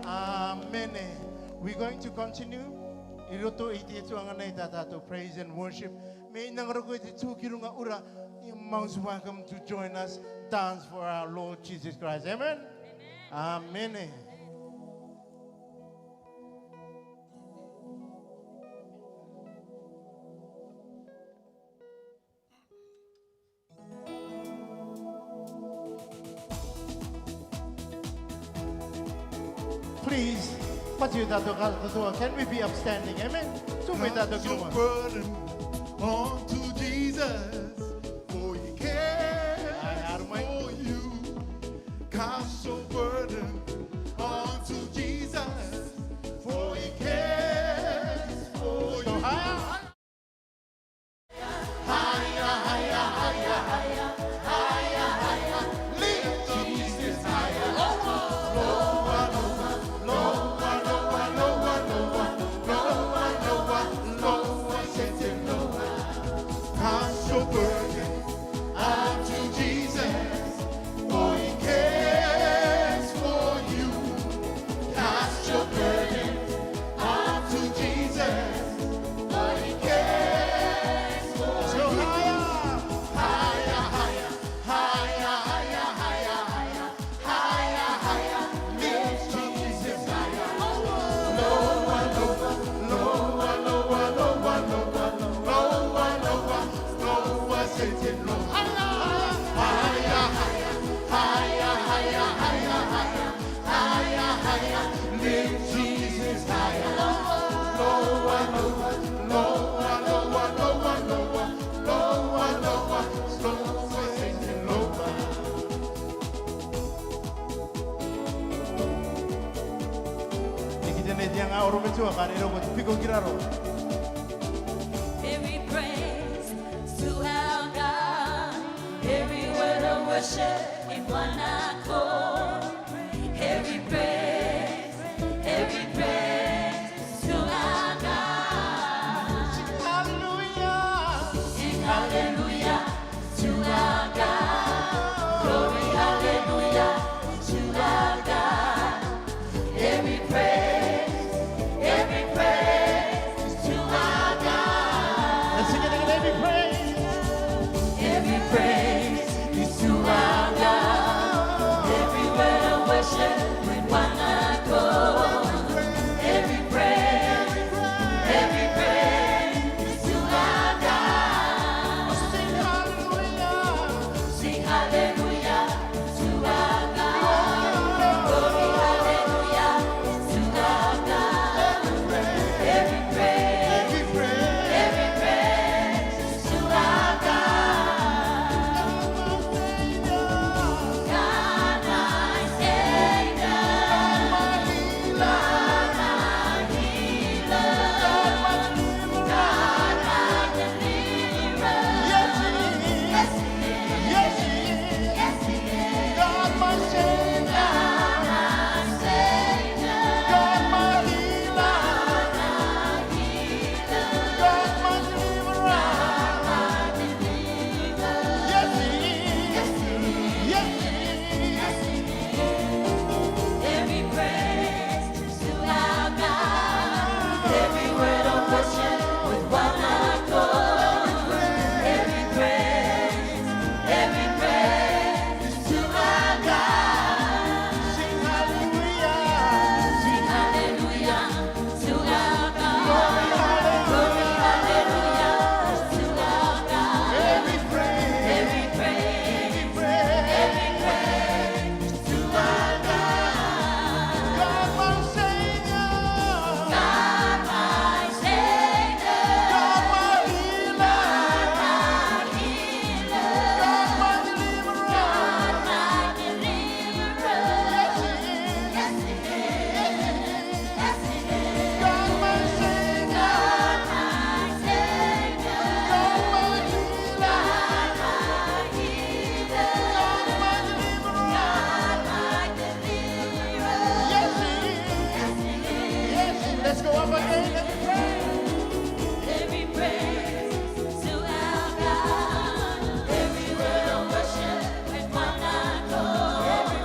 Amen. We're going to continue. Iroto iti itu anganay tatato praise and worship. May nangaroko iti tukirunga ura. You're most welcome to join us. Dance for our Lord Jesus Christ. Amen. Amen. Amen. Please, can we be upstanding? Amen. Cast your burden onto Jesus, for He cares for you. Cast your burden onto Jesus, for He cares for you. Every praise to our God, every word of worship in one accord. Every praise to our God. Sing hallelujah to our God. Glory hallelujah to our God. Every praise to our God. Let's sing it again. Every praise is to our God. Every word of worship with one accord. Every praise is to our God. Sing hallelujah to our God. Glory hallelujah to our God. Every praise is to our God. God my Savior, God my healer, God my deliverer. Yes, He is. God my Savior, God my Savior, God my healer, God my healer, God my deliverer. God my deliverer. Yes, He is. Yes, He is. Every praise to our God. Every word of worship with one accord. Every praise to our God. Sing hallelujah. Sing hallelujah to our God. Glory hallelujah to our God. Every praise Every praise to our God. God my Savior, God my Savior, God my healer, God my healer, God my deliverer. God my deliverer. Yes, He is. Yes, He is. God my Savior, God my Savior, God my healer, God my healer, God my deliverer. God my deliverer. Yes, He is. Yes, He is. Yes, let's go up again and pray. Every praise to our God. Every word of worship with one accord.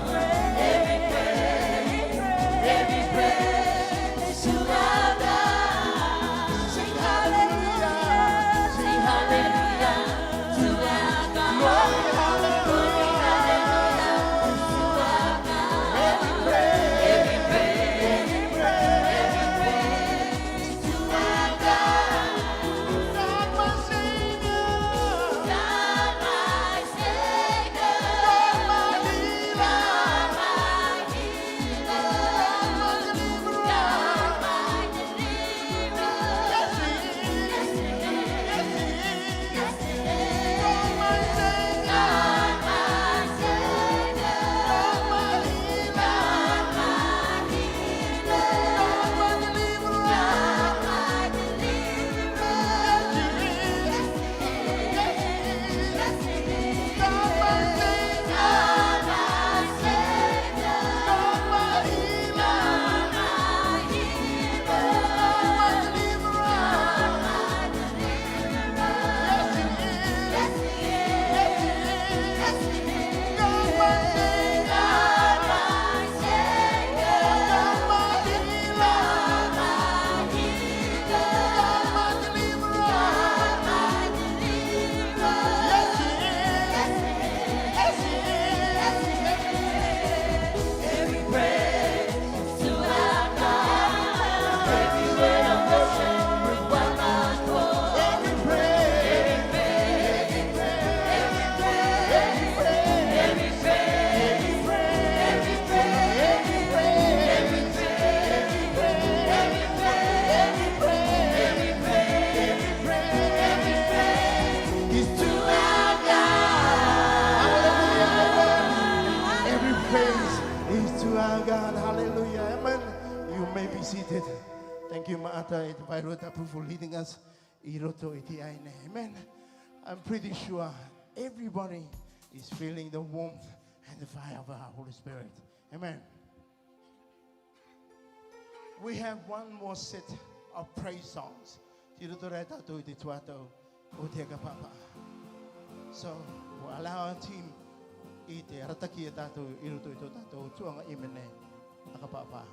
be seated. Thank you, Maata, for leading us. Amen. I'm pretty sure everybody is feeling the warmth and the fire of our Holy Spirit. Amen. We have one more set of praise songs. So we'll allow our team akapaapaa.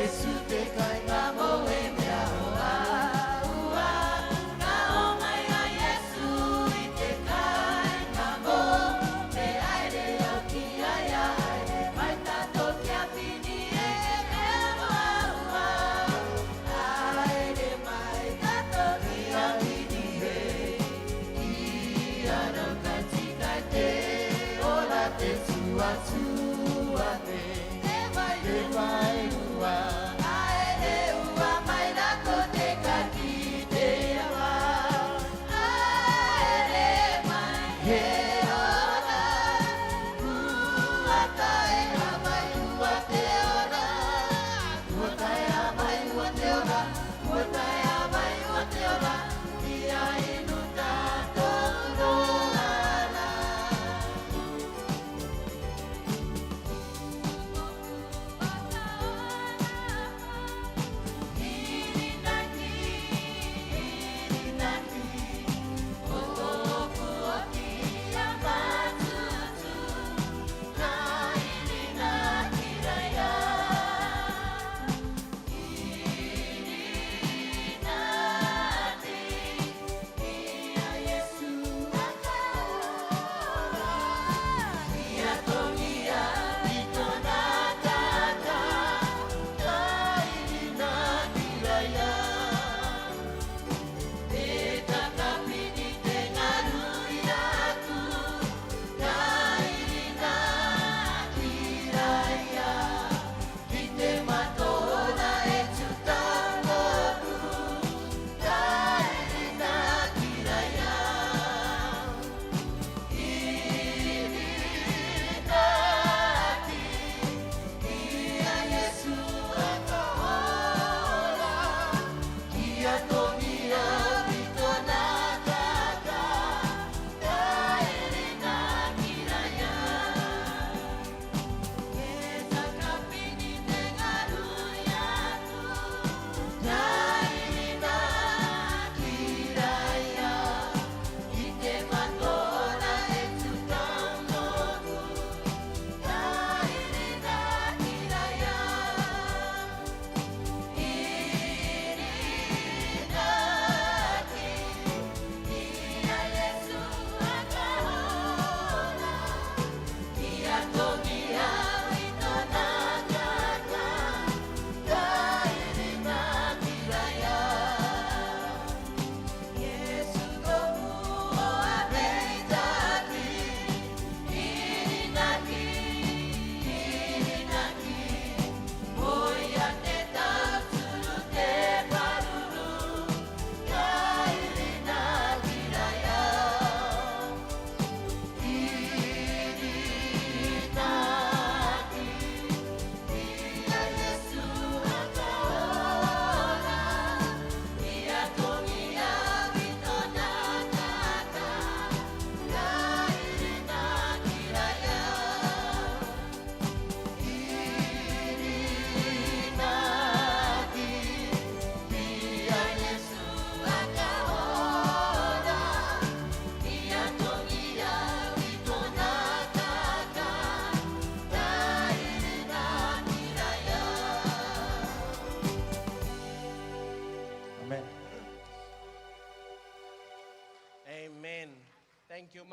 Yes.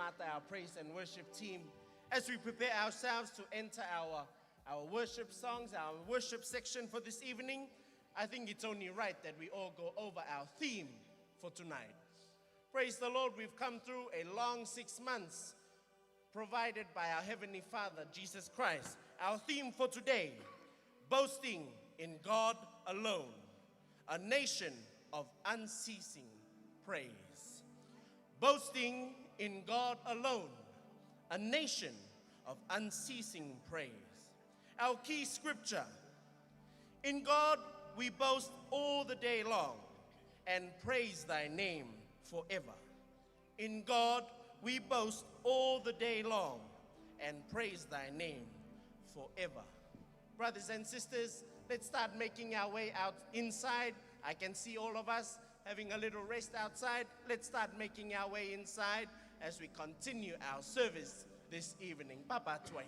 Mata, our praise and worship team, as we prepare ourselves to enter our worship songs, our worship section for this evening, I think it's only right that we all go over our theme for tonight. Praise the Lord, we've come through a long 6 months provided by our Heavenly Father, Jesus Christ. Our theme for today, boasting in God alone, a nation of unceasing praise. Boasting in God alone, a nation of unceasing praise. Our key scripture, in God we boast all the day long and praise thy name forever. In God we boast all the day long and praise thy name forever. Brothers and sisters, let's start making our way out inside. I can see all of us having a little rest outside. Let's start making our way inside as we continue our service this evening. Papa Twaine.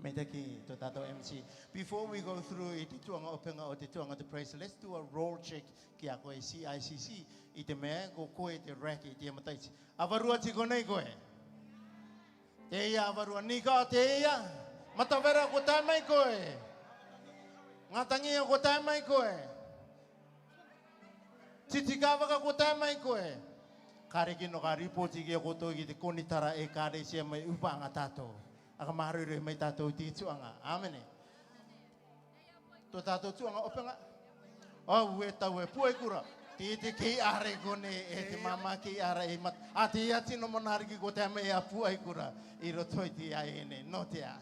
Medaki to Tato MC. Before we go through it, to praise, let's do a roll check. Kia koe CICC. Ite me go koe te reki te matai. Avarua ti konei koe. Teia avarua nika teia. Matavera ko tai mai koe. Ngatangia ko tai mai koe. Titikawa ka ko tai mai koe. Kare kino ka ripoti ki ko to ki te konitara e kare sia mai upa anga tato. Aka maharure mai tato ti tuanga. Amen. To tato tuanga openga. Oh we ta we pue kura. Ti te ki are kone e te mama ki are e mat. Ati ati no monari ki ko te mai a pue kura. I rotoi ti ai ene no te a.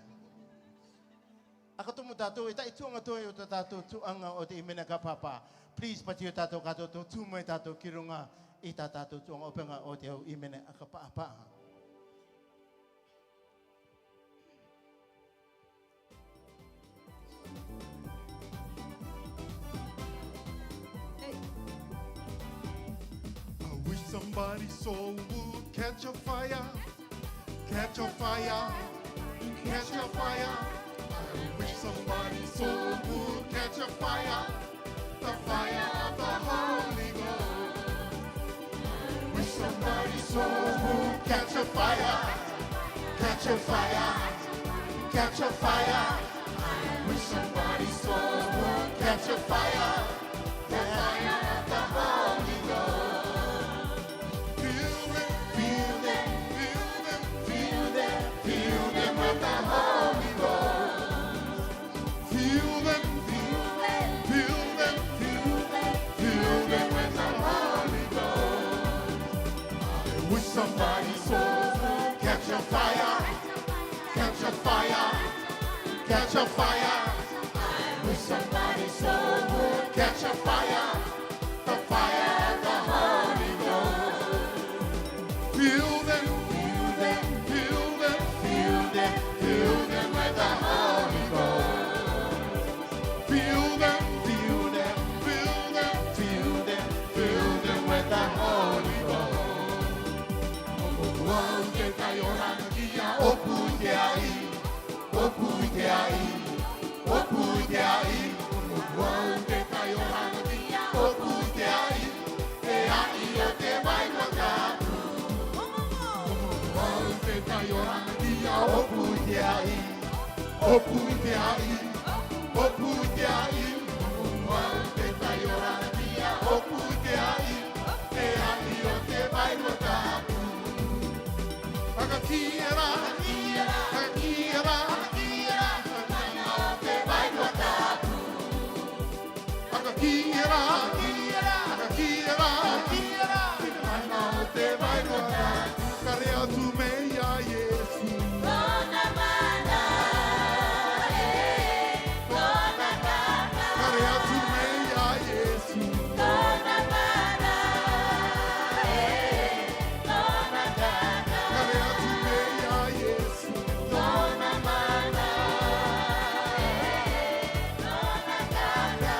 Aka tumu tato e ta tuanga toi o tato tuanga o te imena akapaapaa. Please pati o tato kato to tu mai tato kirunga I ta tato tuanga openga o te au imena akapaapaa. I wish somebody's soul would catch a fire, catch a fire, catch a fire. I wish somebody's soul would catch a fire, the fire of the Holy Ghost. I wish somebody's soul would catch a fire, catch a fire, catch a fire. I wish somebody's soul would catch a fire, the fire of the Holy Ghost. Feel them, feel them, feel them, feel them with the Holy Ghost. Feel them, feel them, feel them, feel them, feel them with the Holy Ghost. I wish somebody's soul would catch a fire, catch a fire, catch a fire. I wish somebody's soul would catch a fire, the fire of the Holy Ghost. Feel them, feel them, feel them, feel them, feel them with the Holy Ghost. Feel them, feel them, feel them, feel them, feel them with the Holy Ghost. Opu te ai, opu te ai, opu te ai. Te kai o hana opu te ai, te ai o te vai no tapu. Te kai o hana opu te ai, opu te ai, opu te ai. Te kai o hana opu te ai, te ai o te vai no tapu. Akakiera, akakiera, akakiera, o te vai no tapu. Akakira, akakira, akakira, mana te vai no tapu. Kare atu meia Yesu. Tona mana, tona mana. Kare atu meia Yesu. Tona mana, tona mana. Kare atu meia Yesu. Tona mana, tona mana.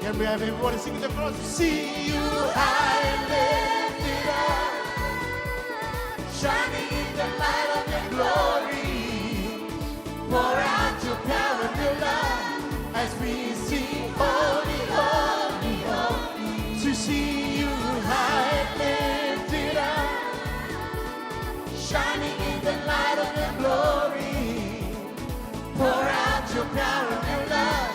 Can we have everybody sing the chorus? See you high and lifted up, shining in the light of your glory. Pour out your power and your love as we sing, holy, holy, holy. To see you high and lifted up, shining in the light of your glory. Pour out your power and your love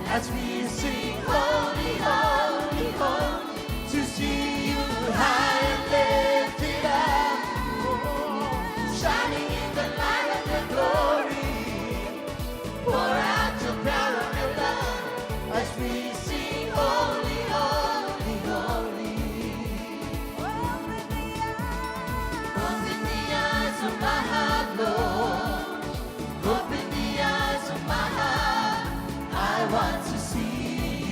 as we sing, holy, holy, holy. To see you high and lifted up, shining in the light of your glory. Pour out your power and your love as we sing, holy, holy, holy. Open the eyes of my heart, Lord. Open the eyes of my heart. I want to see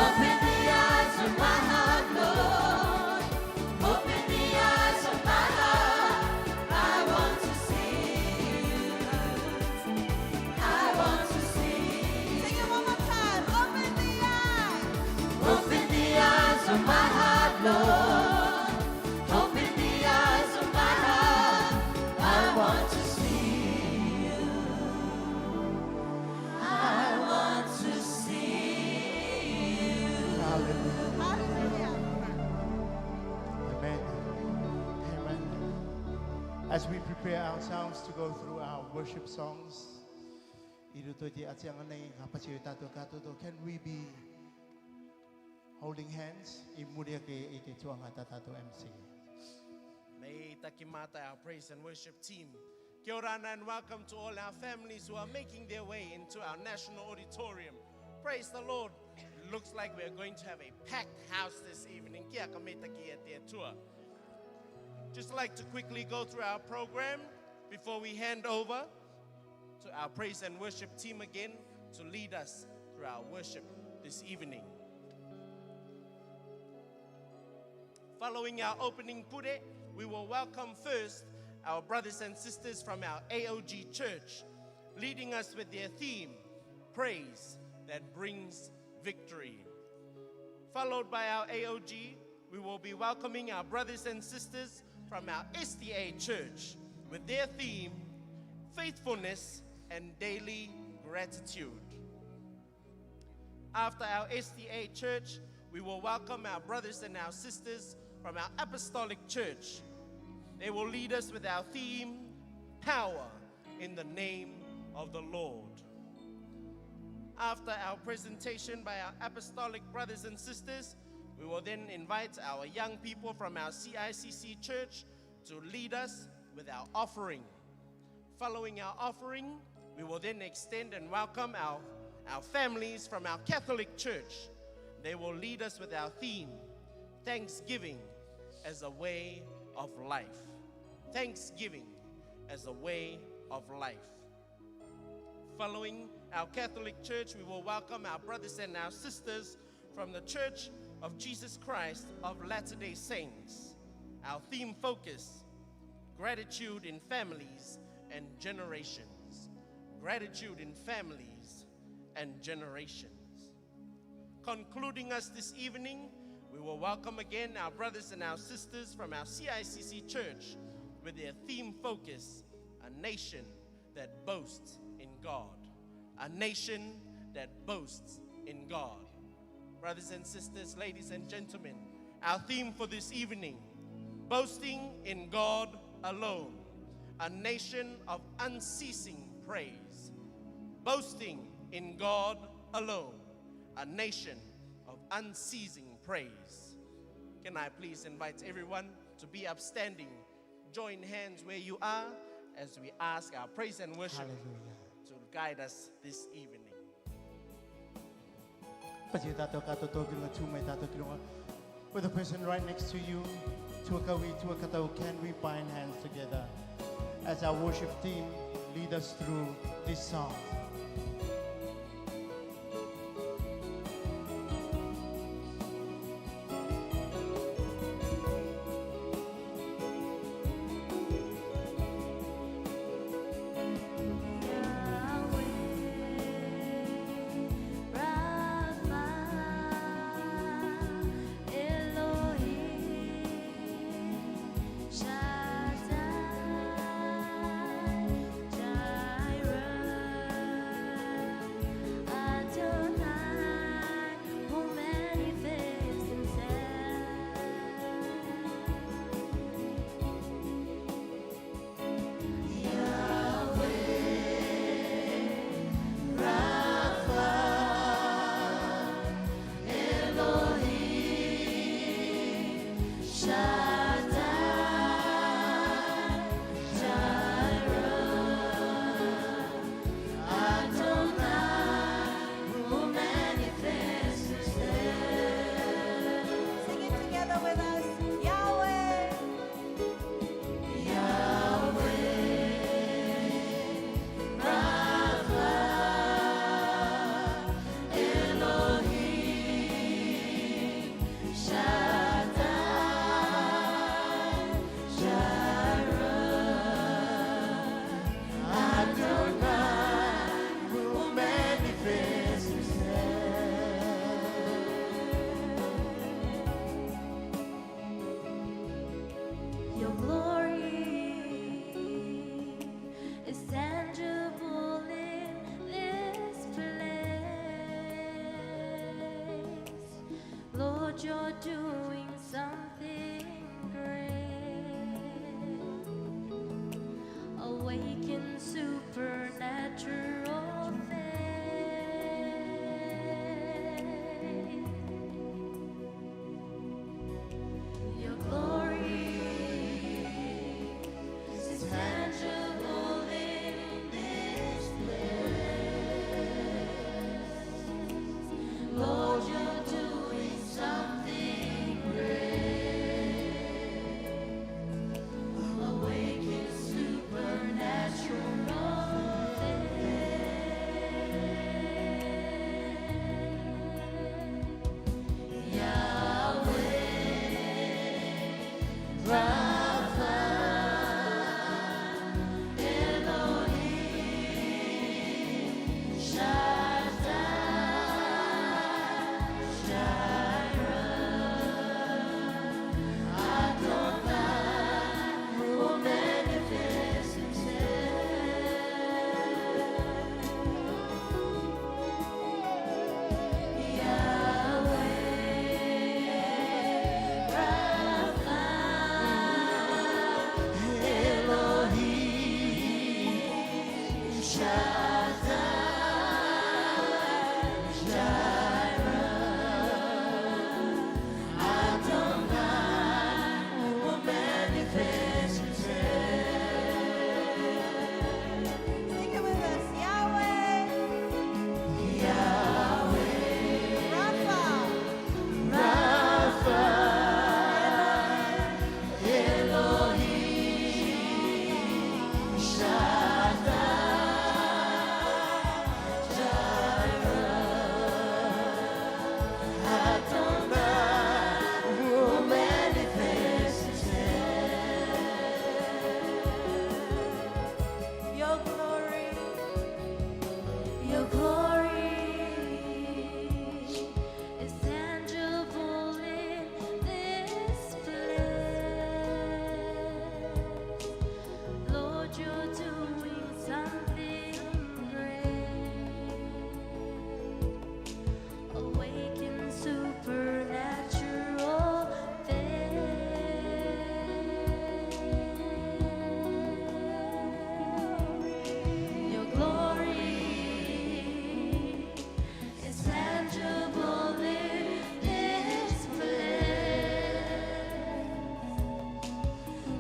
Open the eyes of my heart, Lord. Open the eyes of my heart. I want to see you. I want to see you. Sing it one more time. Open the eyes. Open the eyes of my heart, Lord. Open the eyes of my heart. I want to see you. I want to see you. Hallelujah. Hallelujah. Amen. Amen. As we prepare ourselves to go through our worship songs, can we be holding hands? May takimata, our praise and worship team. Kia ora and welcome to all our families who are making their way into our national auditorium. Praise the Lord. It looks like we're going to have a packed house this evening. Kia ka me takietie Atua. Just like to quickly go through our program before we hand over to our praise and worship team again to lead us through our worship this evening. Following our opening pure, we will welcome first our brothers and sisters from our AOG church, leading us with their theme, Praise That Brings Victory. Followed by our AOG, we will be welcoming our brothers and sisters from our SDA church with their theme, Faithfulness and Daily Gratitude. After our SDA church, we will welcome our brothers and our sisters from our Apostolic church. They will lead us with our theme, Power in the Name of the Lord. After our presentation by our Apostolic brothers and sisters, we will then invite our young people from our CICC church to lead us with our offering. Following our offering, we will then extend and welcome our families from our Catholic church. They will lead us with our theme, Thanksgiving as a way of life. Thanksgiving as a way of life. Following our Catholic church, we will welcome our brothers and our sisters from the Church of Jesus Christ of Latter-day Saints. Our theme focus, Gratitude in Families and Generations. Gratitude in Families and Generations. Concluding us this evening, we will welcome again our brothers and our sisters from our CICC church with their theme focus, A Nation That Boasts in God. A nation that boasts in God. Brothers and sisters, ladies and gentlemen, our theme for this evening, boasting in God alone. A nation of unceasing praise. Boasting in God alone. A nation of unceasing praise. Can I please invite everyone to be upstanding, join hands where you are as we ask our praise and worship Hallelujah. to guide us this evening. With the person right next to you, can we bind hands together as our worship team lead us through this song? Shaddai, Jireh. you're doing something great. Awaken supernatural faith. Your glory is tangible in this place. Lord, you're doing something great. Awaken supernatural faith. Yahweh, Rapha, Elohim, Shaddai, Jireh, Adonai will manifest himself. Yahweh, Rapha, Elohim, Shaddai, Jireh, Adonai will manifest himself. Sing it with us. Yahweh, Yahweh, Rapha, Rapha, Elohim, Shaddai, Jireh, Adonai will manifest himself. Your glory is tangible in this place. Lord, you're doing something great. Awaken supernatural faith. Your glory is tangible in this place.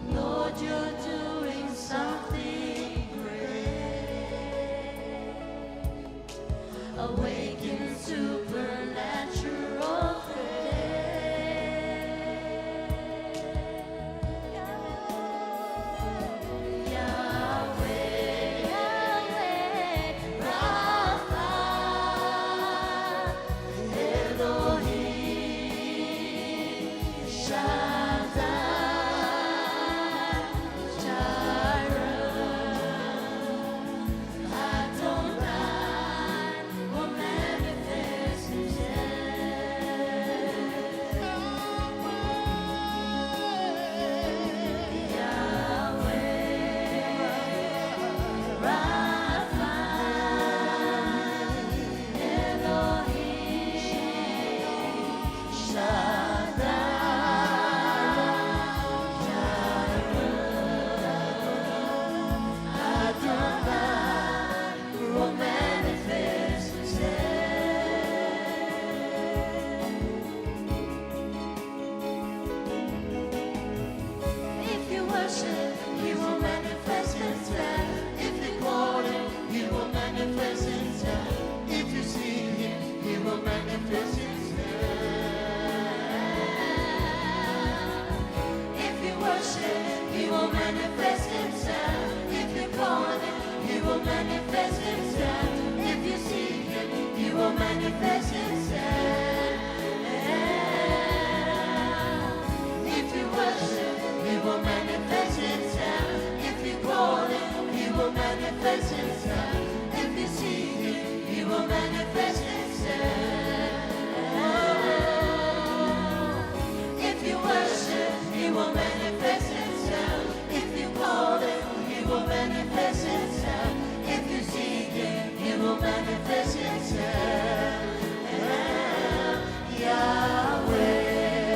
Lord, you're doing something great. Awaken supernatural faith. Yahweh, Rapha, Elohim, Shaddai, Jireh, Adonai will manifest himself. Yahweh, Rapha, Elohim, Shaddai, Adonai will manifest himself. If you worship, he will manifest himself. If you call him, he will manifest himself. If you seek him, he will manifest himself. If you worship, he will manifest himself. If you call him, he will manifest himself. If you seek him, he will manifest himself. If you worship, he will manifest himself. If you call him, he will manifest himself. If you seek him, he will manifest himself. If you worship, he will manifest himself. If you call him, he will manifest himself. If you seek him, he will manifest himself. Yahweh.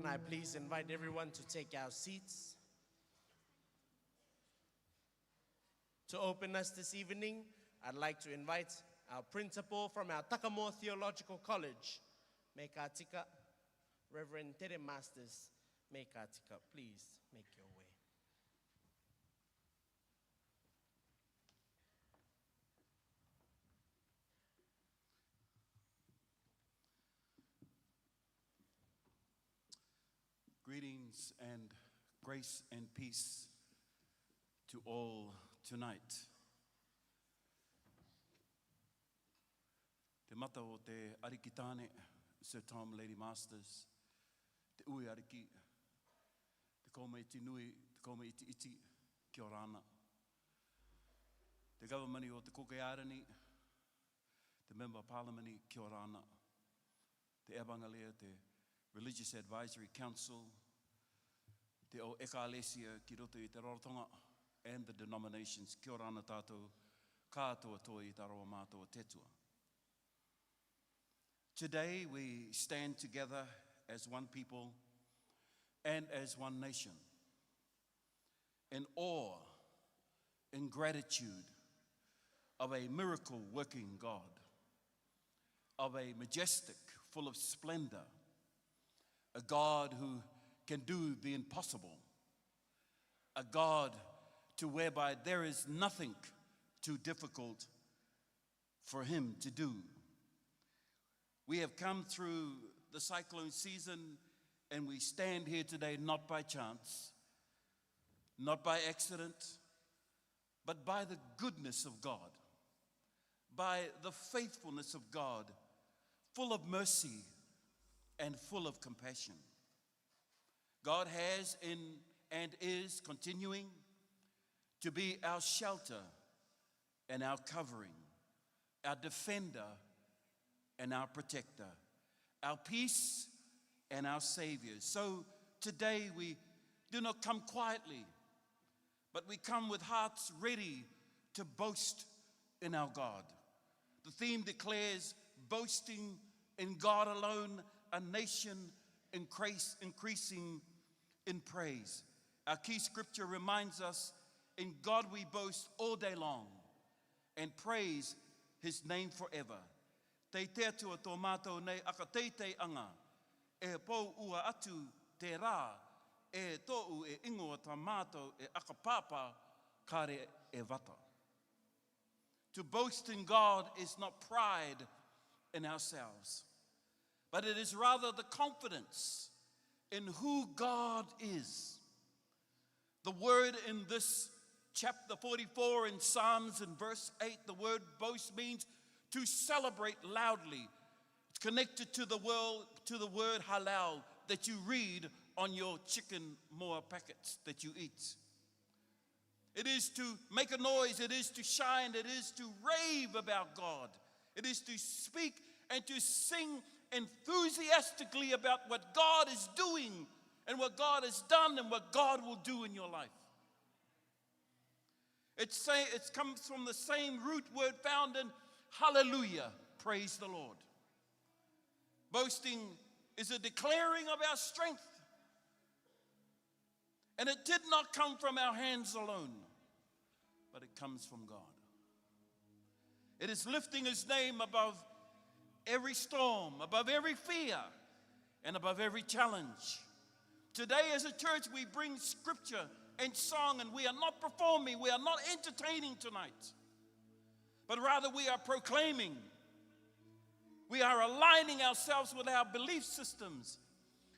Can I please invite everyone to take our seats? To open us this evening, I'd like to invite our principal from our Takamore Theological College, Mekatika, Reverend Tere Masters. Mekatika, please make your way. Greetings and grace and peace to all tonight. Te mata o te arikitane, Sir Tom, Lady Masters, te ui ariki, te koma iti nui, te koma iti iti, kia orana. Te gavamani o te kokearani, te Member of Parliament, kia orana. Te ebangalea, te Religious Advisory Council, te o Ekalesia ki roto i te Rorotonga, and the denominations, kia ora ana tātou, kātua toi i taroa mātua tetua. Today we stand together as one people and as one nation, in awe, in gratitude of a miracle-working God, of a majestic, full of splendor, a God who can do the impossible, a God to whereby there is nothing too difficult for him to do. We have come through the cyclone season and we stand here today not by chance, not by accident, but by the goodness of God, by the faithfulness of God, full of mercy and full of compassion. God has and is continuing to be our shelter and our covering, our defender and our protector, our peace and our Savior. So today we do not come quietly, but we come with hearts ready to boast in our God. The theme declares boasting in God alone, a nation increasing in praise. Our key scripture reminds us, in God we boast all day long and praise his name forever. Te te atua tō mātou nei akatietie anga, e pou ua atu te rā, e tōu e ingoa tā mātou e akapaapaa, Kare e vata. To boast in God is not pride in ourselves, but it is rather the confidence in who God is. The word in this chapter 44 in Psalms in verse 8, the word boast means to celebrate loudly. It's connected to the word halal that you read on your chicken moa packets that you eat. It is to make a noise, it is to shine, it is to rave about God. It is to speak and to sing enthusiastically about what God is doing and what God has done and what God will do in your life. It comes from the same root word found in hallelujah, praise the Lord. Boasting is a declaring of our strength. And it did not come from our hands alone, but it comes from God. It is lifting his name above every storm, above every fear, and above every challenge. Today as a church we bring scripture and song, and we are not performing, we are not entertaining tonight, but rather we are proclaiming. We are aligning ourselves with our belief systems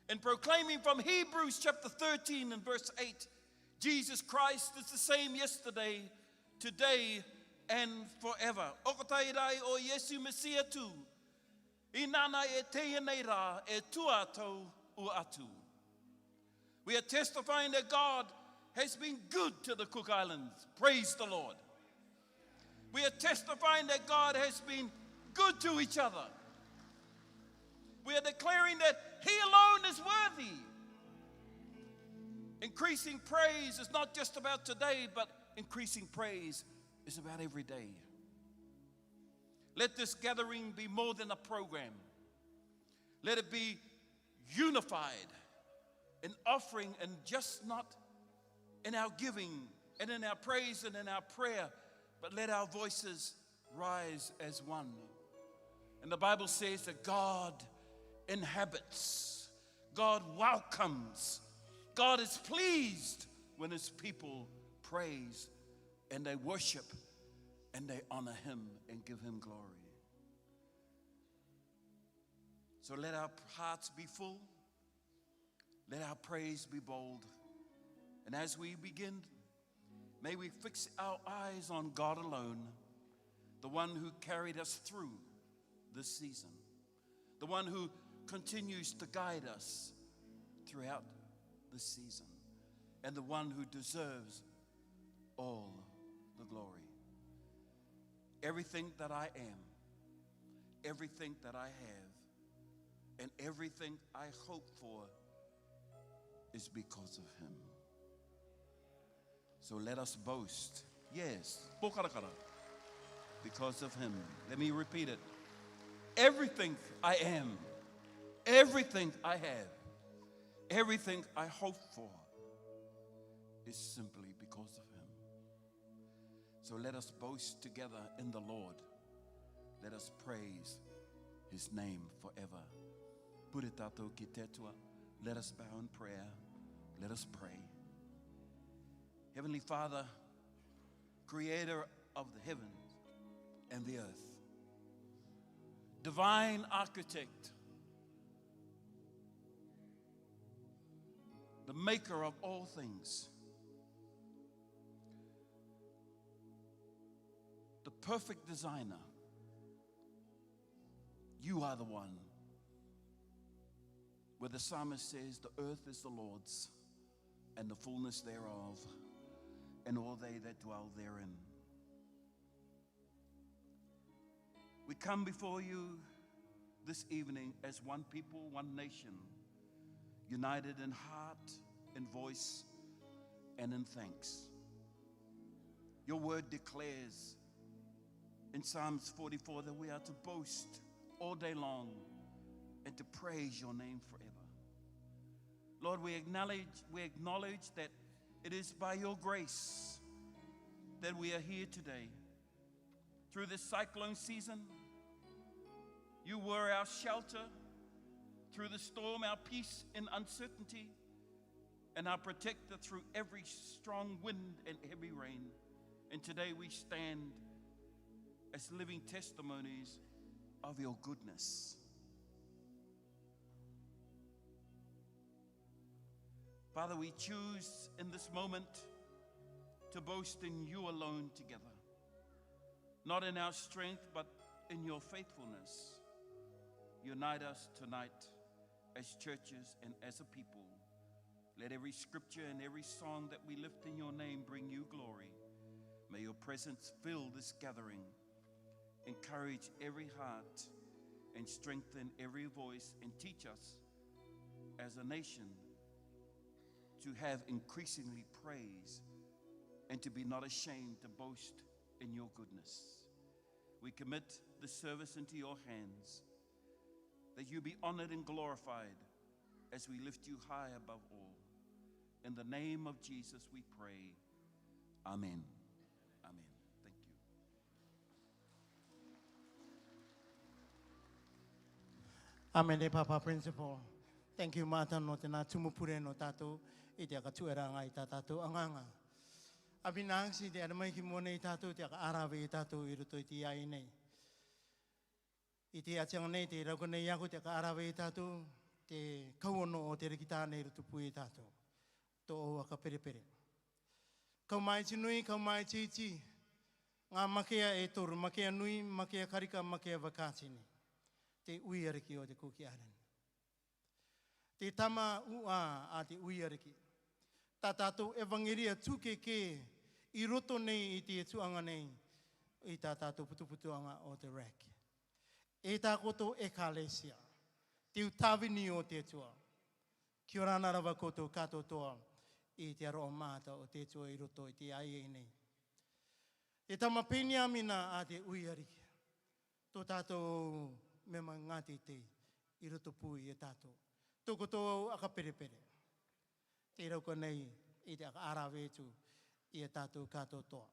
and proclaiming from Hebrews chapter 13 and verse 8, Jesus Christ is the same yesterday, today, and forever. Okotairai o Yesu Mesia tu, inana e teia nei rā, e tua tau u atu. We are testifying that God has been good to the Cook Islands. Praise the Lord. We are testifying that God has been good to each other. We are declaring that he alone is worthy. Increasing praise is not just about today, but increasing praise is about every day. Let this gathering be more than a program. Let it be unified in offering, and just not in our giving and in our praise and in our prayer, but let our voices rise as one. And the Bible says that God inhabits, God welcomes, God is pleased when his people praise and they worship and they honor him and give him glory. So let our hearts be full, let our praise be bold. And as we begin, may we fix our eyes on God alone, the one who carried us through this season, the one who continues to guide us throughout this season, and the one who deserves all the glory. Everything that I am, everything that I have, and everything I hope for is because of him. So let us boast, yes, because of him. Let me repeat it. Everything I am, everything I have, everything I hope for is simply because of him. So let us boast together in the Lord. Let us praise his name forever. Puritato ki te atua. Let us bow in prayer. Let us pray. Heavenly Father, creator of the heavens and the earth, divine architect, the maker of all things, the perfect designer, you are the one where the psalmist says, the earth is the Lord's and the fullness thereof, and all they that dwell therein. We come before you this evening as one people, one nation, united in heart, in voice, and in thanks. Your word declares in Psalms 44 that we are to boast all day long and to praise your name forever. Lord, we acknowledge that it is by your grace that we are here today. Through this cyclone season, you were our shelter. Through the storm, our peace in uncertainty, and our protector through every strong wind and heavy rain. And today we stand as living testimonies of your goodness. Father, we choose in this moment to boast in you alone together, not in our strength, but in your faithfulness. Unite us tonight as churches and as a people. Let every scripture and every song that we lift in your name bring you glory. May your presence fill this gathering, encourage every heart, and strengthen every voice, and teach us as a nation to have increasingly praise and to be not ashamed to boast in your goodness. We commit the service into your hands, that you be honored and glorified as we lift you high above all. In the name of Jesus we pray. Amen. Amen. Thank you. Amen, Papa Principal. Thank you, Mata no te nā tumupure no tātou I te aka tueranga I tā tātou anganga. Abinangsi te aramai ki mone I tātou te aka arawe I tātou I roto I te iai nei. I te atianga nei te rauko nei ako te aka arawe I tātou te kauono o te rikita nei roto pui I tātou. Tō o aka perepere. Kau mai tinui, kau mai titi. Ngā makea e toru, makea nui, makea karika, makea wakātini. Te uiariki o te kuki aren. Te tama ua a te uiariki. Tā tātou evangeria tūkeke I roto nei I te tuanga nei I tā tātou putuputuanga o te RAC. E tā koto ekalesia. Te utawini o te tua. Kia ora narawa koto kato toa I te aroa māta o te tua I roto I te ai nei. E tama penia mina a te uiariki. Tō tātou mema ngāti te I roto pui e tātou. Tōko tō aka perepere. te rau ka nei i te arawe tu i e tātou kātou toa.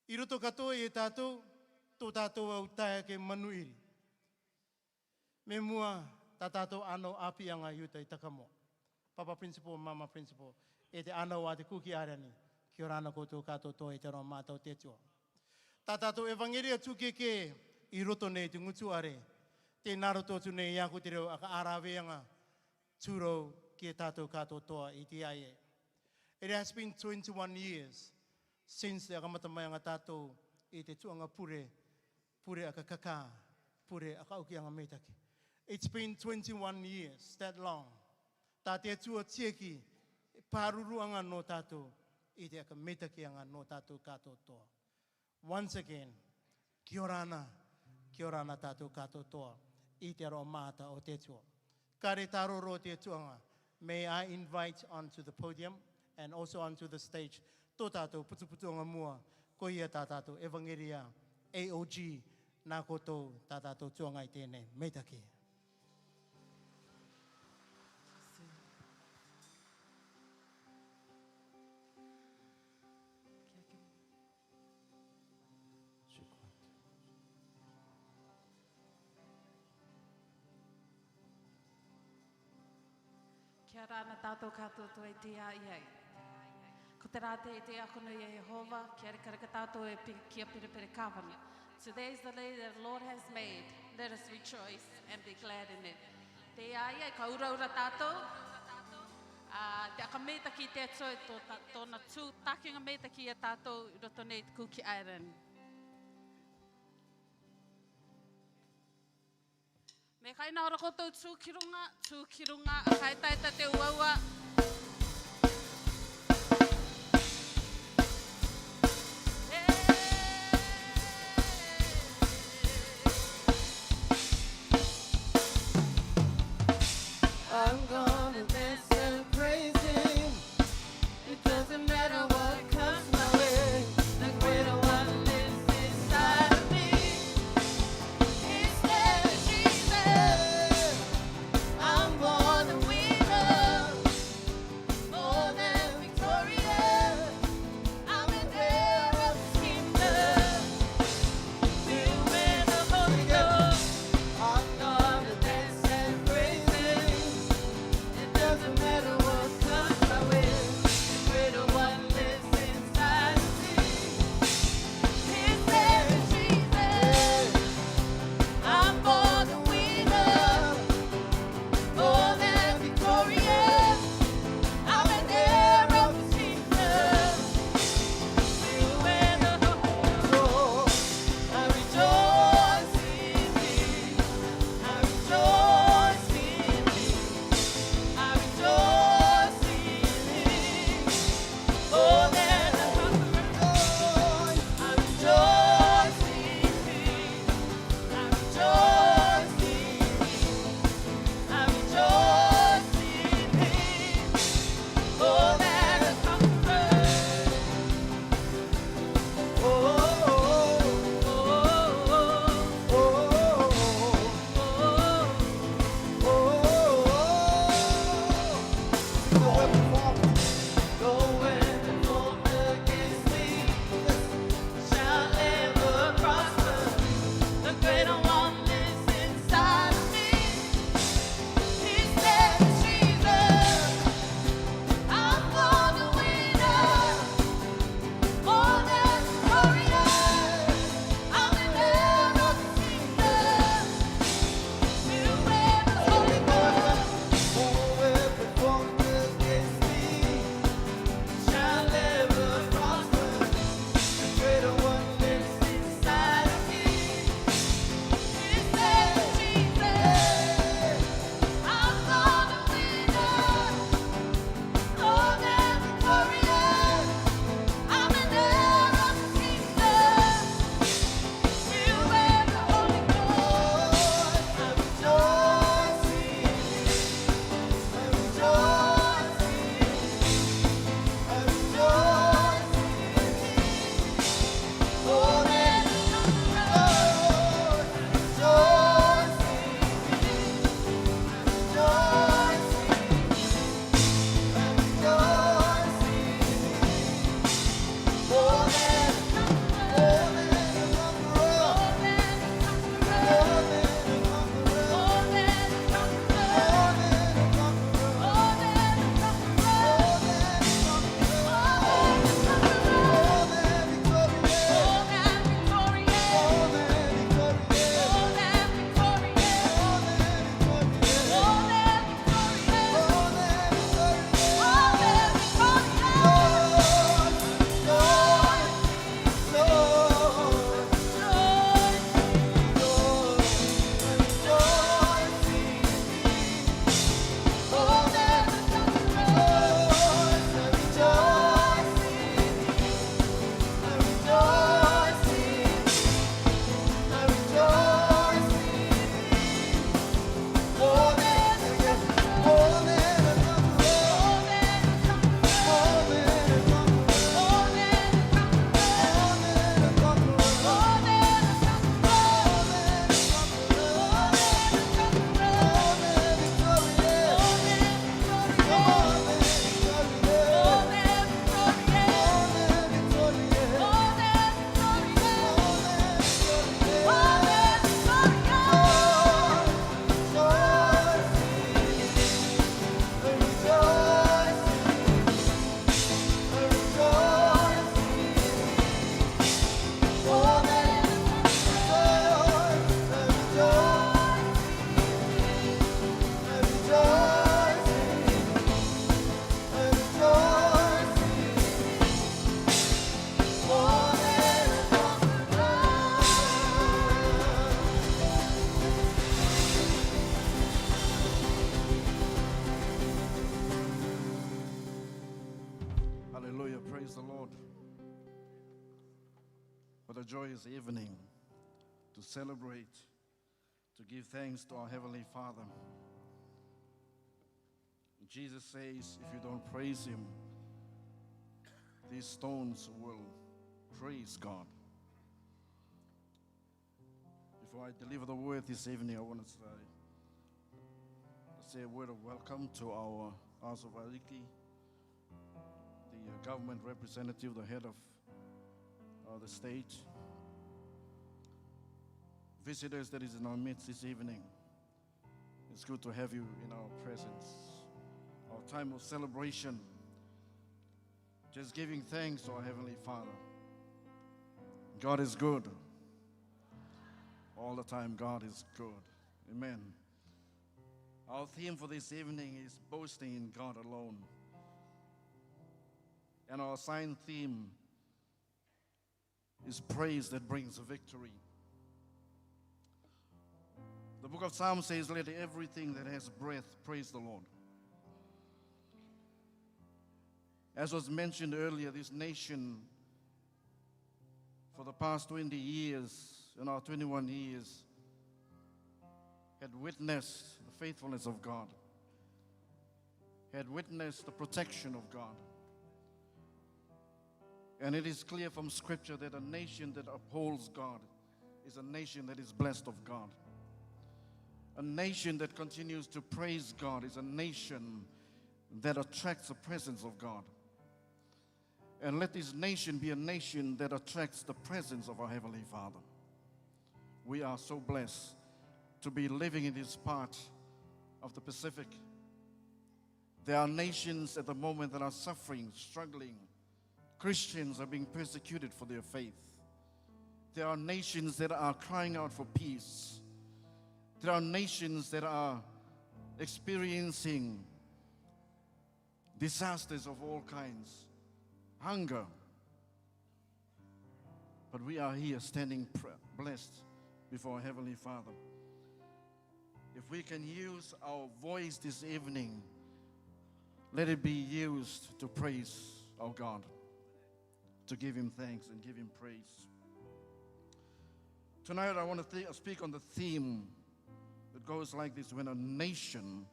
I roto katoa i e tātou, tō tātou au taia ke manuiri. Me mua, tā tātou anau apianga i uta i takamo. Papa Principal, Mama Principal, e te anau a te kuki arani, ki ora ana koutou kātou toa i te roa mātou te tua. Tā tātou evangelia tūkeke i roto nei te ngutu are, te naro tōtu nei i aku te reo aka araweanga tūrou ki e tātou kātou toa i te aie. It has been 21 years since te akamata mai anga tātou i te tuanga pure aka kaka, pure aka uki anga meitaki. It's been 21 years, that long. Tā te atua tieki, pāruru anga no tātou, i te aka meitaki anga no tātou kātou toa. Once again, kia ora ana tātou kātou toa, i te aroa māta o te tua. Kare taroro te tuanga. May I invite onto the podium and also onto the stage tō tātou putuputuanga mua, ko ia tā tātou evangelia AOG, nā koutou tā tātou tuanga i tēnei. Meitaki. Kia rāna tātou kātou toi te a iei. Ko te rāte e te akono i Jehova, kia re karaka tātou e kia pere kāwani. Today is the day that the Lord has made. Let us rejoice and be glad in it. Te a iei, ka ura tātou. Te aka meitaki te atoi tōna tū, tākinga meitaki a tātou i roto nei te Kuki Island. Me kai nā ora koutou tūkirunga, a kai taita te uaua. I'm gonna dance and praise Him. It doesn't matter what comes my way. The greater one lives inside of me. His name is Jesus. I'm more than winner, more than victorious. I'm an heir of His kingdom, filled with the Holy Ghost. I'm gonna dance and praise Him. It doesn't matter what comes What a joyous evening to celebrate, to give thanks to our Heavenly Father. Jesus says, if you don't praise Him, these stones will praise God. Before I deliver the word this evening, I want to say a word of welcome to our House of Aliki, the government representative, the head of the state, visitors that is in our midst this evening. It's good to have you in our presence. Our time of celebration, just giving thanks to our Heavenly Father. God is good. All the time, God is good. Amen. Our theme for this evening is boasting in God alone. And our assigned theme is praise that brings victory. The book of Psalms says, let everything that has breath praise the Lord. As was mentioned earlier, this nation, for the past 20 years, in our 21 years, had witnessed the faithfulness of God, had witnessed the protection of God. And it is clear from Scripture that a nation that upholds God is a nation that is blessed of God. A nation that continues to praise God is a nation that attracts the presence of God. And let this nation be a nation that attracts the presence of our Heavenly Father. We are so blessed to be living in this part of the Pacific. There are nations at the moment that are suffering, struggling. Christians are being persecuted for their faith. There are nations that are crying out for peace. There are nations that are experiencing disasters of all kinds. Hunger. But we are here standing blessed before our Heavenly Father. If we can use our voice this evening, let it be used to praise our God, to give Him thanks and give Him praise. Tonight I want to speak on the theme that goes like this: when a nation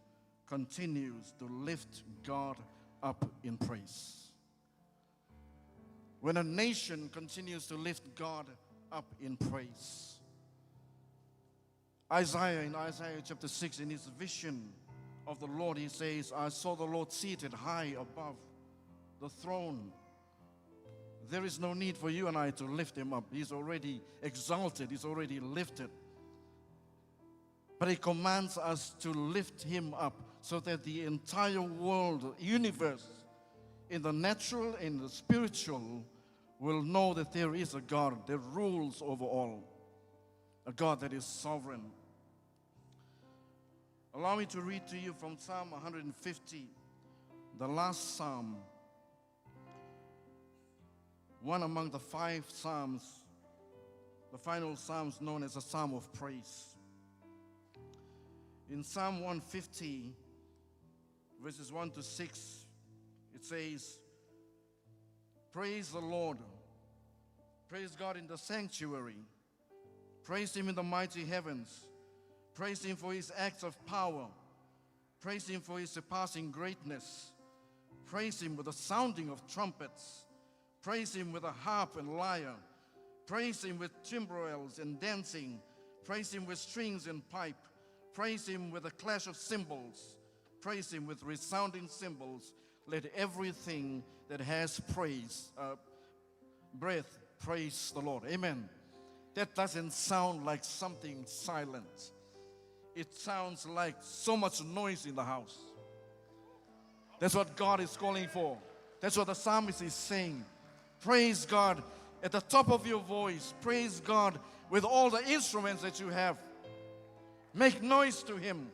continues to lift God up in praise. When a nation continues to lift God up in praise. Isaiah, in Isaiah chapter 6, in his vision of the Lord, he says, I saw the Lord seated high above the throne. There is no need for you and I to lift Him up. He's already exalted. He's already lifted. But He commands us to lift Him up so that the entire world, universe, in the natural and the spiritual, will know that there is a God that rules over all, a God that is sovereign. Allow me to read to you from Psalm 150, the last psalm, one among the 5 psalms, the final psalms known as a psalm of praise. In Psalm 150, verses 1 to 6, it says, praise the Lord. Praise God in the sanctuary. Praise Him in the mighty heavens. Praise Him for His acts of power. Praise Him for His surpassing greatness. Praise Him with the sounding of trumpets. Praise Him with a harp and lyre. Praise Him with timbrels and dancing. Praise Him with strings and pipe. Praise Him with a clash of cymbals. Praise Him with resounding cymbals. Let everything that has breath, praise the Lord. Amen. That doesn't sound like something silent. It sounds like so much noise in the house. That's what God is calling for. That's what the psalmist is saying. Praise God at the top of your voice. Praise God with all the instruments that you have. Make noise to Him.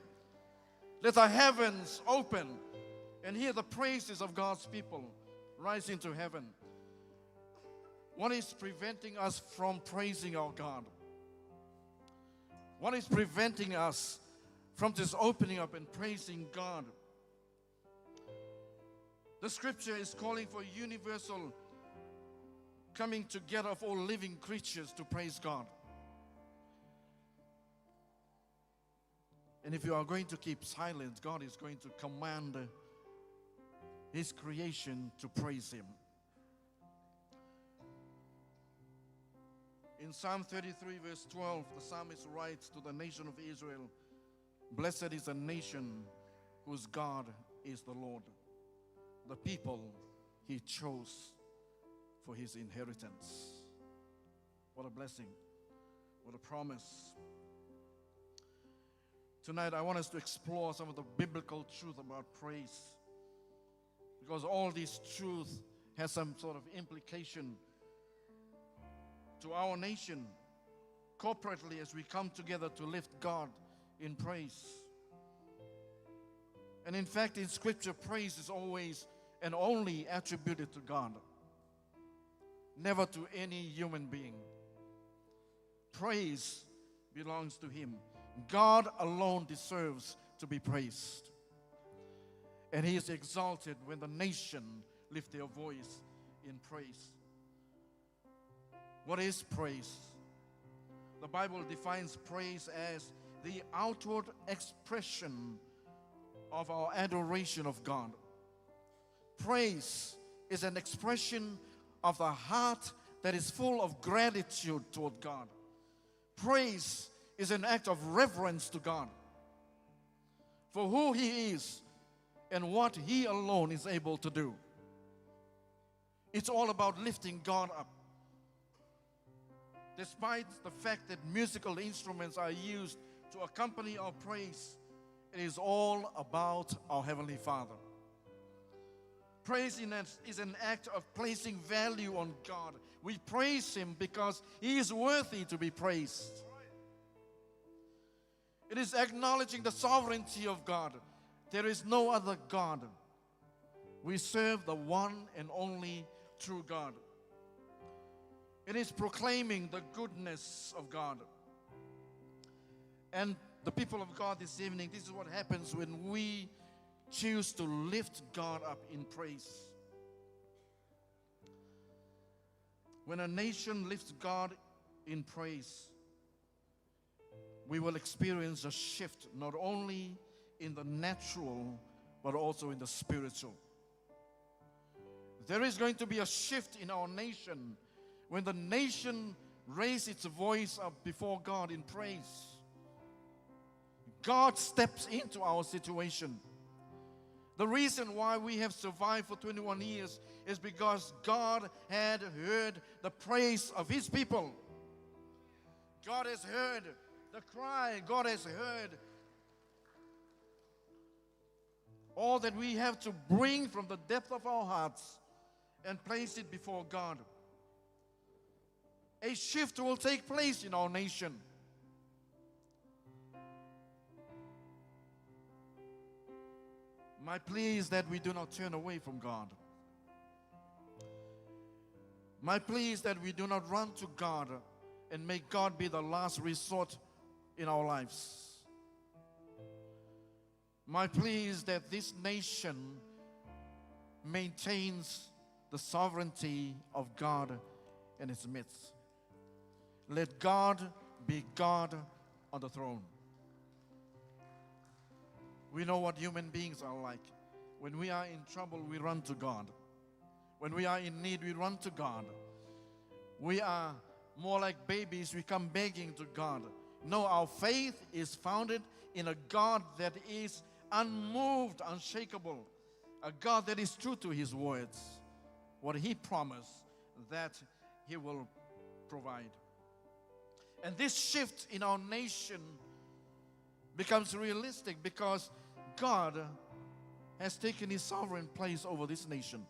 Let the heavens open and hear the praises of God's people rise into heaven. What is preventing us from praising our God? What is preventing us from just opening up and praising God? The Scripture is calling for universal coming together of all living creatures to praise God. And if you are going to keep silent, God is going to command His creation to praise Him. In Psalm 33 verse 12, the psalmist writes to the nation of Israel, "Blessed is the nation whose God is the Lord, the people He chose for His inheritance." What a blessing, what a promise. Tonight I want us to explore some of the biblical truth about praise, because all this truth has some sort of implication to our nation corporately as we come together to lift God in praise. And in fact, in Scripture, praise is always and only attributed to God, never to any human being. Praise belongs to Him. God alone deserves to be praised. And He is exalted when the nation lift their voice in praise. What is praise? The Bible defines praise as the outward expression of our adoration of God. Praise is an expression of the heart that is full of gratitude toward God. Praise is an act of reverence to God for who He is and what He alone is able to do. It's all about lifting God up. Despite the fact that musical instruments are used to accompany our praise, it is all about our Heavenly Father. Praise is an act of placing value on God. We praise Him because He is worthy to be praised. It is acknowledging the sovereignty of God. There is no other God. We serve the one and only true God. It is proclaiming the goodness of God. And the people of God this evening, this is what happens when we choose to lift God up in praise. When a nation lifts God in praise, we will experience a shift not only in the natural but also in the spiritual. There is going to be a shift in our nation when the nation raises its voice up before God in praise. God steps into our situation. The reason why we have survived for 21 years is because God had heard the praise of His people. God has heard the cry. God has heard all that we have to bring from the depth of our hearts and place it before God. A shift will take place in our nation. My plea is that we do not turn away from God. My plea is that we do not run to God and make God be the last resort in our lives. My plea is that this nation maintains the sovereignty of God in its midst. Let God be God on the throne. We know what human beings are like. When we are in trouble, we run to God. When we are in need, we run to God. We are more like babies, we come begging to God. No, our faith is founded in a God that is unmoved, unshakable. A God that is true to His words. What He promised, that He will provide. And this shift in our nation becomes realistic because God has taken His sovereign place over this nation.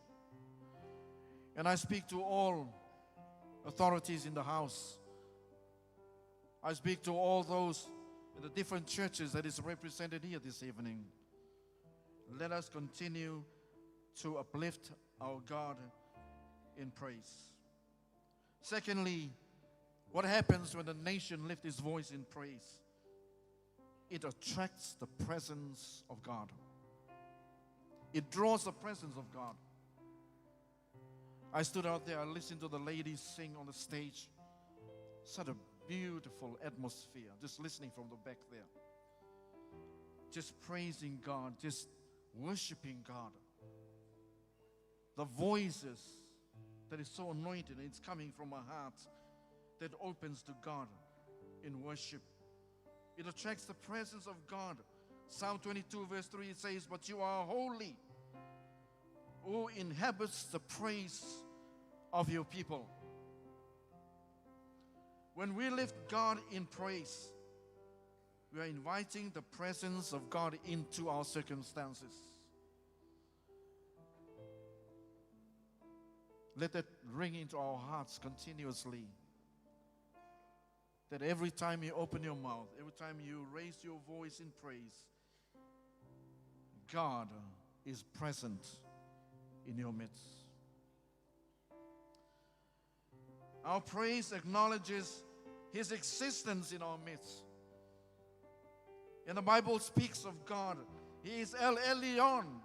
And I speak to all authorities in the house. I speak to all those in the different churches that is represented here this evening. Let us continue to uplift our God in praise. Secondly, what happens when the nation lifts its voice in praise? It attracts the presence of God. It draws the presence of God. I stood out there, I listened to the ladies sing on the stage. Such a beautiful atmosphere, just listening from the back there. Just praising God, just worshiping God. The voices that is so anointed, it's coming from a heart that opens to God in worship. It attracts the presence of God. Psalm 22 verse 3, it says, "But you are holy, who inhabits the praise of your people." When we lift God in praise, we are inviting the presence of God into our circumstances. Let that ring into our hearts continuously. That every time you open your mouth, every time you raise your voice in praise, God is present in your midst. Our praise acknowledges His existence in our midst. And the Bible speaks of God. He is El Elyon,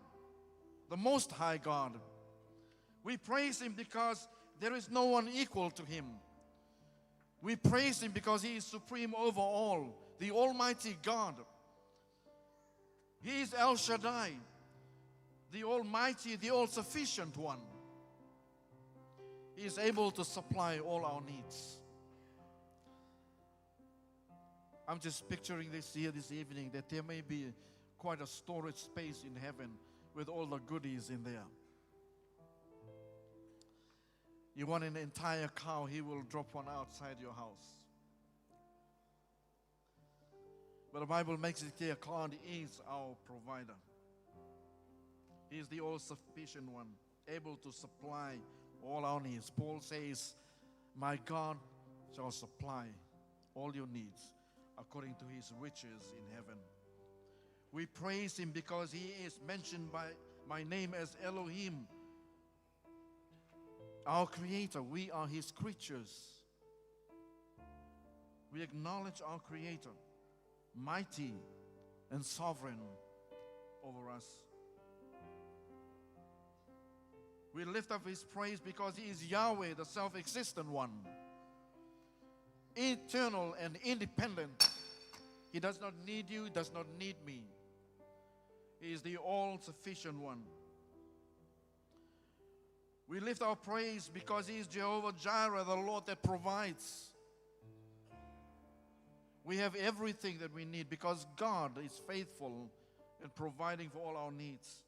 the Most High God. We praise Him because there is no one equal to Him. We praise Him because He is supreme over all, the Almighty God. He is El Shaddai, the Almighty, the All-Sufficient One. He is able to supply all our needs. I'm just picturing this here this evening, that there may be quite a storage space in heaven with all the goodies in there. You want an entire cow, He will drop one outside your house. But the Bible makes it clear, God is our provider. He is the all-sufficient one, able to supply all our needs. Paul says, "My God shall supply all your needs according to His riches in heaven." We praise Him because He is mentioned by name as Elohim, our Creator. We are His creatures. We acknowledge our Creator, mighty and sovereign over us. We lift up His praise because He is Yahweh, the self-existent one, eternal and independent. He does not need you, He does not need me. He is the all-sufficient one. We lift our praise because He is Jehovah Jireh, the Lord that provides. We have everything that we need because God is faithful in providing for all our needs.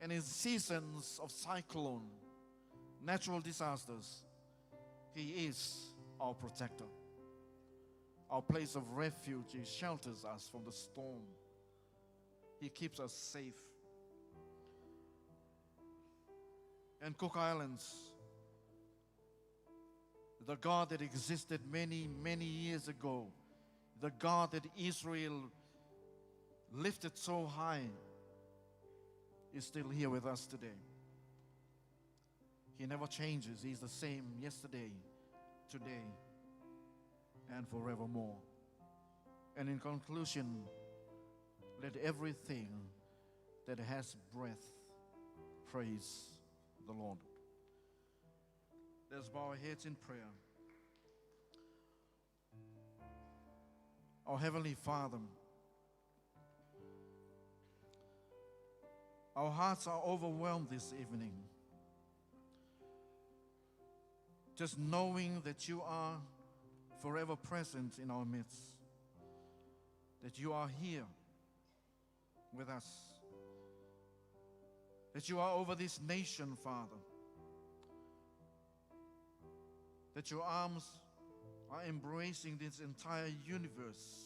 And in seasons of cyclone, natural disasters, He is our protector, our place of refuge. He shelters us from the storm. He keeps us safe. And Cook Islands, the God that existed many, many years ago, the God that Israel lifted so high, is still here with us today. He never changes. He's the same yesterday, today, and forevermore. And in conclusion, let everything that has breath praise the Lord. Let's bow our heads in prayer. Our Heavenly Father, our hearts are overwhelmed this evening, just knowing that You are forever present in our midst, that You are here with us, that You are over this nation, Father, that Your arms are embracing this entire universe.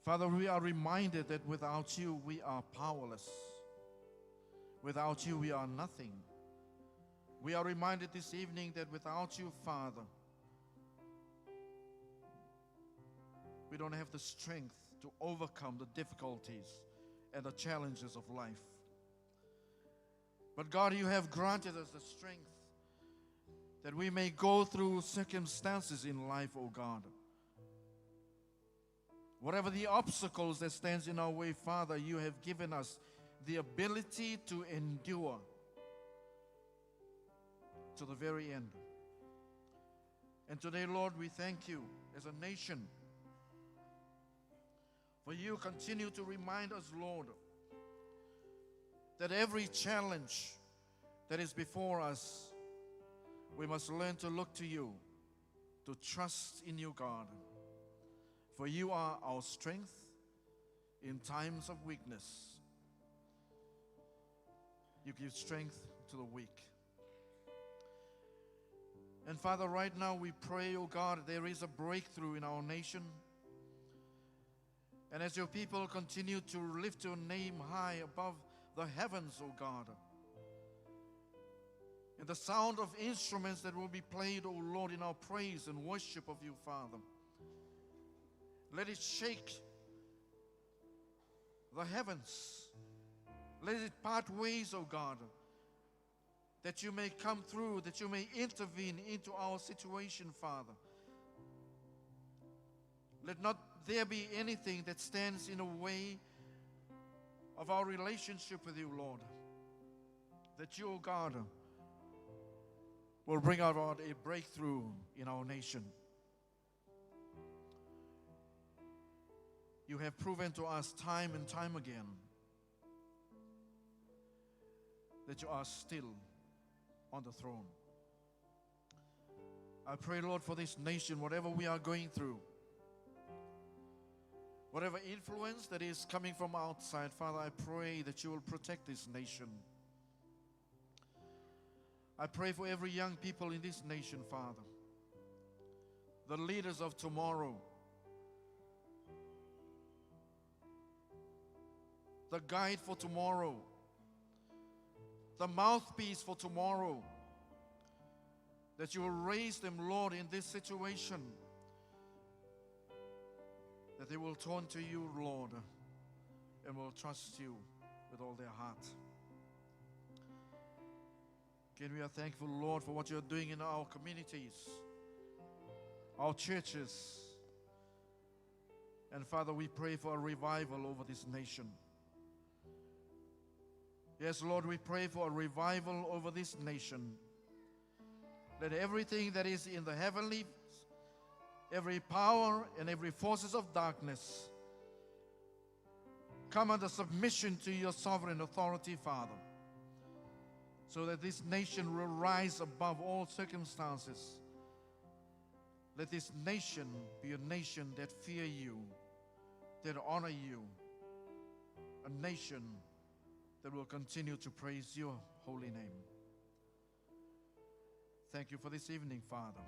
Father, we are reminded that without You, we are powerless. Without You, we are nothing. We are reminded this evening that without You, Father, we don't have the strength to overcome the difficulties and the challenges of life. But God, You have granted us the strength that we may go through circumstances in life, oh God. Whatever the obstacles that stands in our way, Father, You have given us the ability to endure to the very end. And today, Lord, we thank you as a nation for you continue to remind us, Lord, that every challenge that is before us, we must learn to look to you, to trust in you, God. For you are our strength in times of weakness. You give strength to the weak. And Father, right now we pray, oh God, there is a breakthrough in our nation. And as your people continue to lift your name high above the heavens, oh God, and the sound of instruments that will be played, oh Lord, in our praise and worship of you, Father, let it shake the heavens. Let it part ways, oh God, that you may come through, that you may intervene into our situation, Father. Let not there be anything that stands in the way of our relationship with you, Lord. That you, oh God, will bring about a breakthrough in our nation. You have proven to us time and time again that you are still on the throne. I pray, Lord, for this nation, whatever we are going through, whatever influence that is coming from outside, Father, I pray that you will protect this nation. I pray for every young people in this nation, Father, the leaders of tomorrow, the guide for tomorrow, the mouthpiece for tomorrow, that you will raise them, Lord, in this situation, that they will turn to you, Lord, and will trust you with all their heart. Again, we are thankful, Lord, for what you are doing in our communities, our churches. And Father, we pray for a revival over this nation. Yes, Lord, we pray for a revival over this nation. Let everything that is in the heavenly, every power and every forces of darkness come under submission to your sovereign authority, Father, so that this nation will rise above all circumstances. Let this nation be a nation that fear you, that honor you, a nation that will continue to praise your holy name. Thank you for this evening, Father.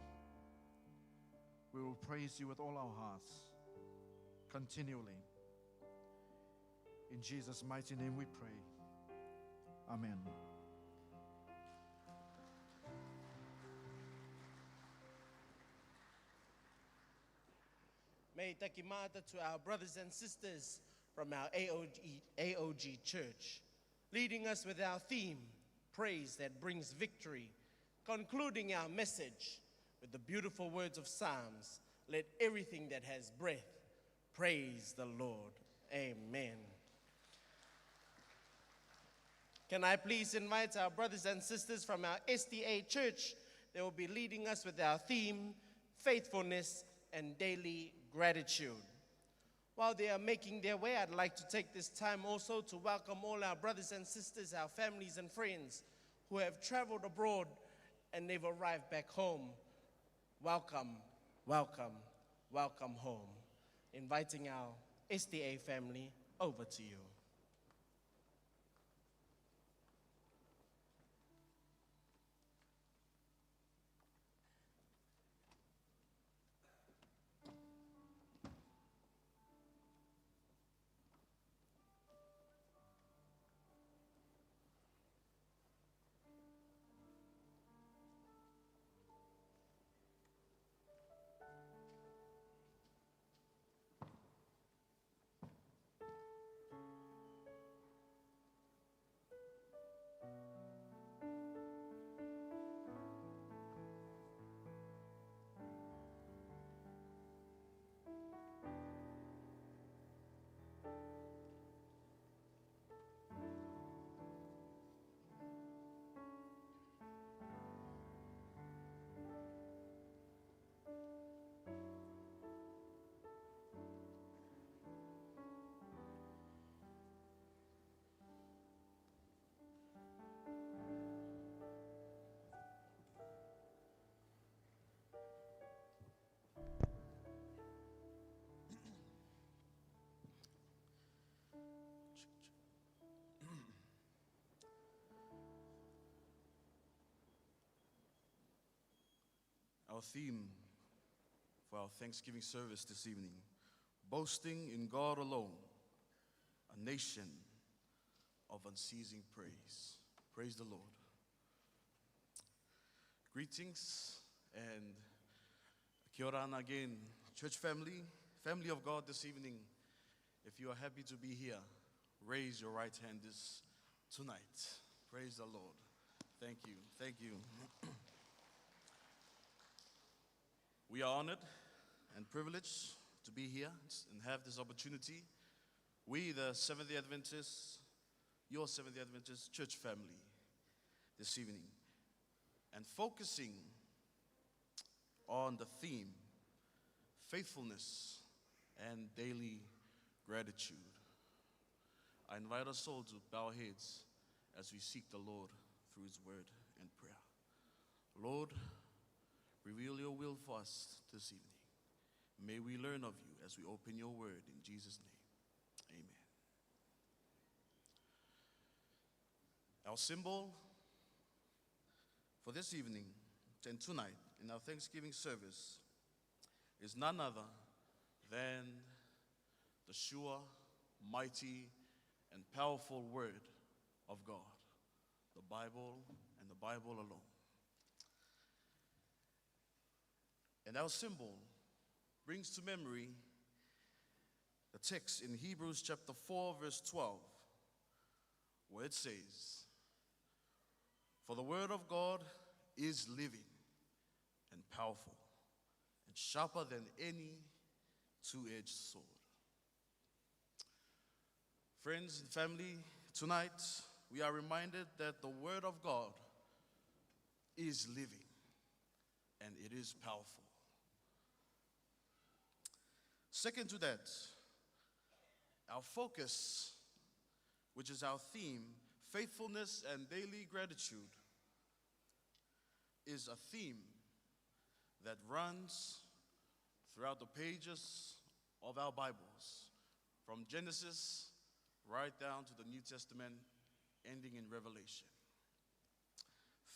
We will praise you with all our hearts, continually. In Jesus' mighty name we pray. Amen. May takimata to our brothers and sisters from our AOG Church, leading us with our theme, Praise That Brings Victory, concluding our message with the beautiful words of Psalms, let everything that has breath praise the Lord. Amen. Can I please invite our brothers and sisters from our SDA Church? They will be leading us with our theme, Faithfulness and Daily Gratitude. While they are making their way, I'd like to take this time also to welcome all our brothers and sisters, our families and friends who have traveled abroad and they've arrived back home. Welcome, welcome, welcome home. Inviting our SDA family over to you. theme for our Thanksgiving service this evening: boasting in God alone, a nation of unceasing praise. Praise the Lord. Greetings and kia ora ana again, church family, family of God this evening. If you are happy to be here, raise your right hand this tonight. Praise the Lord. Thank you. Thank you. We are honored and privileged to be here and have this opportunity. We, the Seventh-day Adventists, your Seventh-day Adventist church family this evening, and focusing on the theme, faithfulness and daily gratitude. I invite us all to bow our heads as we seek the Lord through His word and prayer. Lord, reveal your will for us this evening. May we learn of you as we open your word in Jesus' name. Amen. Our symbol for this evening and tonight in our Thanksgiving service is none other than the sure, mighty, and powerful word of God, the Bible and the Bible alone. And our symbol brings to memory the text in Hebrews chapter 4, verse 12, where it says, "For the word of God is living and powerful and sharper than any two-edged sword." Friends and family, tonight we are reminded that the word of God is living and it is powerful. Second to that, our focus, which is our theme, faithfulness and daily gratitude, is a theme that runs throughout the pages of our Bibles, from Genesis right down to the New Testament, ending in Revelation.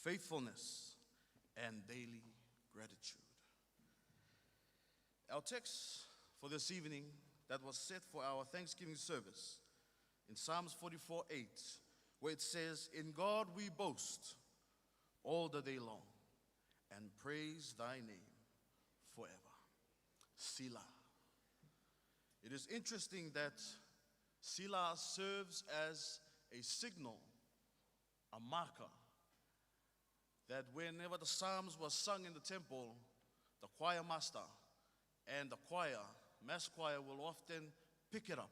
Faithfulness and daily gratitude. Our text for this evening that was set for our Thanksgiving service in Psalms 44:8, where it says, "In God we boast all the day long and praise thy name forever." Selah. It is interesting that Selah serves as a signal, a marker, that whenever the Psalms were sung in the temple, the choir master and the choir, mass choir, will often pick it up.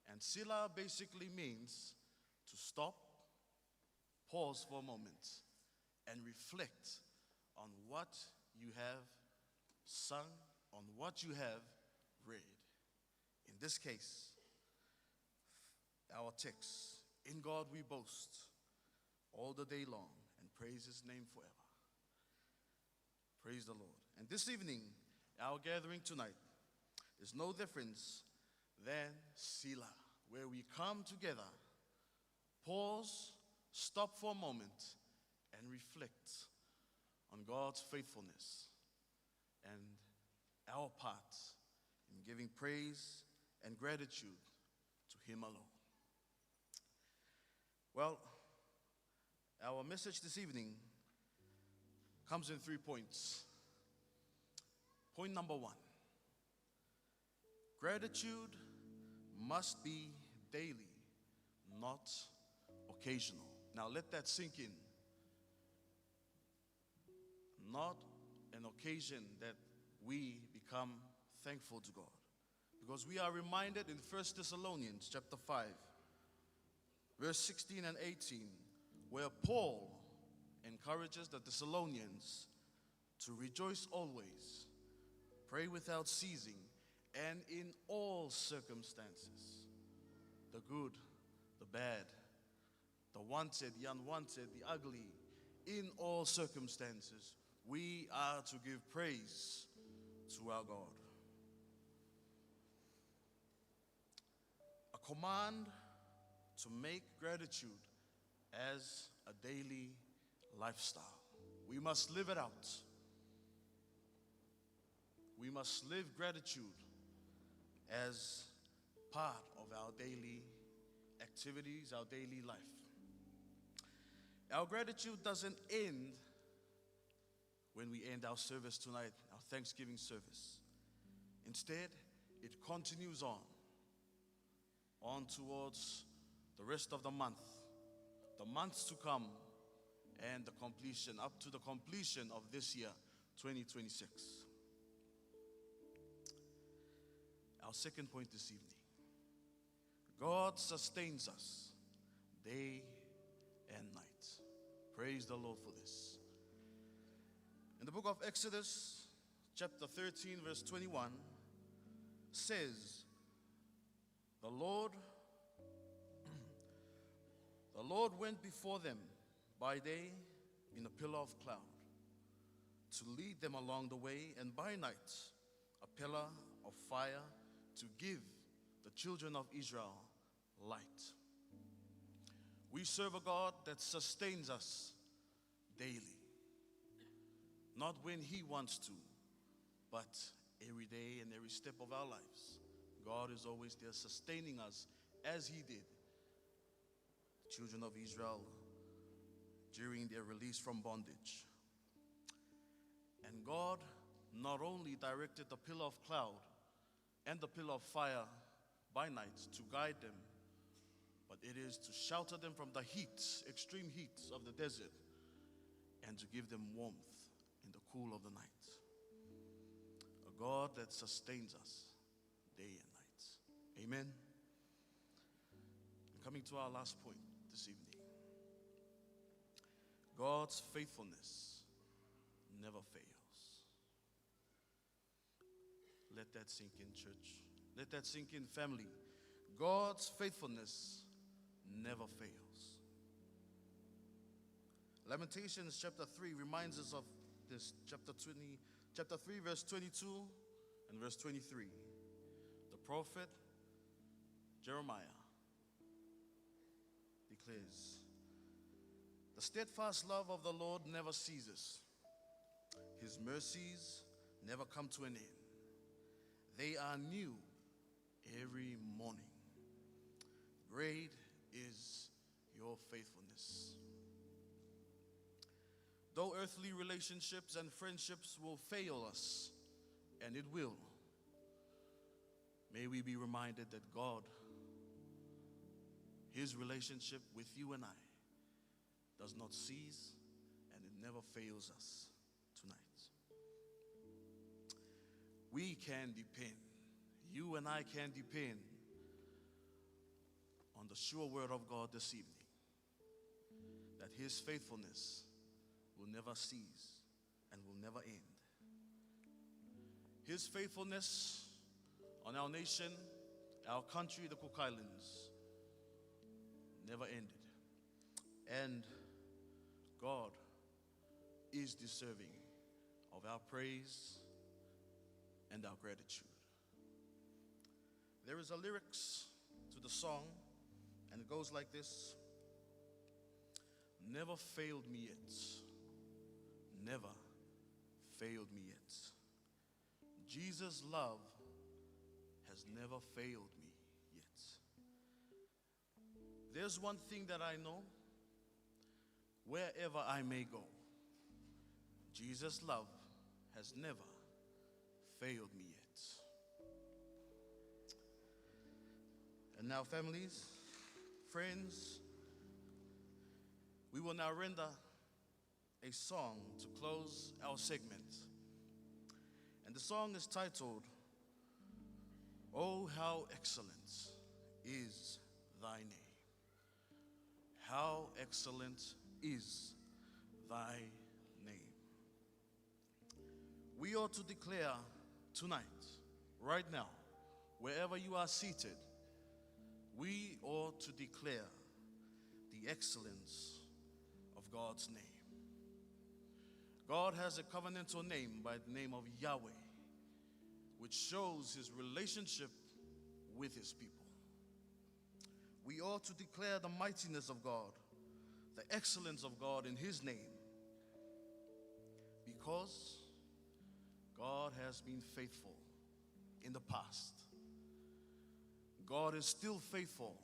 And Selah basically means to stop, pause for a moment, and reflect on what you have sung, on what you have read. In this case, our text, "In God we boast all the day long and praise His name forever." Praise the Lord. And this evening, our gathering tonight is no different than Selah, where we come together, pause, stop for a moment, and reflect on God's faithfulness and our part in giving praise and gratitude to Him alone. Well, our message this evening comes in 3 points. Point number 1, gratitude must be daily, not occasional. Now let that sink in. Not an occasion that we become thankful to God. Because we are reminded in 1 Thessalonians chapter 5, verse 16 and 18, where Paul encourages the Thessalonians to rejoice always, pray without ceasing, and in all circumstances, the good, the bad, the wanted, the unwanted, the ugly, in all circumstances, we are to give praise to our God. A command to make gratitude as a daily lifestyle. We must live it out. we must live gratitude as part of our daily activities, our daily life. Our gratitude doesn't end when we end our service tonight, our Thanksgiving service. Instead, it continues on towards the rest of the months to come, and the completion, up to the completion of this year, 2026. Our second point this evening: God sustains us day and night. Praise the Lord for this. In the book of Exodus, chapter 13, verse 21, says, the Lord went before them by day in a pillar of cloud to lead them along the way, and by night a pillar of fire to give the children of Israel light. We serve a God that sustains us daily. Not when He wants to, but every day and every step of our lives. God is always there sustaining us as He did the children of Israel during their release from bondage. And God not only directed the pillar of cloud and the pillar of fire by night to guide them, but it is to shelter them from the heat, extreme heat of the desert, and to give them warmth in the cool of the night. A God that sustains us day and night. Amen. Coming to our last point this evening. God's faithfulness never fails. Let that sink in, church. Let that sink in, family. God's faithfulness never fails. Lamentations chapter 3 reminds us of this. Chapter 3, verse 22 and verse 23. The prophet Jeremiah declares, the steadfast love of the Lord never ceases. His mercies never come to an end. They are new every morning. Great is your faithfulness. Though earthly relationships and friendships will fail us, and it will, may we be reminded that God, His relationship with you and I, does not cease, and it never fails us tonight. We can depend, you and I can depend on the sure word of God this evening, that His faithfulness will never cease and will never end. His faithfulness on our nation, our country, the Cook Islands, never ended. And God is deserving of our praise and our gratitude. There is a lyrics to the song, and it goes like this: never failed me yet, never failed me yet. Jesus' love has never failed me yet. There's one thing that I know, wherever I may go, Jesus' love has never failed me yet. And now, families, friends, we will now render a song to close our segment. And the song is titled, Oh, how excellent is thy name. How excellent is thy name. We ought to declare tonight, right now, wherever you are seated, we ought to declare the excellence of God's name. God has a covenantal name by the name of Yahweh, which shows His relationship with His people. We ought to declare the mightiness of God, the excellence of God in His name, because God has been faithful in the past. God is still faithful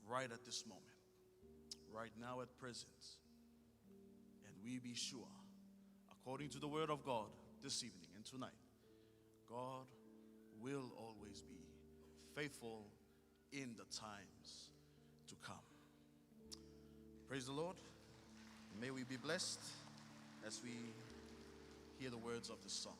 right at this moment, right now at present. And we be sure, according to the word of God this evening and tonight, God will always be faithful in the times to come. Praise the Lord. May we be blessed as we hear the words of this song.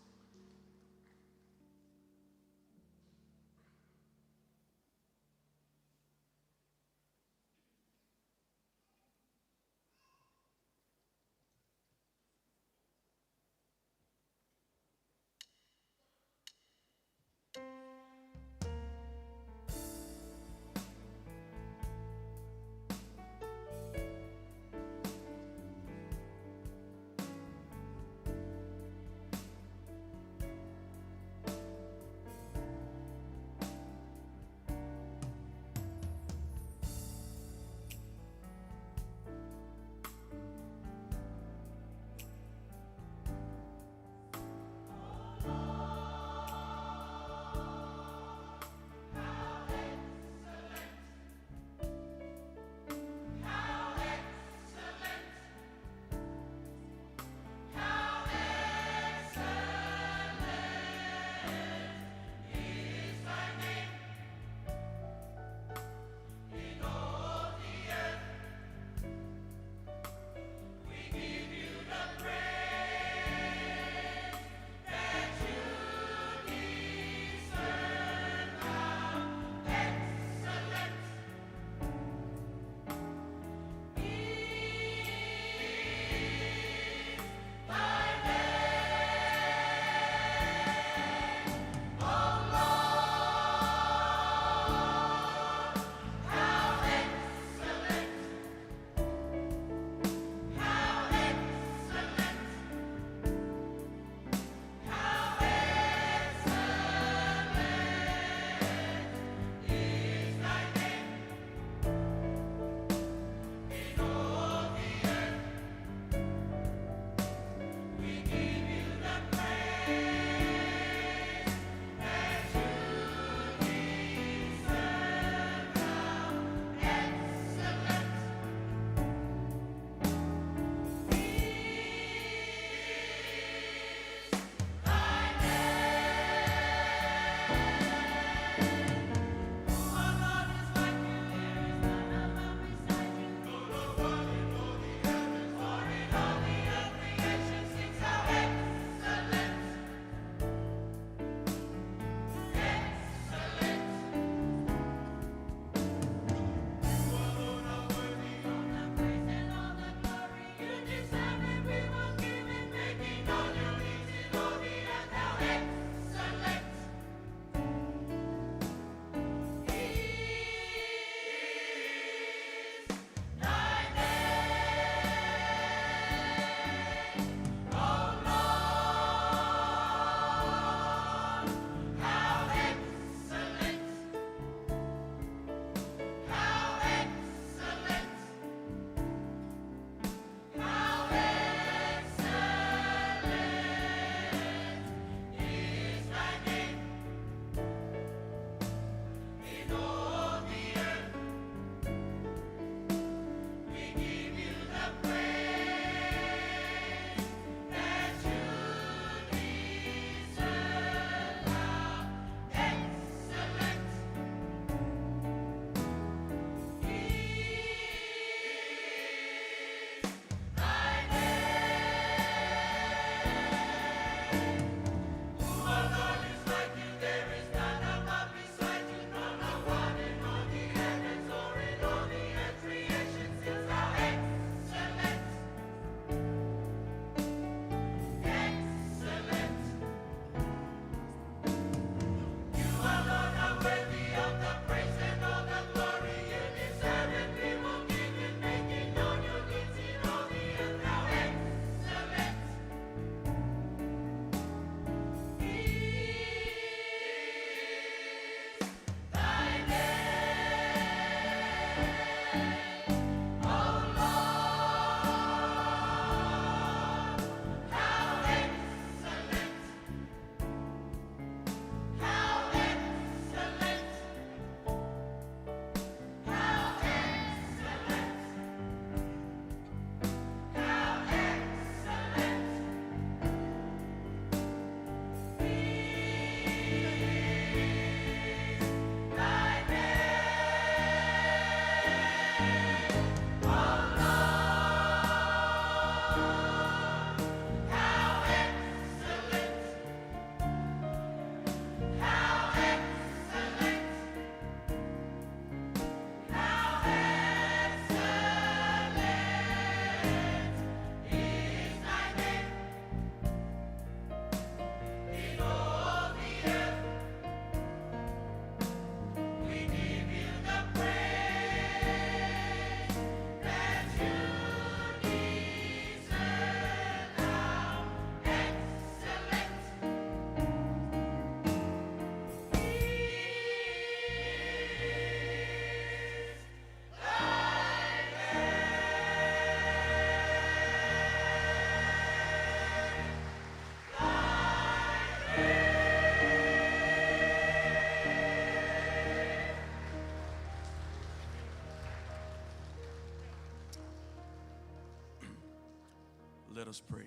us pray.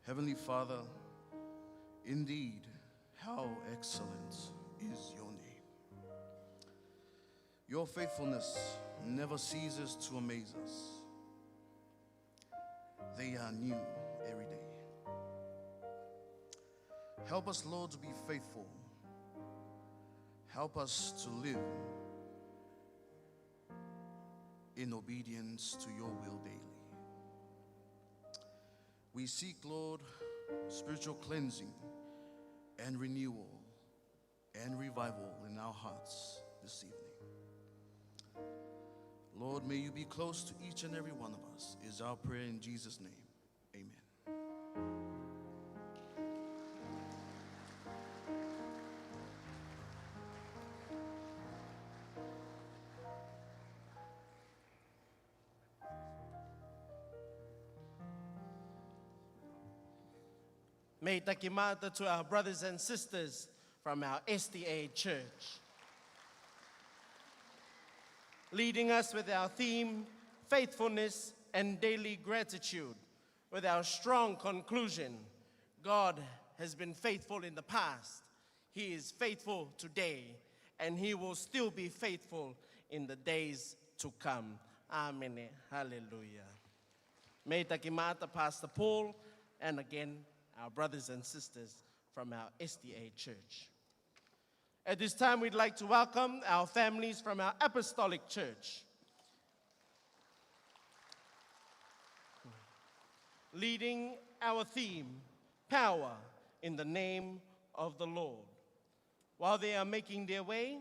Heavenly Father, indeed, how excellent is your name. Your faithfulness never ceases to amaze us. They are new every day. Help us, Lord, to be faithful. Help us to live in obedience to your will daily. We seek, Lord, spiritual cleansing and renewal and revival in our hearts this evening. Lord, may you be close to each and every one of us, is our prayer in Jesus' name. Amen. May takimata to our brothers and sisters from our SDA church. Leading us with our theme, faithfulness and daily gratitude, with our strong conclusion, God has been faithful in the past, He is faithful today, and He will still be faithful in the days to come. Amen. Hallelujah. May takimata Pastor Paul, and again, our brothers and sisters from our SDA church. At this time, we'd like to welcome our families from our Apostolic church. Leading our theme, power in the name of the Lord. While they are making their way,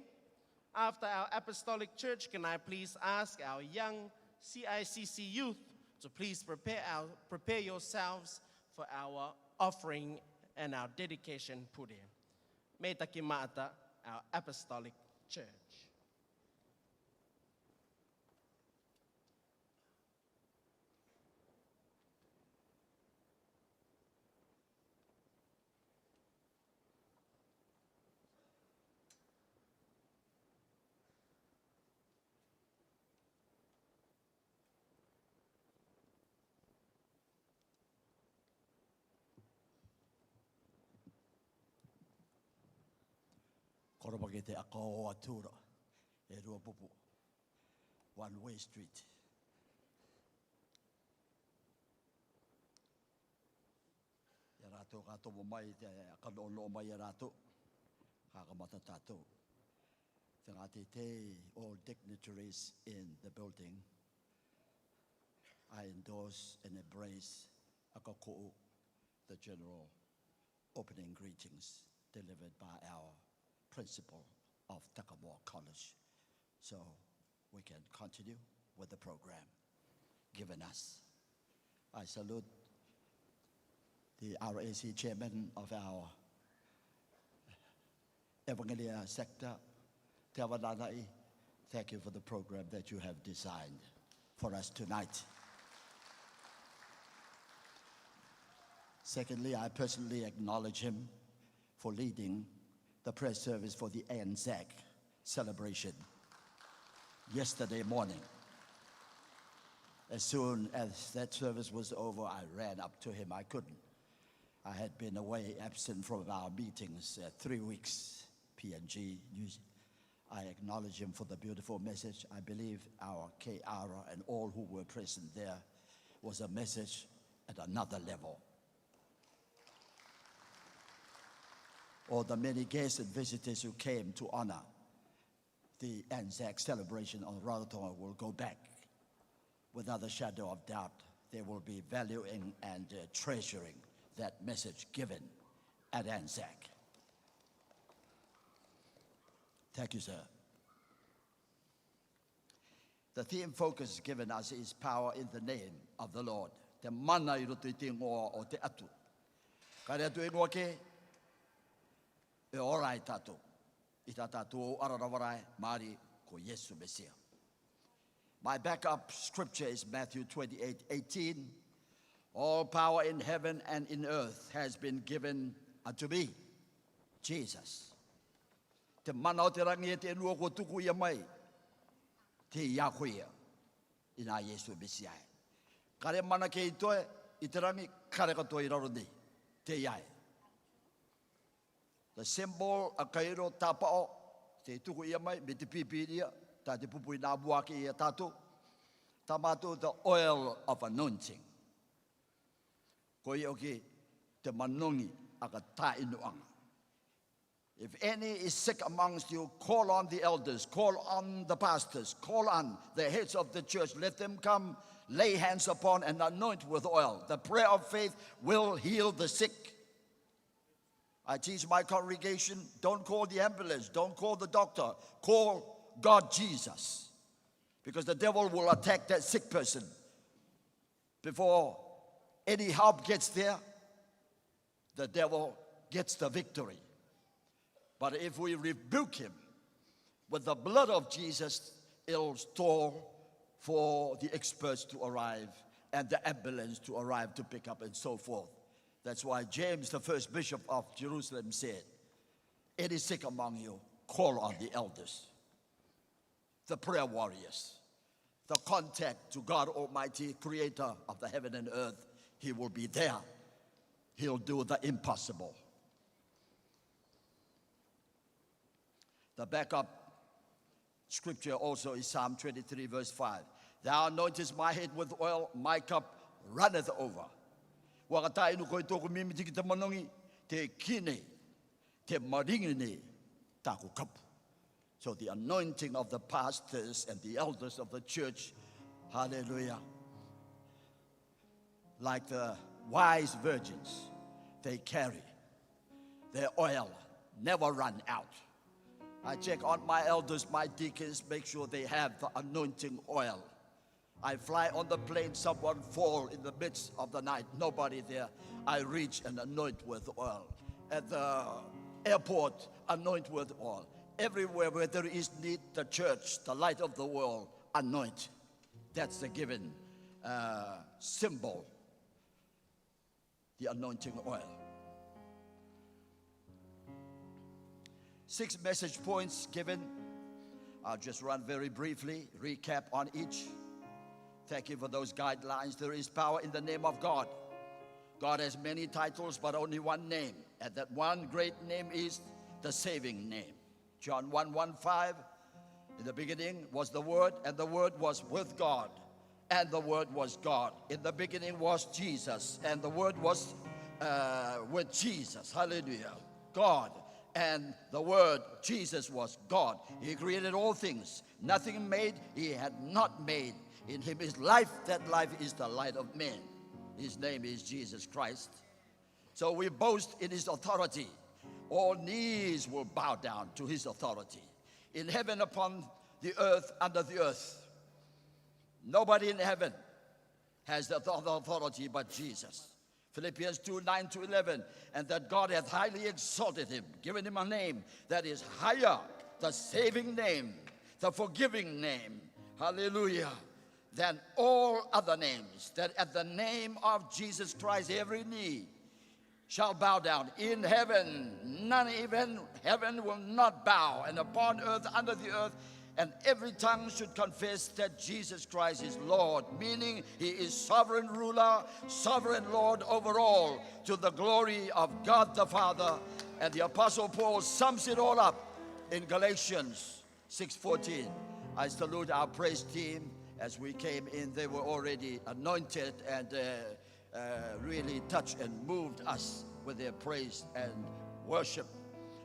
after our Apostolic church, can I please ask our young CICC youth to please prepare yourselves for our offering and our dedication pude. Me takimata, our Apostolic church. Korobake te akao atura, e rua pupu, one-way street. E rato kato mo mai te akanono mai e rato, kakamata tato. Te ngati te all dignitaries in the building, I endorse and embrace akako, the general opening greetings delivered by our principal of Takamoa College. So we can continue with the program given us. I salute the RAC chairman of our Evangelia sector, Te Awananai. Thank you for the program that you have designed for us tonight. Secondly, I personally acknowledge him for leading the press service for the ANZAC celebration yesterday morning. As soon as that service was over, I ran up to him. I couldn't. I had been away, absent from our meetings 3 weeks, PNG. I acknowledge him for the beautiful message. I believe our Kare and all who were present there was a message at another level. Or the many guests and visitors who came to honor the Anzac celebration on Rarotonga will go back. Without a shadow of doubt, they will be valuing and treasuring that message given at Anzac. Thank you, sir. The theme focus given us is power in the name of the Lord. Te mana I roto I te ingoa o te atu. Kare atu ingoa ke, e orai tātou. I tā tātou o ararawarai, Māori ko Yesu Mesia. My backup scripture is Matthew 28:18. All power in heaven and in earth has been given unto me, Jesus. Te mana o te rangi e te enua ko tuku ia mai, te iakoia, ina Yesu Mesia. Kare mana ke itoe, iterangi kare katoa I raro nei, te iai. The symbol a kairo tapao, te tuku ia mai, me te pipiria, ta te pupu I nā buake ia tātou. Tamatu, the oil of anointing. Ko I oki te manungi aka tā inuanga. If any is sick amongst you, call on the elders, call on the pastors, call on the heads of the church. Let them come, lay hands upon and anoint with oil. The prayer of faith will heal the sick. I teach my congregation, don't call the ambulance, don't call the doctor, call God Jesus. Because the devil will attack that sick person. Before any help gets there, the devil gets the victory. But if we rebuke him with the blood of Jesus, it'll stall for the experts to arrive and the ambulance to arrive to pick up and so forth. That's why James, the first bishop of Jerusalem, said, any sick among you, call on the elders, the prayer warriors, the contact to God Almighty, creator of the heaven and earth. He will be there. He'll do the impossible. The backup scripture also is Psalm 23 verse 5. Thou anointest my head with oil, my cup runneth over. Wakatai no koi toko mimiti ki te manongi, te kine, te maringine, taku kapu. So the anointing of the pastors and the elders of the church, hallelujah, like the wise virgins, they carry their oil, never run out. I check on my elders, my deacons, make sure they have the anointing oil. I fly on the plane, someone fall in the midst of the night, nobody there. I reach and anoint with oil. At the airport, anoint with oil. Everywhere where there is need, the church, the light of the world, anoint. That's the given symbol, the anointing oil. 6 message points given. I'll just run very briefly, recap on each. Thank you for those guidelines. There is power in the name of God. God has many titles, but only one name. And that one great name is the saving name. John 1:15, in the beginning was the Word, and the Word was with God, and the Word was God. In the beginning was Jesus, and the Word was with Jesus. Hallelujah. God. And the Word, Jesus, was God. He created all things. Nothing made He had not made. In Him is life. That life is the light of men. His name is Jesus Christ. So we boast in His authority. All knees will bow down to His authority. In heaven, upon the earth, under the earth. Nobody in heaven has the authority but Jesus. Philippians 2:9-11, and that God hath highly exalted Him, given Him a name that is higher, the saving name, the forgiving name, hallelujah, than all other names, that at the name of Jesus Christ every knee shall bow down. In heaven, none even heaven will not bow, and upon earth, under the earth, and every tongue should confess that Jesus Christ is Lord, meaning He is sovereign ruler, sovereign Lord over all, to the glory of God the Father. And the Apostle Paul sums it all up in Galatians 6:14. I salute our praise team. As we came in, they were already anointed and really touched and moved us with their praise and worship.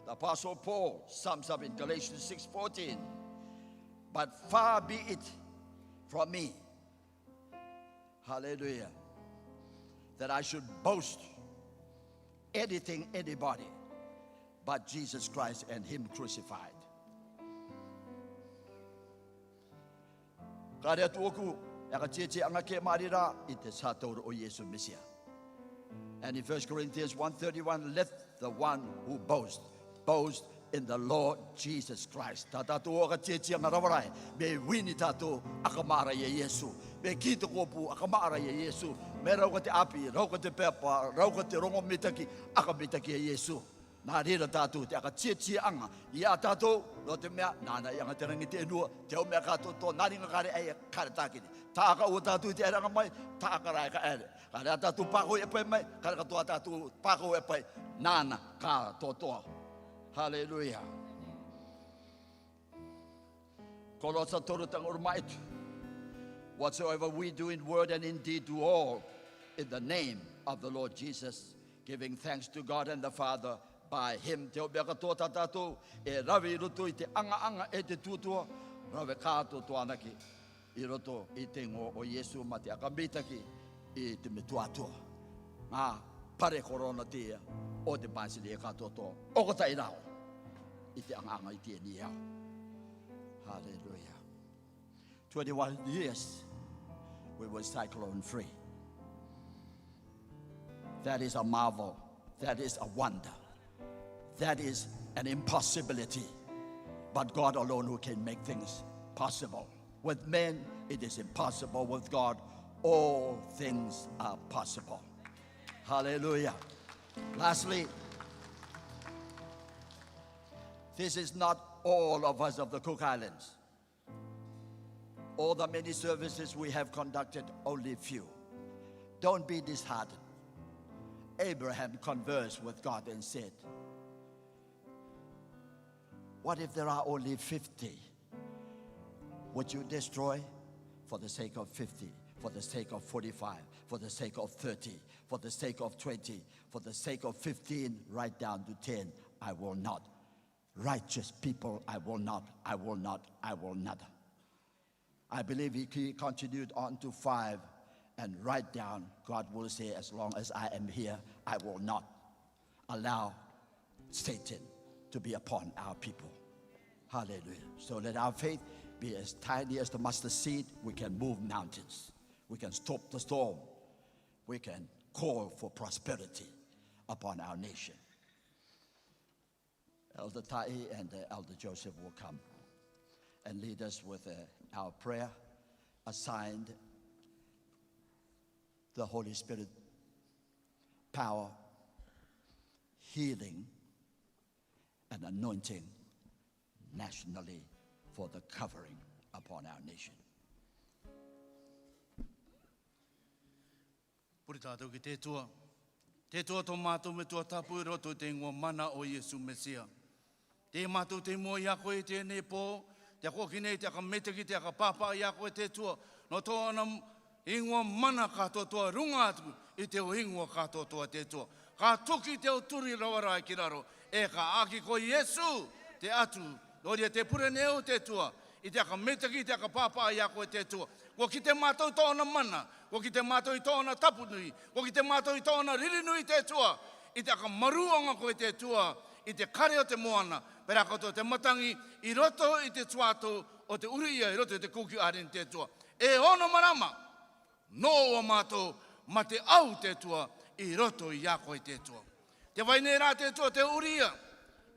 The Apostle Paul sums up in Galatians 6:14. But far be it from me, hallelujah, that I should boast anything, anybody, but Jesus Christ and Him crucified. Kare atuoku, akatietie anga ke marira, ite sator o Yesu Mesia. And in 1 Corinthians 1:31, let the one who boast in the Lord Jesus Christ. Tatatu akatietie anga rawarai, be wini tatu akamara ye Yesu. Be kito kopu akamara ye Yesu. Me rau kate api, rau kate pepa, rau kate rongo mitaki, akamitaki ye Yesu. Nā rira tātou te akatietie anga. Ia tātou, no te mea, nāna ianga te rangi te enua, te o mea kātou tō, nā ringa kare ei kare tākini. Tāka ua tātou te eranga mai, tāka rai ka ere. Kare a tātou pāko e pai mai, kare katoa tātou pāko e pai, nāna kā tōtoa. Hallelujah. Kolosa toro tanga urmaitu. Whatsoever we do in word and in deed, do all in the name of the Lord Jesus, giving thanks to God and the Father by Him. Te o mea katoa tātou, e rawi roto I te anga e te tūtua, rawe kātou tuanaki, I roto I te ngo o Yesu ma te akamitaki I te metuatua. Ngā pare korona tia o te paisiri e kātou tō. Oko tai rao, I te anga I te ni au. Hallelujah. 21 years we were cyclone free. That is a marvel. That is a wonder. That is an impossibility. But God alone who can make things possible. With men, it is impossible. With God, all things are possible. Hallelujah. Lastly, this is not all of us of the Cook Islands. All the many services we have conducted, only few. Don't be disheartened. Abraham conversed with God and said, what if there are only 50? Would you destroy for the sake of 50, for the sake of 45, for the sake of 30, for the sake of 20, for the sake of 15, right down to 10? I will not. Righteous people, I will not, I will not, I will not. I believe he continued on to 5 and write down, God will say, as long as I am here, I will not allow Satan to be upon our people. Hallelujah. So let our faith be as tiny as the mustard seed. We can move mountains. We can stop the storm. We can call for prosperity upon our nation. Elder Tai and Elder Joseph will come and lead us with our prayer assigned the Holy Spirit power, healing, and anointing nationally for the covering upon our nation. Puri tātou ki tētua. Tētua tō mātou me tua tapu I roto te ingoa mana o Yesu Mesia. Te mātou te mua I a koe tēnei pō, te ako ki nei te akametaki, te akapaapaa I a koe tētua. No tōna ingoa mana kātotoa runga atu I te o ingoa kātotoa tētua. Ka tuki te o turi rawarai ki raro. E ka aki ko Yesu te atu. Noria te pure neo tētua. I te akametaki, te akapaapaa I a koe tētua. Ko ki te mātou tōna mana. Ko ki te mātou I tōna tapunui. Ko ki te mātou I tōna ririnui tētua. I te akamaruanga koe tētua. I te kare o te moana. Pera koto te matangi I roto I te tuato o te uria I roto I te kuki aren tētua. E ono marama. No o mātou ma te au tētua I roto I a koe tētua. Te waine rā tētua te uria.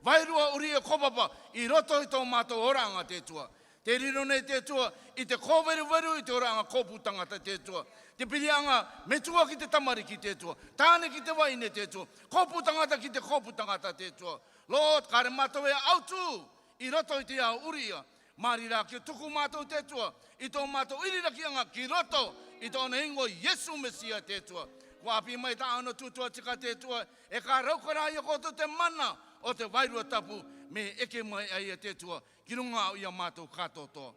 Vairua uria kopapa I roto I tō mātou oranga tētua. Te riro nei tētua I te kōweruweru I te oranga kōpu tangata tētua. Te pirianga metua ki te tamariki tētua. Tāne ki te waine tētua. Kōpu tangata ki te kōpu tangata tētua. Lord, kare mātou e autu I roto I te au uria. Māri rā ki tuku mātou tētua. I tō mātou irirakianga ki roto I tōna ingo Yesu Mesia tētua. Kua api mai tā ano tūtua tika tētua. E kā raukara I a koto te mana o te wairua tapu me eke mai ai a tētua. Ki runga o ia mātou kātotoa.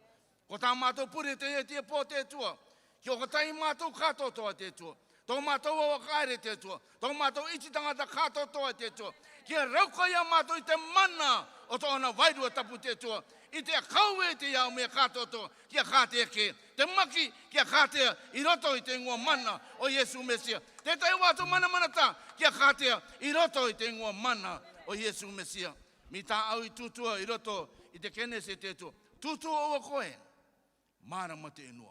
Ko tā mātou pure te e tia pō tētua. Ki o katai mātou kātotoa tētua. Tō mātou awa kāre tētua. Tō mātou iti tangata kātotoa tētua. Ki a rauka ia mātou I te mana o tōna wairua tapu tētua. I te akau e te iau mea kātotoa. Ki a kātea ke. Te maki ki a kātea I roto I te ingoa mana o Yesu Mesia. Te tai wātou mana tā. Ki a kātea I roto I te ingoa mana o Yesu Mesia. Mi tā au I tūtua I roto I te kene se tētua. Tūtua o koe. Mārama te inua.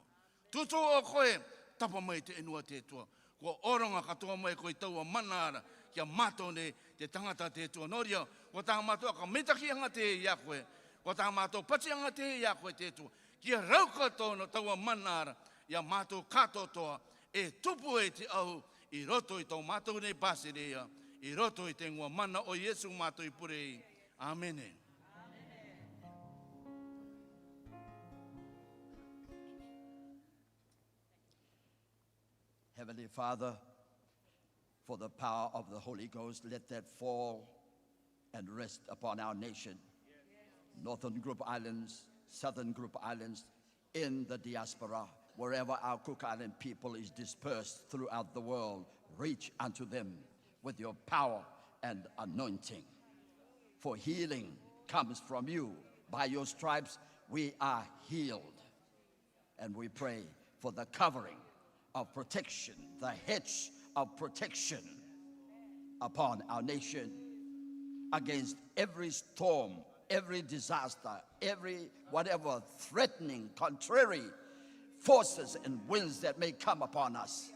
Tūtua o koe. Tapa mai te inua tētua. Ko oronga katoa mai koe taua manara. Kia mātou ne te tangata tētua. Noria, ko tā mātou ka metaki anga te ia koe. Ko tā mātou pati anga te ia koe tētua. Kia rauka tōna taua manara. Ia mātou kātotoa. E tupu e te au I roto I tō mātou ne bāserea. I roto I te ingoa mana o Yesu mātou I purei. Amene. Heavenly Father, for the power of the Holy Ghost, let that fall and rest upon our nation. Northern Group Islands, Southern Group Islands, in the diaspora, wherever our Cook Island people is dispersed throughout the world, reach unto them with your power and anointing. For healing comes from you. By your stripes we are healed. And we pray for the covering of protection, the hedge of protection upon our nation against every storm, every disaster, every whatever threatening, contrary forces and winds that may come upon us.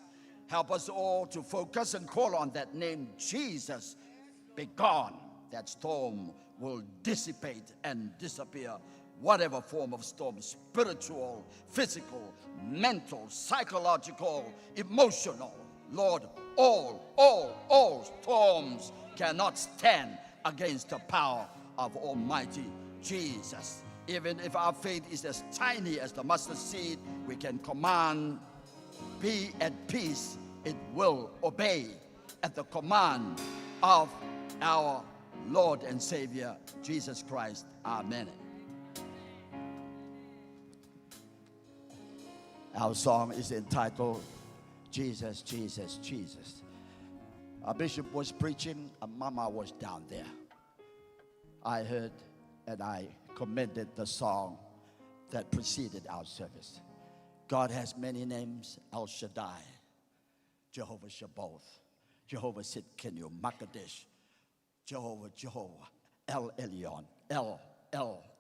Help us all to focus and call on that name, Jesus. Be gone. That storm will dissipate and disappear. Whatever form of storm, spiritual, physical, mental, psychological, emotional, Lord, all storms cannot stand against the power of Almighty Jesus. Even if our faith is as tiny as the mustard seed, we can command, be at peace. It will obey at the command of our Lord and Savior, Jesus Christ. Amen. Our song is entitled, Jesus, Jesus, Jesus. Our bishop was preaching, and Mama was down there. I heard and I commended the song that preceded our service. God has many names: El Shaddai, Jehovah Shabbath, Jehovah Sitkenu, Makadesh, Jehovah, El Elyon, El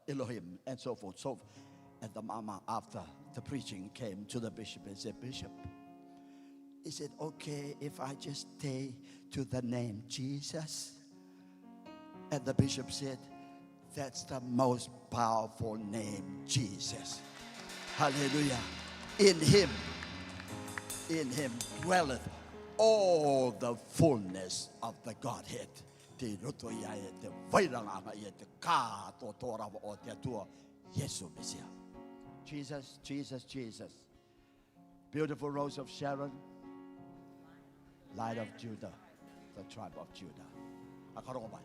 Elohim, and so forth. And the Mama, after the preaching, came to the bishop and said, Bishop, is it okay if I just stay to the name Jesus? And the bishop said, that's the most powerful name, Jesus. Hallelujah. In him dwelleth all the fullness of the Godhead. Jesus, Jesus, Jesus. Beautiful Rose of Sharon, Light of Judah, the tribe of Judah. Akapaapaa.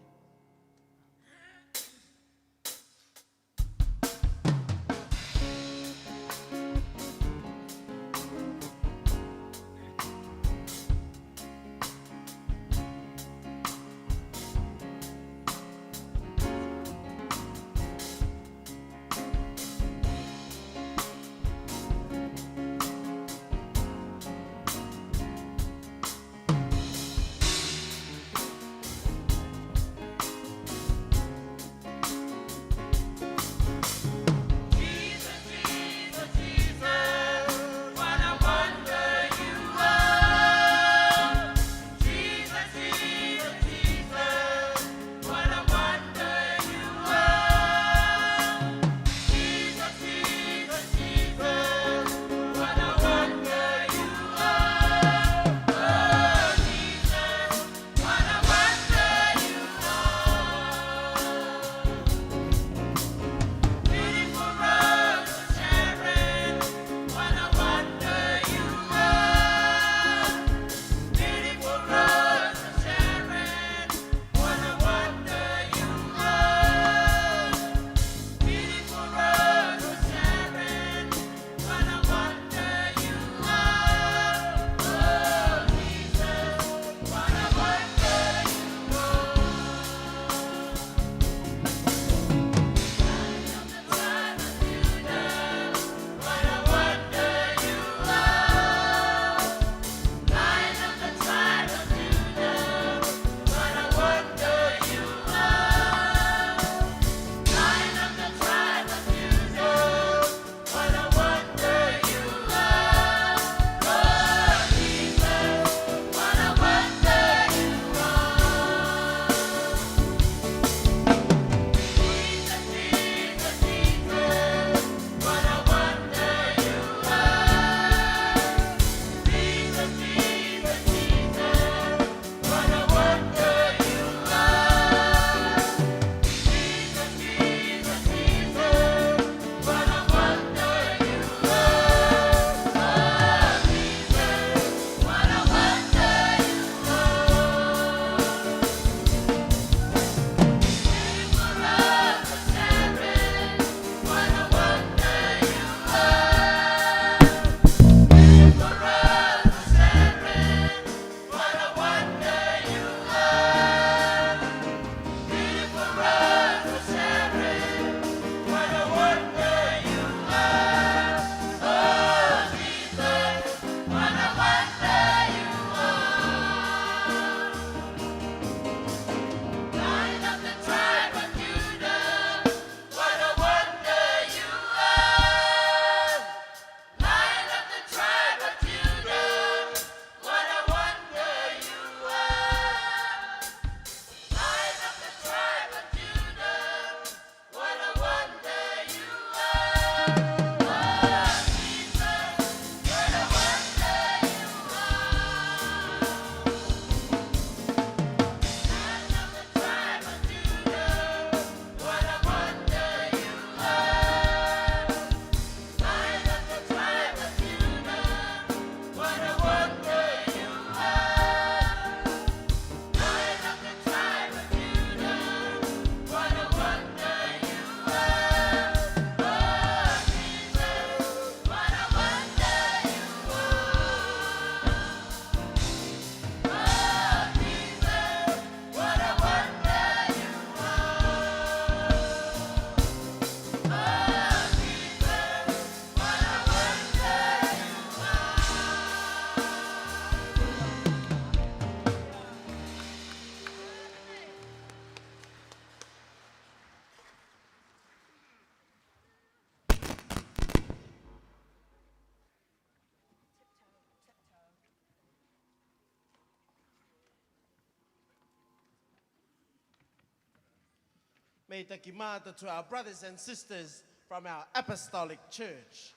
May takimata to our brothers and sisters from our Apostolic Church.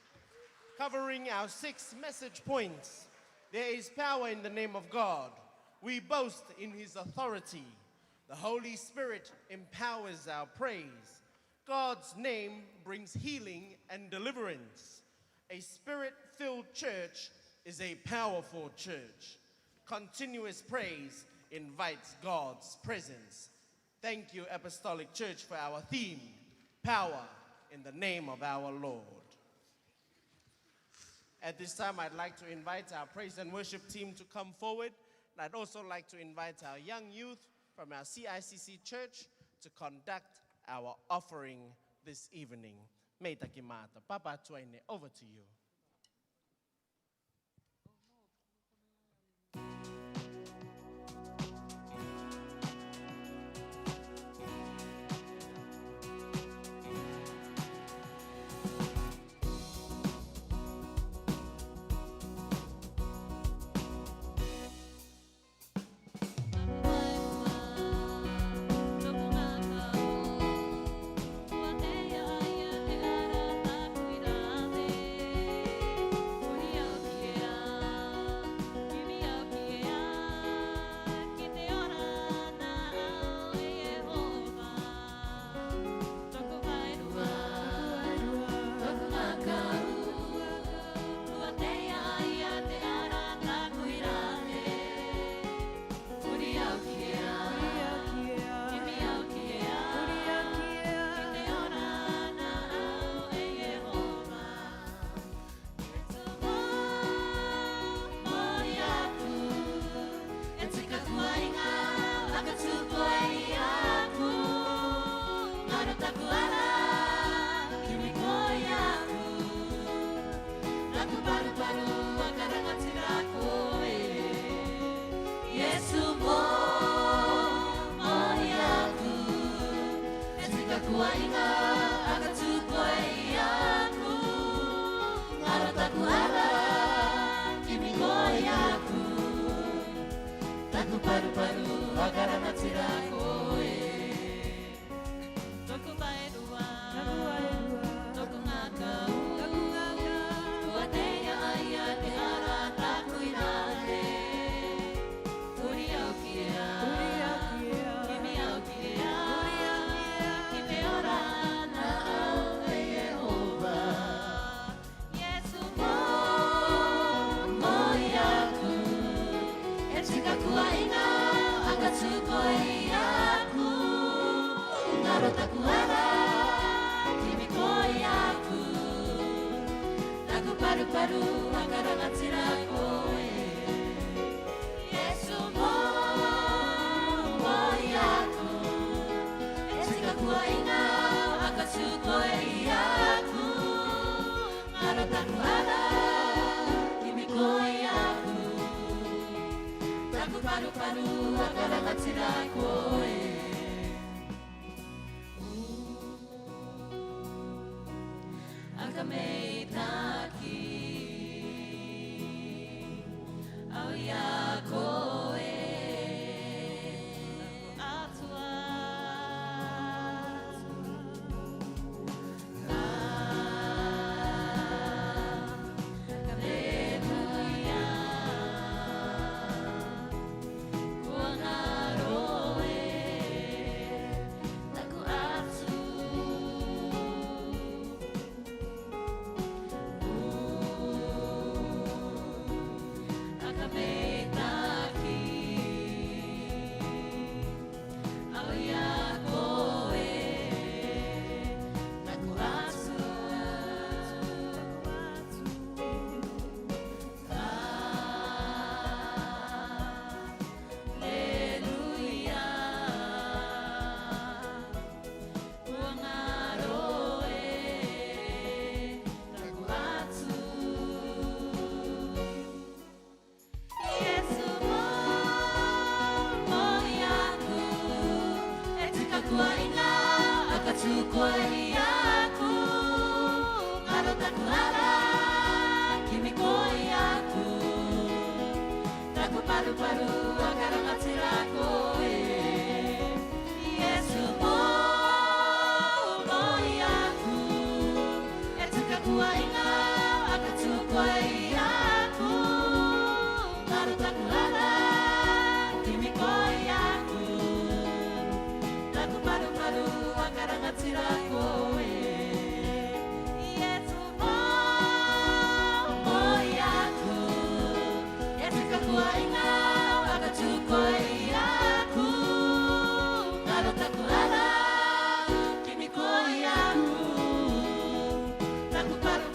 Covering our 6 message points. There is power in the name of God. We boast in his authority. The Holy Spirit empowers our praise. God's name brings healing and deliverance. A spirit-filled church is a powerful church. Continuous praise invites God's presence. Thank you, Apostolic Church, for our theme, power in the name of our Lord. At this time, I'd like to invite our praise and worship team to come forward. And I'd also like to invite our young youth from our CICC church to conduct our offering this evening. Meita kimata. Papa Tuaine, over to you.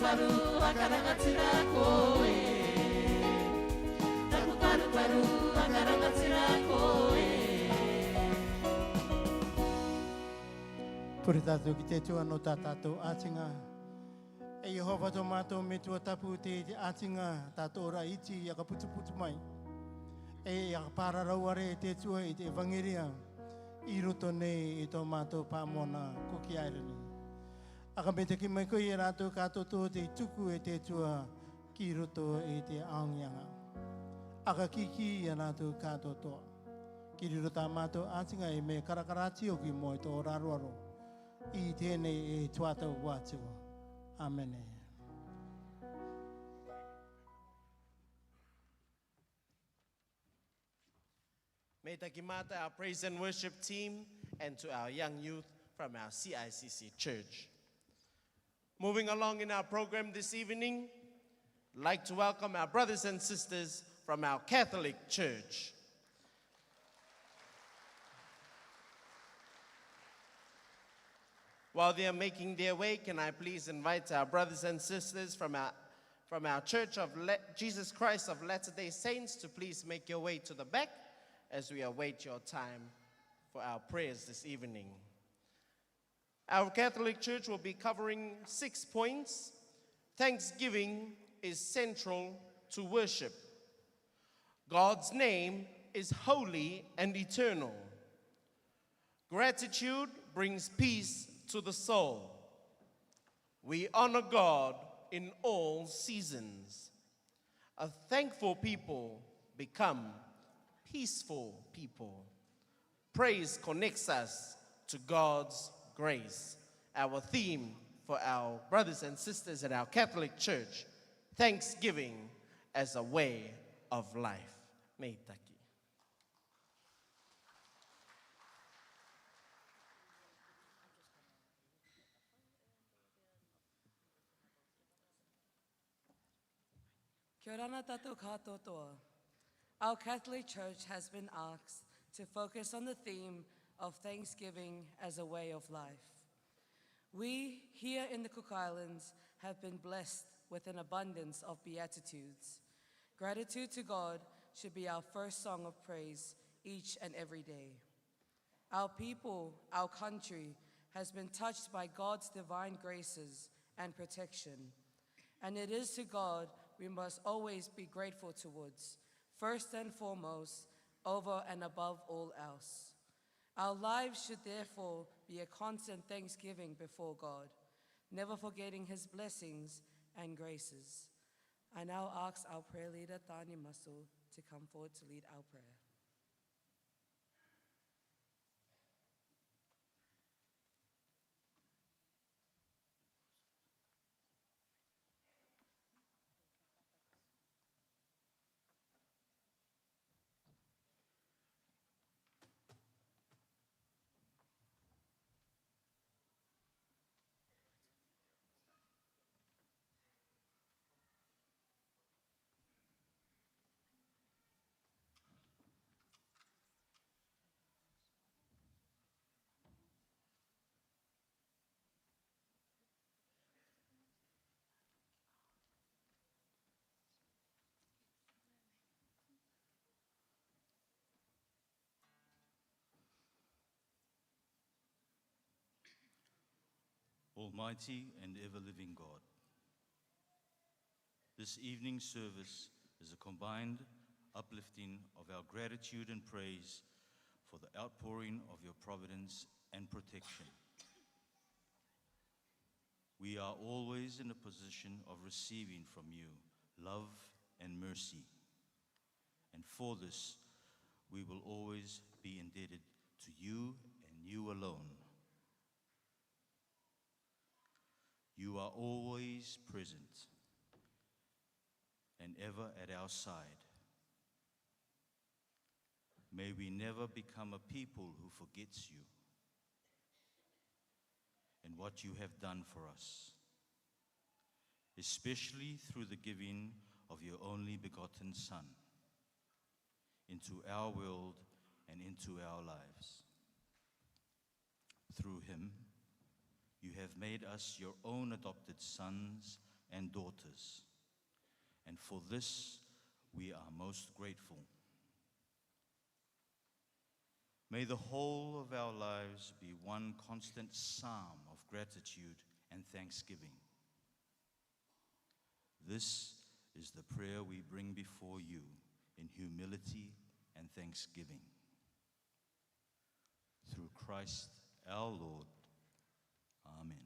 paru akarangatira koe. Taku paru akarangatira koe. Puri tātou ki te tua no tā tātou ātinga. E Yehova tō mātou me tua tapu te ātinga tātou ora iti i akaputuputu mai. E akapārarau are te tua i te evangeria i roto nei i tō mātou pāmona koki airani. Aka me te ki mai koe i rātou kātou tō te tuku e te tua ki roto i te aongianga. Aka kiki i rātou kātou toa. Ki riro tā mātou ātinga e me karakarati o ki mo i tō raruaro. I tēnei e tuatau wātua. Amen. May takimata our praise and worship team and to our young youth from our CICC church. Moving along in our program this evening, I'd like to welcome our brothers and sisters from our Catholic church. While they are making their way, can I please invite our brothers and sisters from our Church of Jesus Christ of Latter-day Saints to please make your way to the back as we await your time for our prayers this evening. Our Catholic Church will be covering 6 points. Thanksgiving is central to worship. God's name is holy and eternal. Gratitude brings peace to the soul. We honor God in all seasons. A thankful people become peaceful people. Praise connects us to God's grace. Our theme for our brothers and sisters at our Catholic Church, Thanksgiving as a way of life. Meitaki. Kia ora tātou katoa. Our Catholic Church has been asked to focus on the theme of Thanksgiving as a way of life. We here in the Cook Islands have been blessed with an abundance of beatitudes. Gratitude to God should be our first song of praise each and every day. Our people, our country, has been touched by God's divine graces and protection. And it is to God we must always be grateful towards, first and foremost, over and above all else. Our lives should therefore be a constant thanksgiving before God, never forgetting his blessings and graces. I now ask our prayer leader, Tani Masu, to come forward to lead our prayer. Almighty and ever-living God, this evening's service is a combined uplifting of our gratitude and praise for the outpouring of your providence and protection. We are always in a position of receiving from you love and mercy, and for this we will always be indebted to you and you alone. You are always present and ever at our side. May we never become a people who forgets you and what you have done for us, especially through the giving of your only begotten Son into our world and into our lives. Through him, you have made us your own adopted sons and daughters. And for this, we are most grateful. May the whole of our lives be one constant psalm of gratitude and thanksgiving. This is the prayer we bring before you in humility and thanksgiving. Through Christ our Lord. Amen.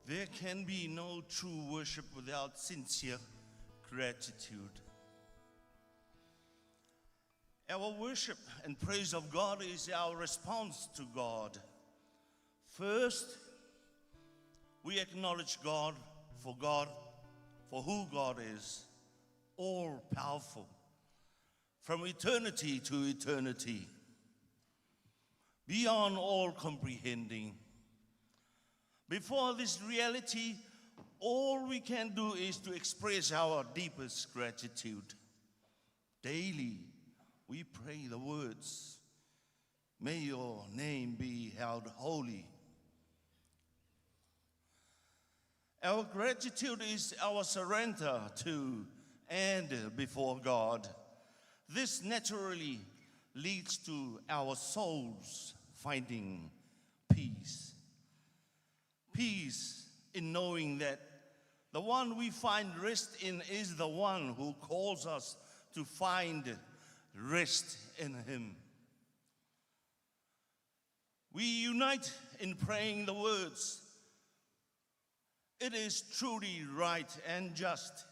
There can be no true worship without sincere gratitude. Our worship and praise of God is our response to God. First, we acknowledge God, for who God is, all powerful, from eternity to eternity, beyond all comprehending. Before this reality, all we can do is to express our deepest gratitude. Daily, we pray the words, "May your name be held holy." Our gratitude is our surrender to and before God. This naturally leads to our souls finding peace. Peace in knowing that the one we find rest in is the one who calls us to find rest in Him. We unite in praying the words, "It is truly right and just,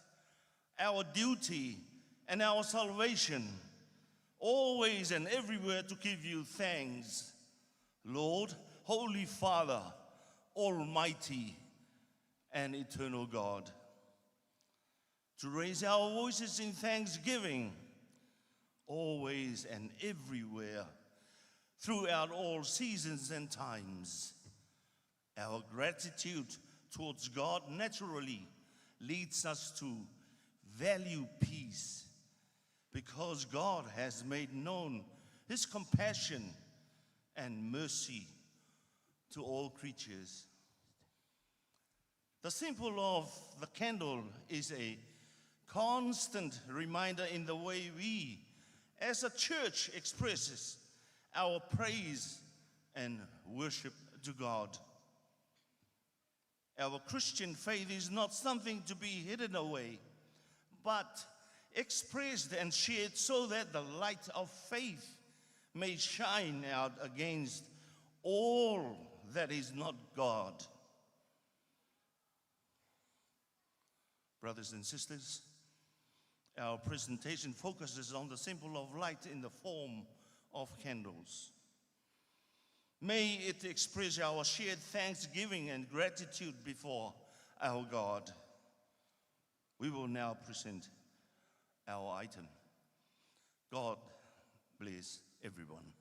our duty and our salvation, always and everywhere to give you thanks, Lord, Holy Father, Almighty and eternal God." To raise our voices in thanksgiving, always and everywhere, throughout all seasons and times. Our gratitude towards God naturally leads us to value peace, because God has made known His compassion and mercy to all creatures. The symbol of the candle is a constant reminder in the way we, as a church, expresses our praise and worship to God. Our Christian faith is not something to be hidden away, but expressed and shared so that the light of faith may shine out against all that is not God. Brothers and sisters, our presentation focuses on the symbol of light in the form of candles. May it express our shared thanksgiving and gratitude before our God. We will now present our item. God bless everyone.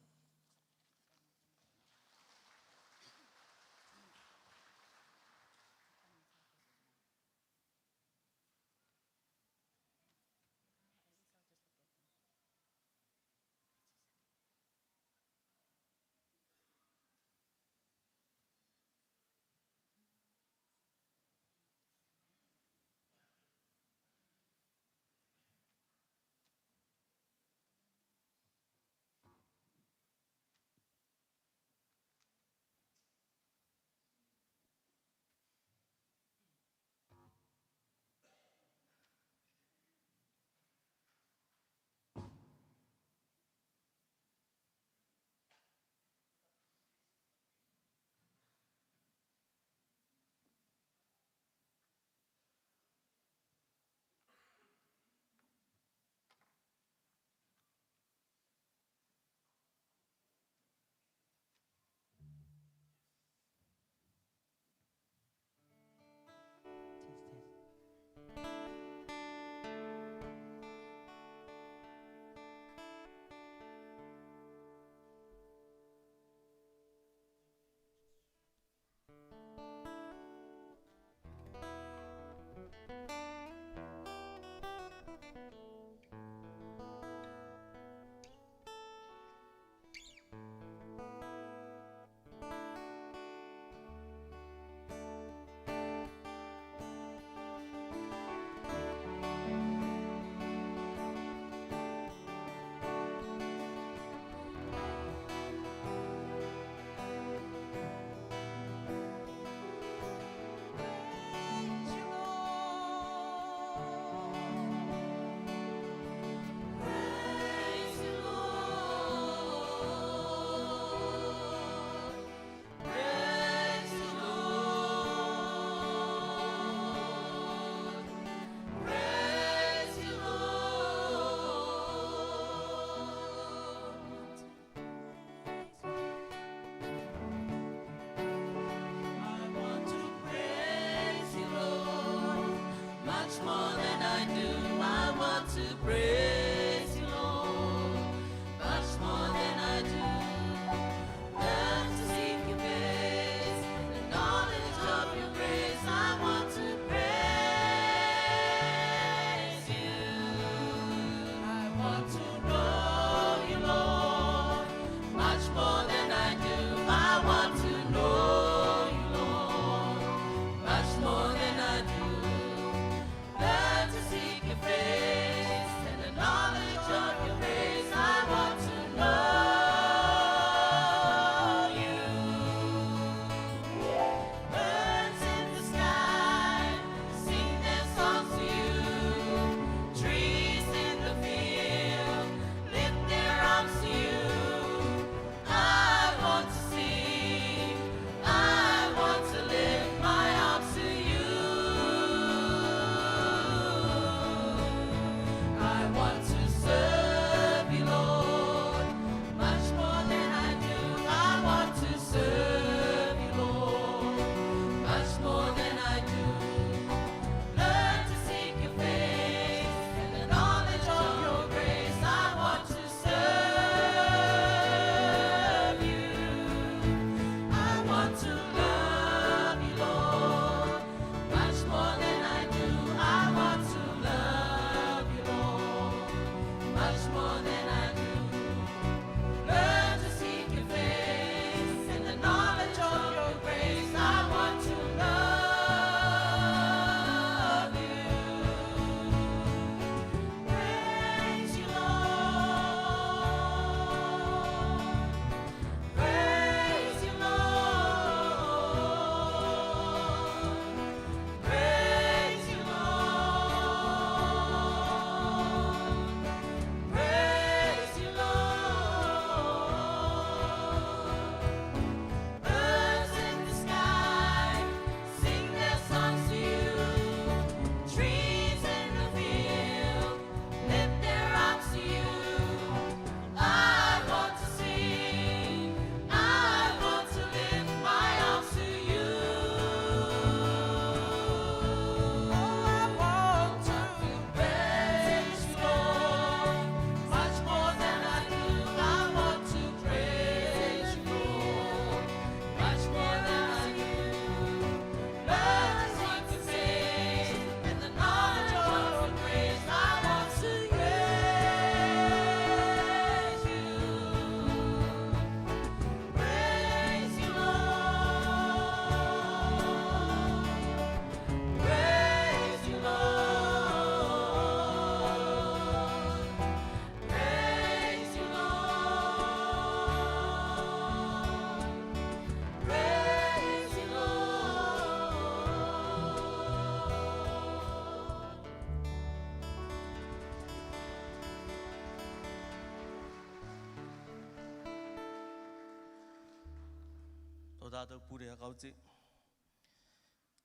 tātou pure a kauti.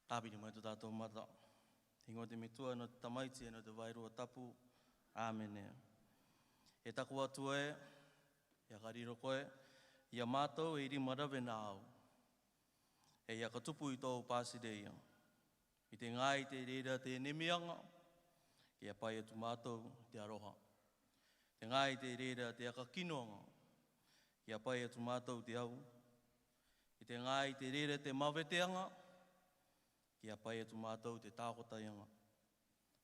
Tāpiri mai tō tātou mata. Ingoa te mitua no te tamaiti e no te wairua tapu. Āmene. E taku atu e, ia kariro koe, ia mātou e iri marawe nā au. E ia katupu i tōu pāsireia. I te ngai te reira te nemianga, kia pai atu mātou te aroha. Te ngai te reira te akakinoanga, kia pai atu mātou te au. I te ngai te reira te maweteanga, kia pai atu mātou te tākotaianga.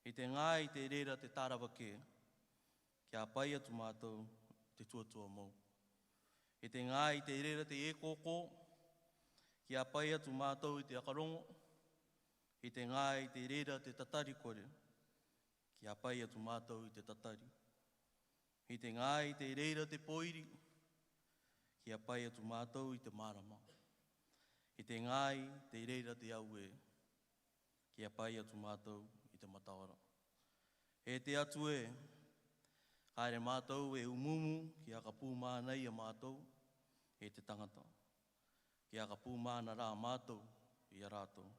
I te ngai te reira te tārawake, kia pai atu mātou te tuatua mou. I te ngai te reira te ekoko, kia pai atu mātou i te akarongo. I te ngai te reira te tatari kore, kia pai atu mātou i te tatari. I te ngai te reira te poiri, kia pai atu mātou i te marama. I te ngai te reira te aue, kia pai atu mātou i te matawara. E te atu e, haere mātou e umumu ki aka pūmānei a mātou e te tangata. Ki aka pūmāna rā mātou i a rātou.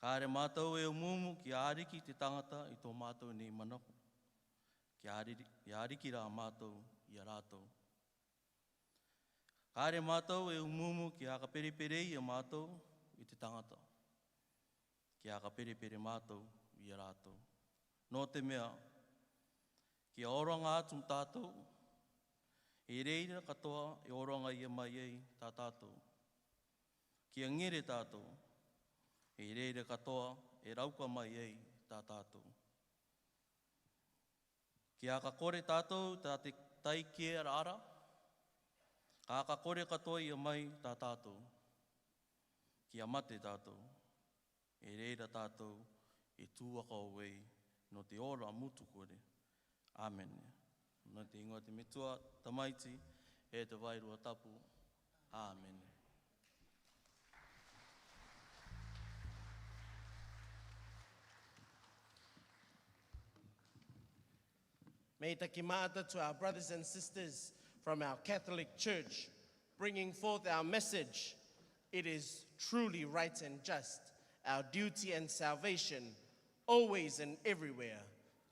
Haere mātou e umumu ki āriki te tangata i tō mātou nei manaku. Ki āriki rā mātou i a rātou. Haere mātou e umumu ki aka pereperei a mātou i te tangata. Ki aka perepere mātou i a rātou. Nō te mea, ki oranga atu tātou, e reira katoa e oranga ia mai ei tā tātou. Ki ngere tātou, e reira katoa e rauka mai ei tā tātou. Ki aka kore tātou tā te taike ara, ka aka kore katoa ia mai tā tātou. Ki mate tātou, e reira tātou e tūaka o wei no te ora mutu kore. Amen. No te ingoa te mitua, tamaiti, e te wairua tapu. Amen. May takimata to our brothers and sisters from our Catholic Church, bringing forth our message. It is truly right and just, our duty and salvation, always and everywhere,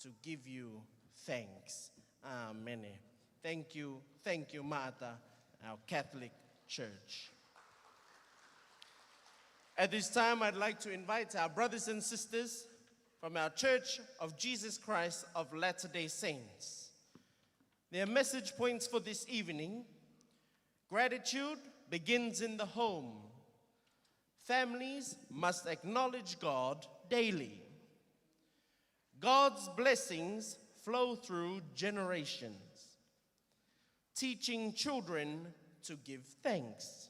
to give you thanks. Amen. Thank you, Mata, our Catholic Church. At this time, I'd like to invite our brothers and sisters from our Church of Jesus Christ of Latter-day Saints. Their message points for this evening: gratitude begins in the home. Families must acknowledge God daily. God's blessings flow through generations. Teaching children to give thanks.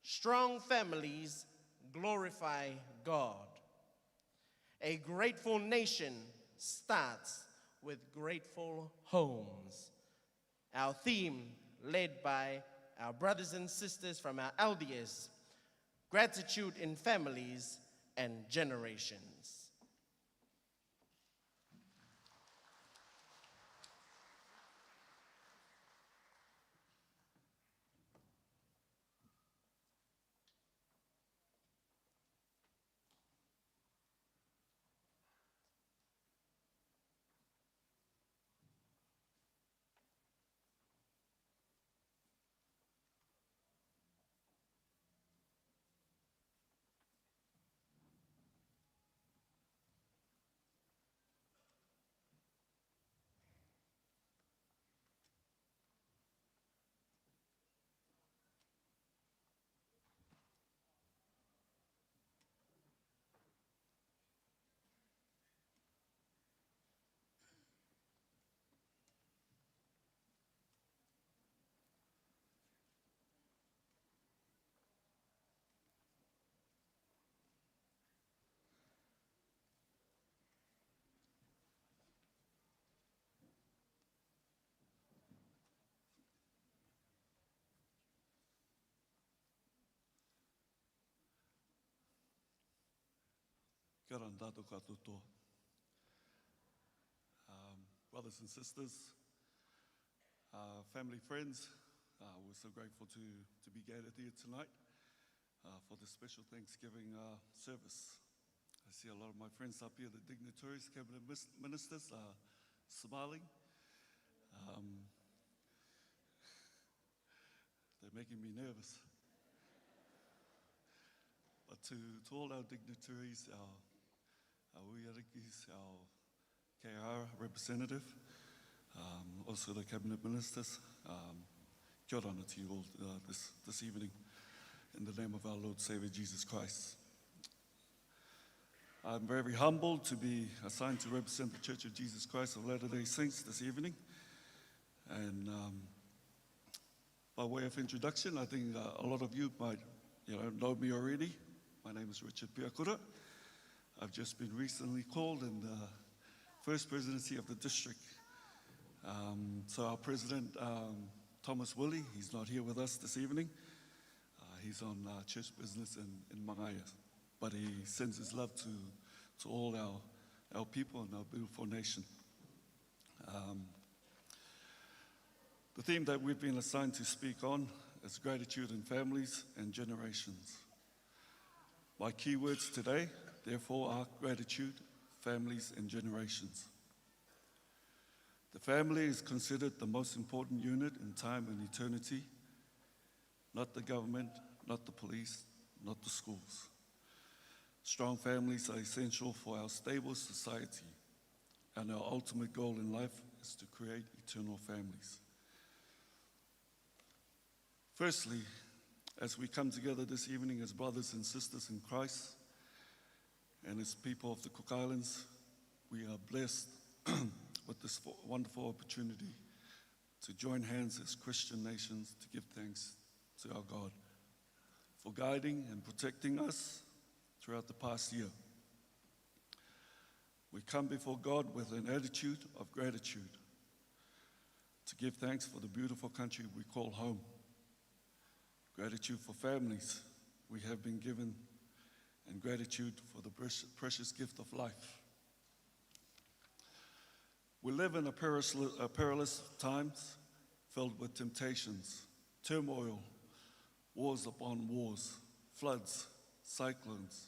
Strong families glorify God. A grateful nation starts with grateful homes. Our theme, led by our brothers and sisters from our LDS, gratitude in families and generations. Kia ora tātou katoa. Brothers and sisters, family, friends, We're so grateful to be gathered here tonight for the special Thanksgiving service. I see a lot of my friends up here, the dignitaries, cabinet ministers, are smiling. They're making me nervous. But to all our dignitaries, our uiarikis, our Kare representative, also the cabinet ministers, kia ora to you all this evening in the name of our Lord Savior Jesus Christ. I'm very humbled to be assigned to represent the Church of Jesus Christ of Latter-day Saints this evening. And by way of introduction, I think a lot of you might know me already. My name is Richard Piakura. I've just been recently called in the first presidency of the district. So our president, Thomas Willie, he's not here with us this evening. He's on church business in Mangaya. But he sends his love to all our people and our beautiful nation. The theme that we've been assigned to speak on is gratitude in families and generations. My key words today, therefore, are gratitude, families, and generations. The family is considered the most important unit in time and eternity, not the government, not the police, not the schools. Strong families are essential for our stable society, and our ultimate goal in life is to create eternal families. Firstly, as we come together this evening as brothers and sisters in Christ, and as people of the Cook Islands, we are blessed with this wonderful opportunity to join hands as Christian nations to give thanks to our God for guiding and protecting us throughout the past year. We come before God with an attitude of gratitude to give thanks for the beautiful country we call home. Gratitude for families we have been given, and gratitude for the precious gift of life. We live in a perilous times filled with temptations, turmoil, wars upon wars, floods, cyclones,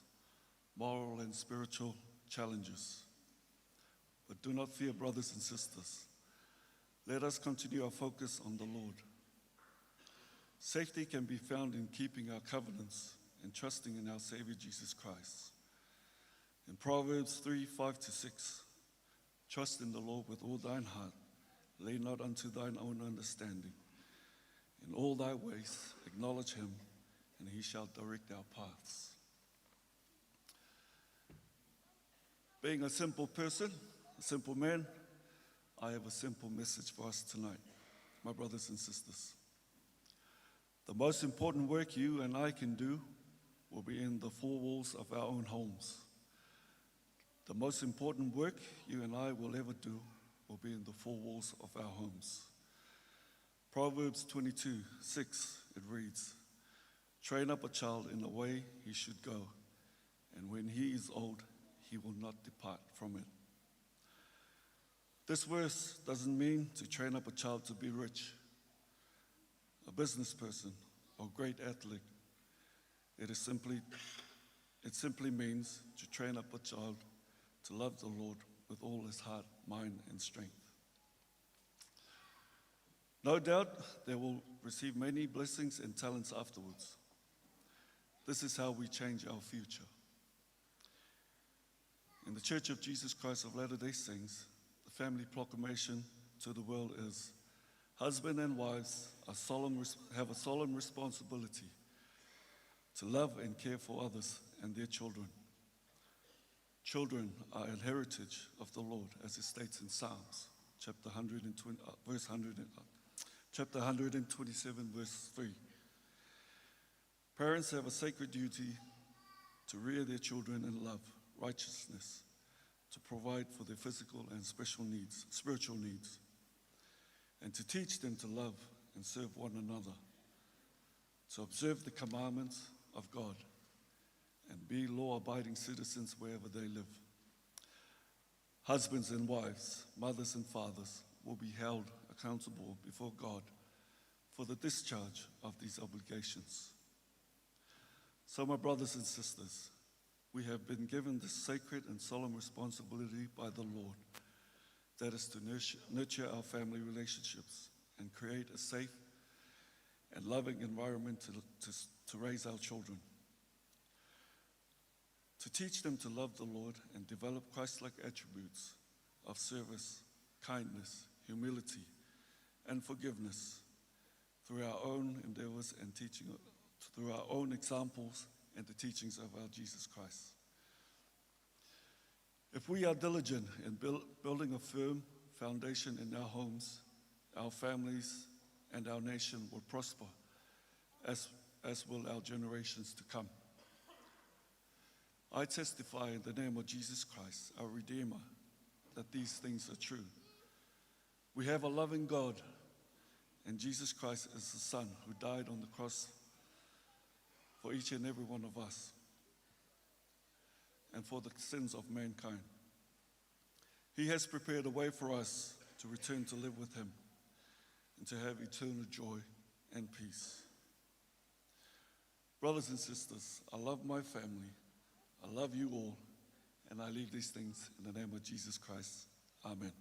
moral and spiritual challenges. But do not fear, brothers and sisters. Let us continue our focus on the Lord. Safety can be found in keeping our covenants and trusting in our Savior Jesus Christ. In Proverbs 3:5-6, trust in the Lord with all thine heart, lay not unto thine own understanding. In all thy ways acknowledge him, and he shall direct our paths. Being a simple person, a simple man, I have a simple message for us tonight, my brothers and sisters. The most important work you and I can do will be in the four walls of our own homes. The most important work you and I will ever do will be in the four walls of our homes. Proverbs 22:6, it reads, train up a child in the way he should go, and when he is old, he will not depart from it. This verse doesn't mean to train up a child to be rich, a business person, or great athlete. It simply means to train up a child to love the Lord with all his heart, mind, and strength. No doubt they will receive many blessings and talents afterwards. This is how we change our future. In the Church of Jesus Christ of Latter-day Saints, the family proclamation to the world is, husband and wives have a solemn responsibility to love and care for others and their children. Children are a heritage of the Lord, as it states in Psalms, chapter 127, verse 3. Parents have a sacred duty to rear their children in love, righteousness, to provide for their physical and spiritual needs, and to teach them to love and serve one another, to observe the commandments of God, and be law-abiding citizens wherever they live. Husbands and wives, mothers and fathers will be held accountable before God for the discharge of these obligations. So, my brothers and sisters, we have been given this sacred and solemn responsibility by the Lord, that is to nurture our family relationships and create a safe and loving environment to raise our children, to teach them to love the Lord and develop Christ-like attributes of service, kindness, humility, and forgiveness through our own endeavors and teaching, through our own examples and the teachings of our Jesus Christ. If we are diligent in building a firm foundation in our homes, our families, and our nation will prosper, as will our generations to come. I testify in the name of Jesus Christ, our Redeemer, that these things are true. We have a loving God, and Jesus Christ is the Son who died on the cross for each and every one of us and for the sins of mankind. He has prepared a way for us to return to live with him and to have eternal joy and peace. Brothers and sisters, I love my family, I love you all, and I leave these things in the name of Jesus Christ. Amen.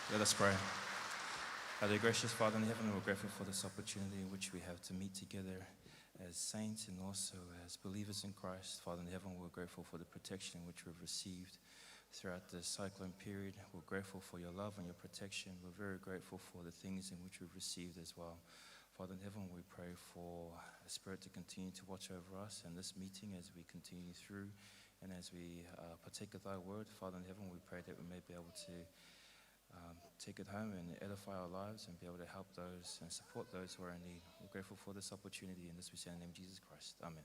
Let us pray. Our dear gracious Father in heaven, we're grateful for this opportunity in which we have to meet together as saints and also as believers in Christ. Father in heaven, we're grateful for the protection which we've received throughout the cyclone period. We're grateful for your love and your protection. We're very grateful for the things in which we've received as well. Father in heaven, we pray for the Spirit to continue to watch over us in this meeting as we continue through and as we partake of thy word. Father in heaven, we pray that we may be able to take it home and edify our lives and be able to help those and support those who are in need. We're grateful for this opportunity, and this we say in the name of Jesus Christ. Amen.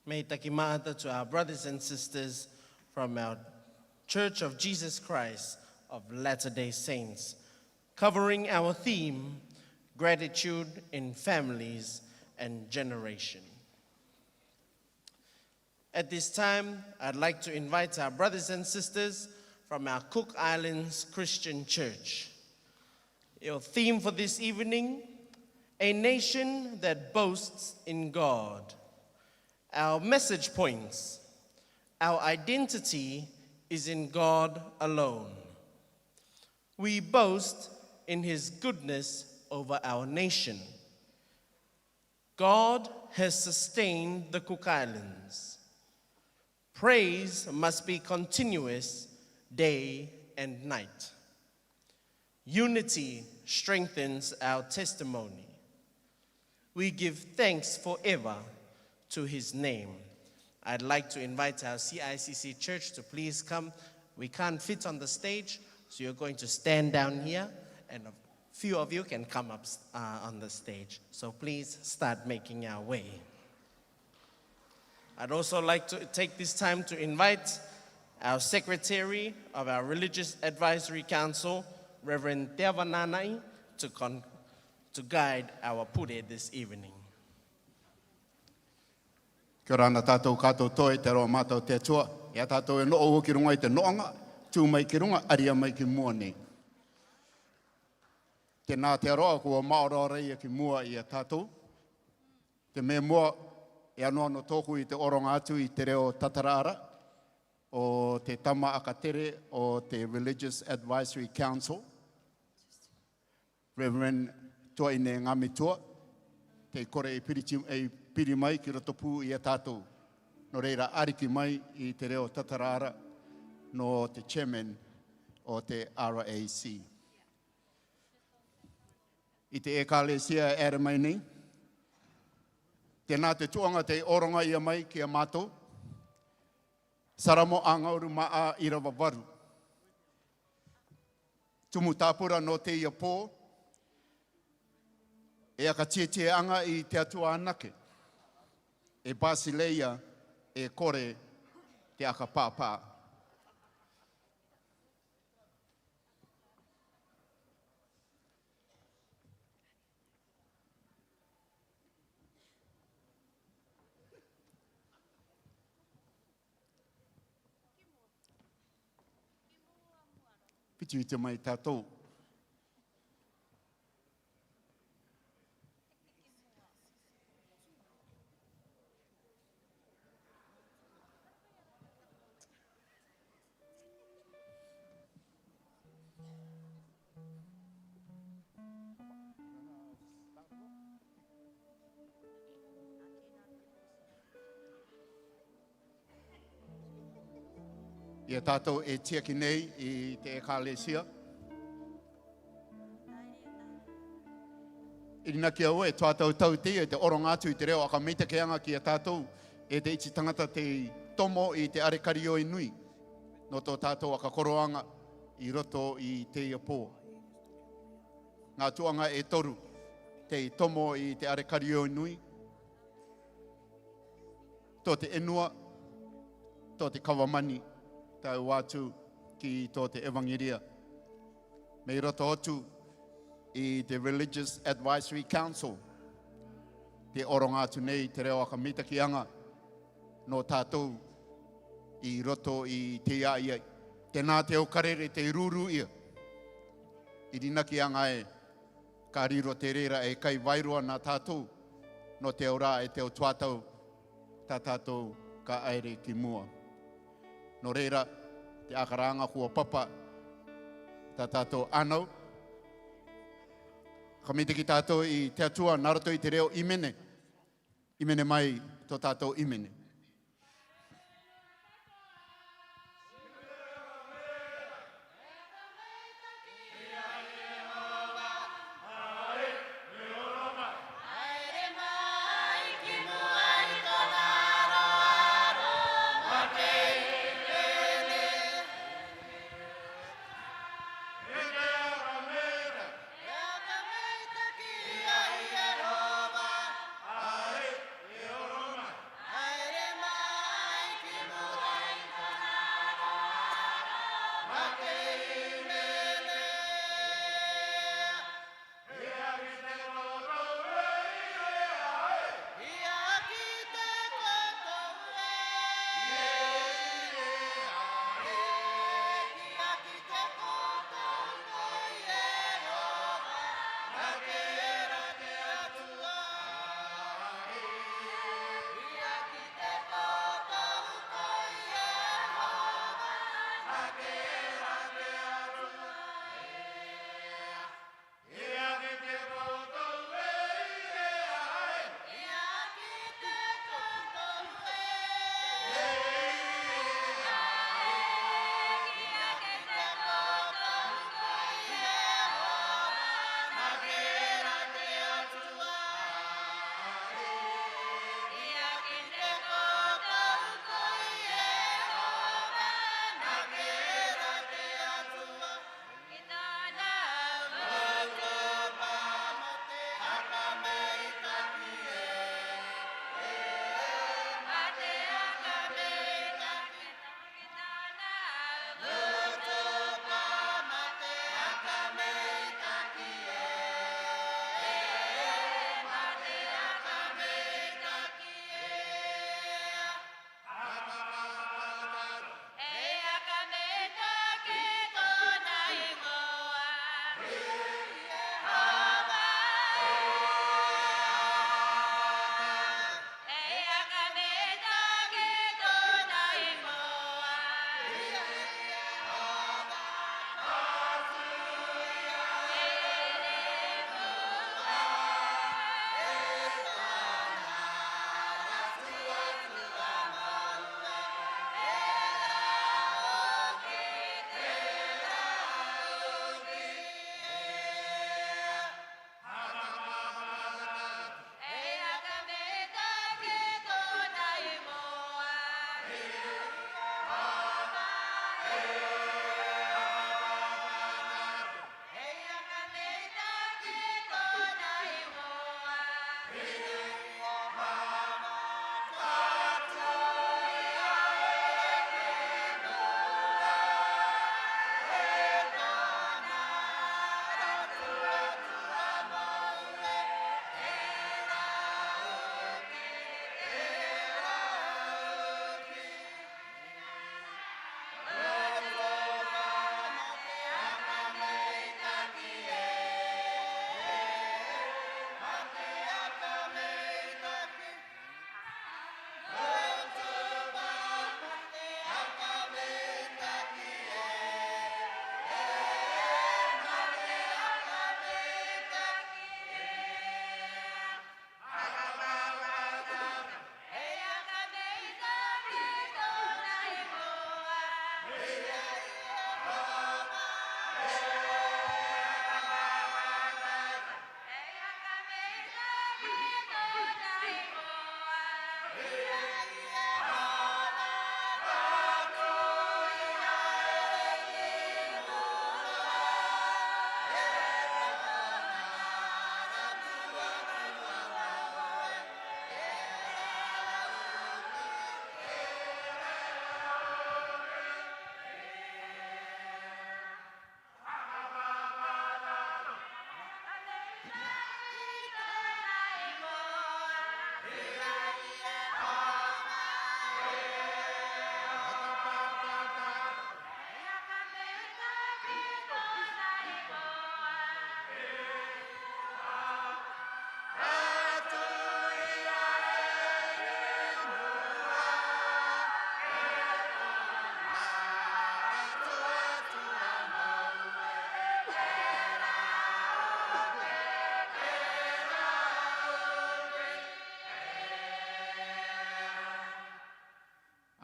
May takimata to our brothers and sisters from our Church of Jesus Christ of Latter-day Saints, covering our theme, Gratitude in Families and Generation. At this time, I'd like to invite our brothers and sisters from our Cook Islands Christian Church. Your theme for this evening, a nation that boasts in God. Our message points, our identity is in God alone. We boast in his goodness over our nation. God has sustained the Cook Islands. Praise must be continuous day and night. Unity strengthens our testimony. We give thanks forever to his name. I'd like to invite our CICC church to please come. We can't fit on the stage, so you're going to stand down here, and a few of you can come up on the stage. So please start making our way. I'd also like to take this time to invite our Secretary of our Religious Advisory Council, Reverend Devananai, to guide our pure this evening. Kia ora ana tātou kātou toi, te roa mātou te atua. Ia tātou e no o ki runga i te noanga, tū mai ki runga, aria mai ki mua nei. Te nā te aroa kua maora rei ki mua i a tātou. Te me mua e anoa no tōku i te oronga atu i te reo tatarara o te tama akatere o te Religious Advisory Council. Reverend Tuaine Ngamitua, te kore e piri mai ki roto pū i a tātou. No reira ariki mai i te reo tatarara no te chairman o te RAC. I te ekalesia ere mai nei. Tēnā te tuanga te oronga ia mai ki a mātou. Saramo angauru maa i rawa waru. Tumu tāpura no te ia pō. E akatietie anga i te atua anake. E Basileia e kore te akapaapaa. Pitu i te mai tātou. Ia tātou e tiaki nei i te ekalesia. Irina ki au e tātou tau te e te oronga atu i te reo akamita ke anga ki a tātou e te iti tangata te tomo i te arekari o inui. No tō tātou akakoroanga i roto i te ia pō. Ngā tuanga e toru te tomo i te arekari o inui. Tō te enua, tō te kawamani, tau atu ki tō te evangeria. Mei roto atu i te Religious Advisory Council. Te oronga atu nei te reo akamita ki anga no tātou i roto i te ia ia. Tēnā te o karere te ruru ia. I rina ki anga e ka riro te reira e kai wairua nā tātou, no te ora e te o tuatau, tā tātou ka aere ki mua. No reira, te akaranga kua papa, tā tātou anau, ka mite ki tātou i te atua, narato i te reo imene mai tō tātou imene. Aire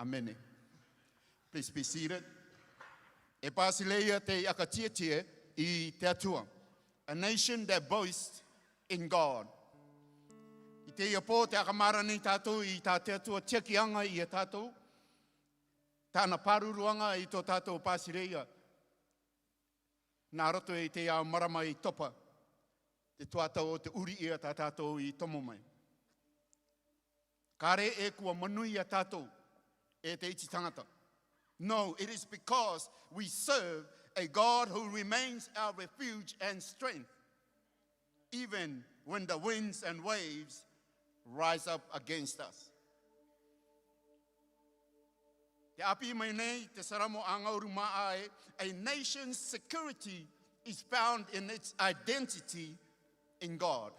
Amen. Please be seated. E Basileia te akatietie I te Atua, a nation that boasts in God. I te iapo te akamara ni tātou I tā te atua teki anga I e tātou. Tāna paruruanga I tō tātou Basileia. Nā roto I te ao marama I topa. Te tuatau o te uri ia tā tātou I tomo mai. Kare e kua manui a tātou e te iti tangata. No, it is because we serve a God who remains our refuge and strength, even when the winds and waves rise up against us. Te api mai nei, te saramo angauru maae, a nation's security is found in its identity in God.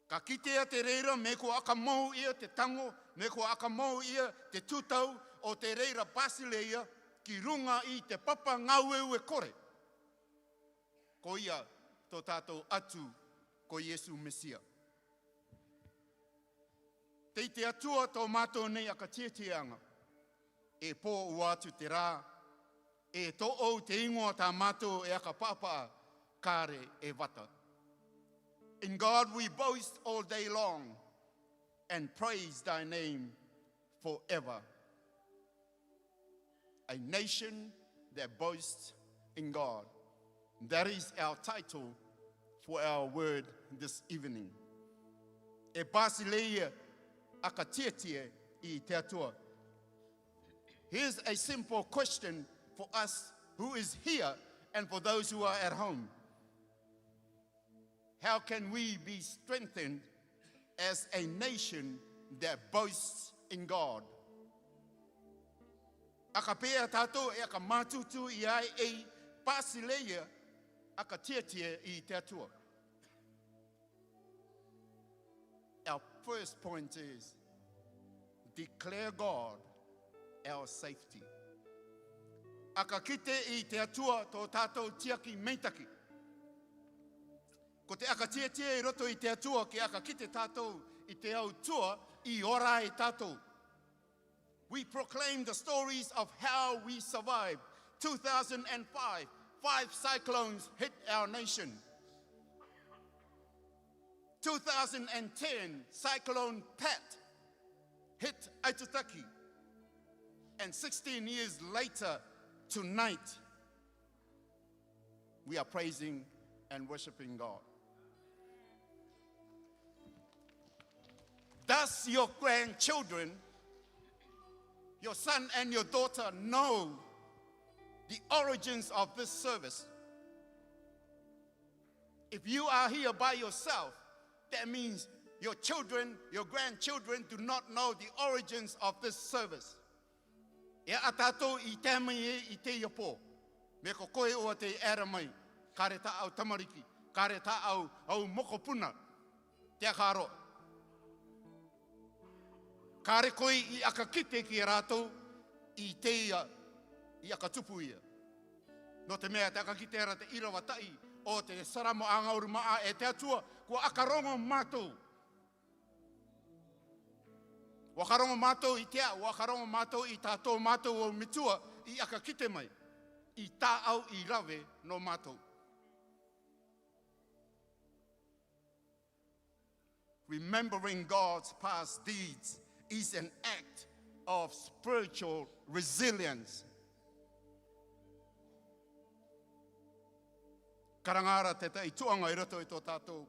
Ka kitea te reira me ko akamou ia te tango, me ko akamou ia te tutau o te reira Basileia ki runga I te papa ngaueu e kore. Ko ia tō tātou atu ko Yesu Mesia. Te atua tō mātou nei akatietie anga. E pō uatu te rā. E tō ou te ingoa tā mātou e akapaapaa, Kare e vata. In God we boast all day long and praise thy name forever. A nation that boasts in God. That is our title for our word this evening. E Basileia akatietie I te atua. Here's a simple question for us who is here and for those who are at home. How can we be strengthened as a nation that boasts in God? Akapea tātou e aka mātutu I ai e Basileia akatietie I te atua. Our first point is declare God our safety. Akakite I te atua tō tātou tiaki meitaki. Ko te akatietie I roto I te atua ki akakite tātou I te au tua I ora e tātou. We proclaim the stories of how we survived. 2005, 5 cyclones hit our nation. 2010, Cyclone Pat hit Aitutaki. And 16 years later, tonight, we are praising and worshiping God. Does your grandchildren, your son and your daughter know the origins of this service? If you are here by yourself, that means your children, your grandchildren do not know the origins of this service. E atato I te mai I te iapo. Me ko koe o te era mai. Kare ta au tamariki. Kare ta au mokopuna. Te akaro. Kare koe I akakite ki rato I te ia I akatupu ia. No te mea te akakite era te irawatai o te saramo angauru maa e te atua kua akarongo mātou. Wakarongo mātou I tea, wakarongo mātou I tātou mātou o mitua I akakite mai. I tā au I rawe no mātou. Remembering God's past deeds is an act of spiritual resilience. Karangara te tai tuanga I roto I tō tātou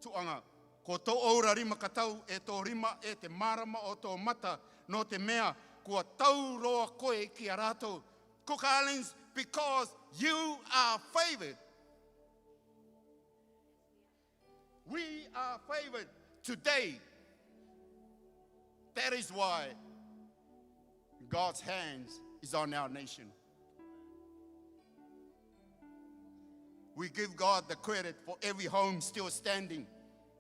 tuanga. Ko tō ora rima katau e tō rima e te marama o tō mata no te mea kua tau roa koe ki a rātou. Cook Islands, because you are favored. We are favored today. That is why God's hands is on our nation. We give God the credit for every home still standing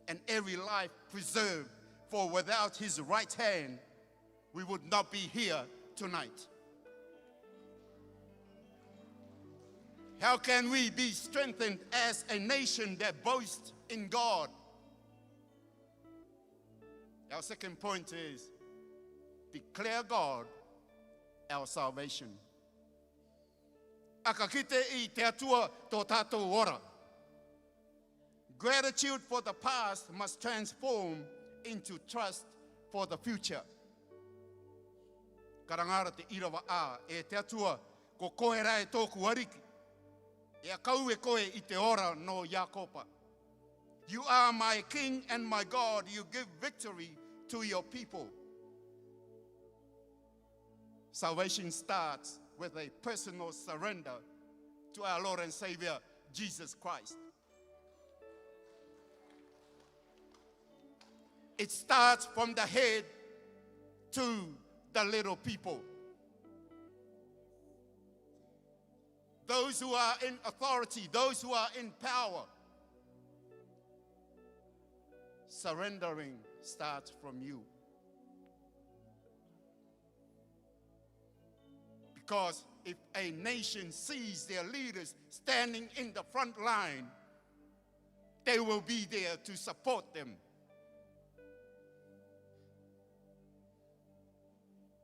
and every life preserved, for without his right hand, we would not be here tonight. How can we be strengthened as a nation that boasts in God? Our second point is declare God our salvation. Akakite I te atua tō tātou ora. Gratitude for the past must transform into trust for the future. Karangara te irawa a e te atua ko koe rai tōku ariki. E a kau e koe I te ora no Iakopa. You are my King and my God. You give victory to your people. Salvation starts with a personal surrender to our Lord and Savior, Jesus Christ. It starts from the head to the little people. Those who are in authority, those who are in power. Surrendering starts from you. Because if a nation sees their leaders standing in the front line, they will be there to support them.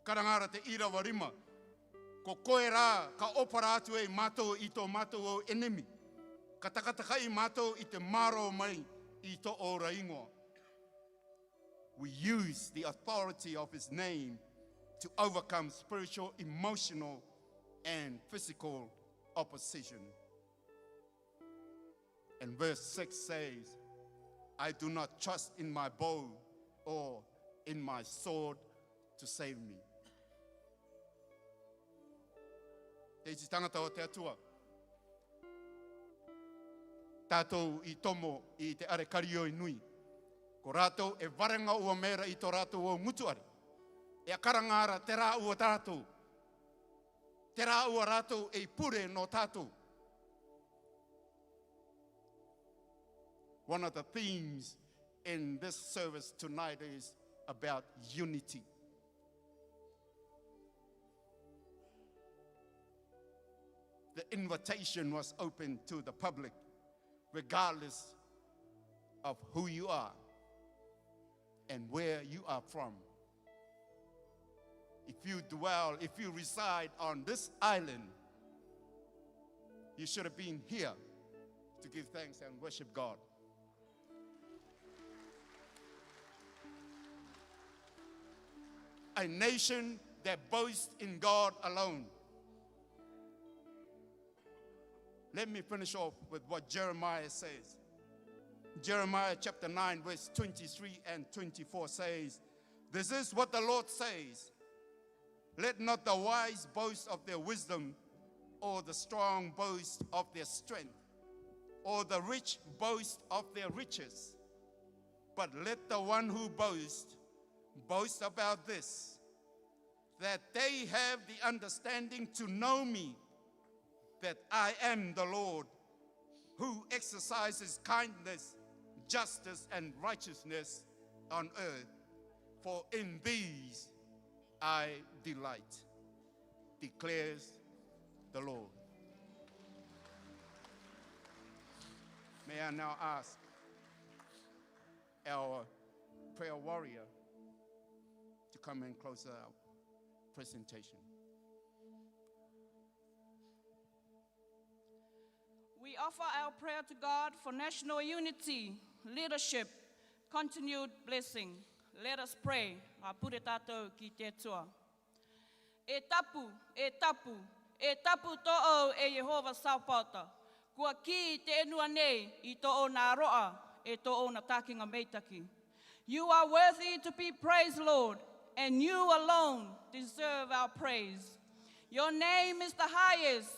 Karangara te irawa rima, ko koe rā ka opara atu e matou I tō matou o enemy. Ka takataka I matou I te maro mai I tō ora ingoa. We use the authority of his name to overcome spiritual, emotional, and physical opposition. And verse 6 says, I do not trust in my bow or in my sword to save me. Te iti tangata o te atua. Tātou I tomo I te are kario I nui. Ko rātou e varenga ua mera I tō rātou o mutuare. E a karangara te rā ua tātou. Te rā ua rātou e pure no tātou. One of the themes in this service tonight is about unity. The invitation was open to the public, regardless of who you are and where you are from. If you reside on this island, you should have been here to give thanks and worship God. A nation that boasts in God alone. Let me finish off with what Jeremiah says. Jeremiah chapter 9, verse 23 and 24 says, this is what the Lord says. Let not the wise boast of their wisdom, or the strong boast of their strength, or the rich boast of their riches. But let the one who boasts boast about this, that they have the understanding to know me, that I am the Lord, who exercises kindness, justice, and righteousness on earth. For in these I delight, declares the Lord. May I now ask our prayer warrior to come and close our presentation. We offer our prayer to God for national unity, leadership, continued blessing. Let us pray. Apure tātou ki te tua. E tapu, e tapu, e tapu to'o e Yehova Saupata. Kua ki te enua nei I to'o nā roa e to'o na tākinga meitaki. You are worthy to be praised, Lord, and you alone deserve our praise. Your name is the highest.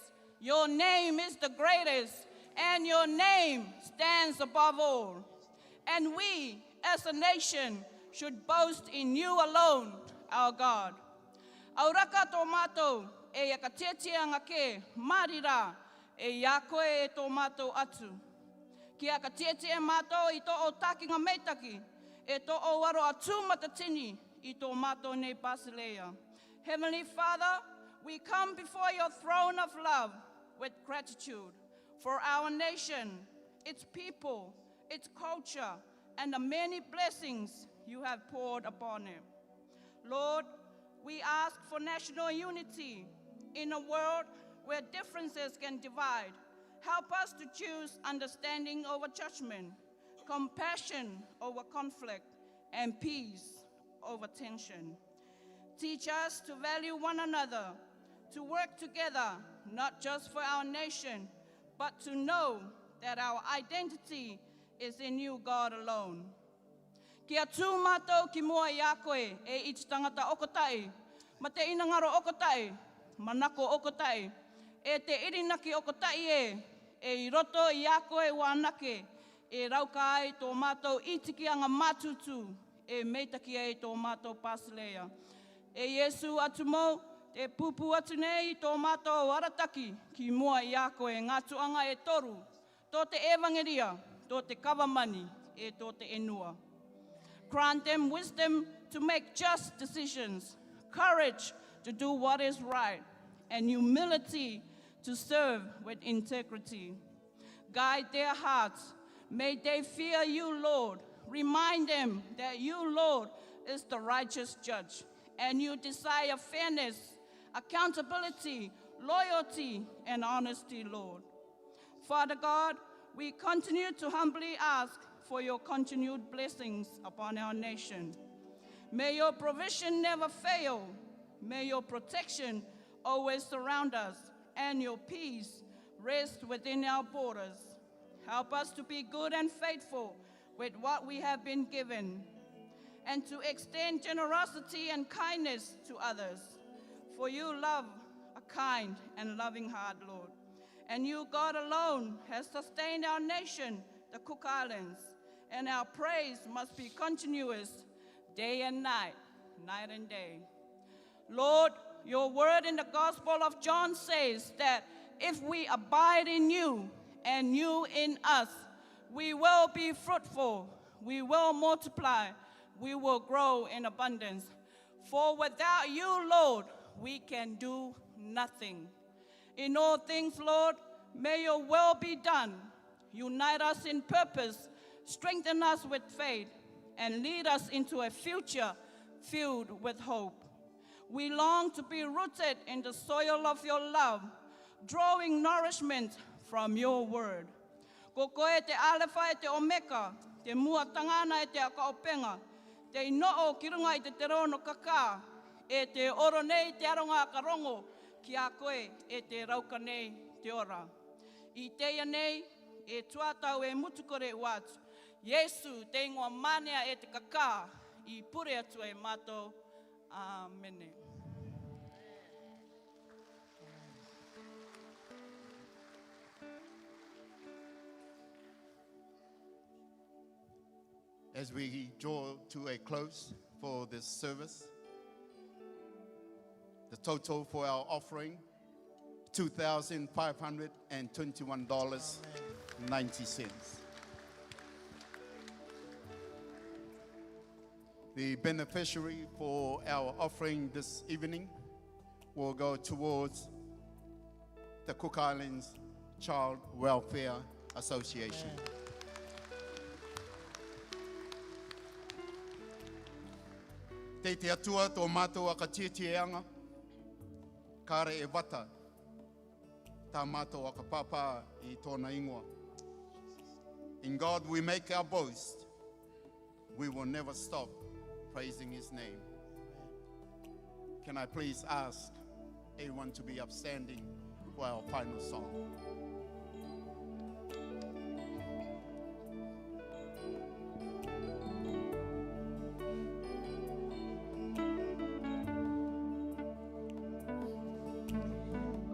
Your name is the greatest, and your name stands above all. And we, as a nation, should boast in you alone, our God. Auraka tō mātou e akatietie anga ke, marira e iakoe e tō mātou atu. Ki akatietie mātou I tō o tākinga meitaki, e tō o waro atu matatini I tō mātou nei Basileia. Heavenly Father, we come before your throne of love with gratitude for our nation, its people, its culture, and the many blessings you have poured upon it. Lord, We ask for national unity in a world where differences can divide. Help us to choose understanding over judgment, compassion over conflict, and peace over tension. Teach us to value one another, to work together, not just for our nation, but to know that our identity is in you, God alone. Kia tū mātou ki mua i a koe e iti tangata okotai, ma te inangaro okotai, manako okotai, e te irinaki okotai e i roto i a koe wānake, e rauka ai tō mātou itiki anga mātutu, e meitaki ai tō mātou Pasilea. E Yesu atu mau, te pupu atu nei tō mātou arataki ki mua i a koe ngā tuanga e toru, tō te evangeria, tō te kawamani, e tō te enua. Grant them wisdom to make just decisions, courage to do what is right, and humility to serve with integrity. Guide their hearts. May they fear you, Lord. Remind them that you, Lord, is the righteous judge, and you desire fairness, accountability, loyalty, and honesty, Lord. Father God, we continue to humbly ask for your continued blessings upon our nation. May your provision never fail. May your protection always surround us, and your peace rest within our borders. Help us to be good and faithful with what we have been given, and to extend generosity and kindness to others. For you love a kind and loving heart, Lord. And you, God alone, has sustained our nation, the Cook Islands, and our praise must be continuous, day and night, night and day. Lord, your word in the Gospel of John says that if we abide in you and you in us, we will be fruitful, we will multiply, we will grow in abundance. For without you, Lord, we can do nothing. In all things, Lord, may your will be done. Unite us in purpose, strengthen us with faith, and lead us into a future filled with hope. We long to be rooted in the soil of your love, drawing nourishment from your word. Ko koe te alefa e te omeka, te mua tangana e te akaopenga, te inoo ki runga I te terono kaka, e te oro nei te aronga karongo, ki a koe e te rauka nei te ora. I teia nei, e tuatau e mutukore watu, Yesu te ingoa manea e te kaka, I pure atu e matou. Amen. As we draw to a close for this service, the total for our offering, $2,521.90. The beneficiary for our offering this evening will go towards the Cook Islands Child Welfare Association. Te atua tō mātou akatietie anga, Kare e vata, tā mātou akapaapaa I tona ingoa. In God we make our boast. We will never stop praising his name. Can I please ask everyone to be upstanding for our final song?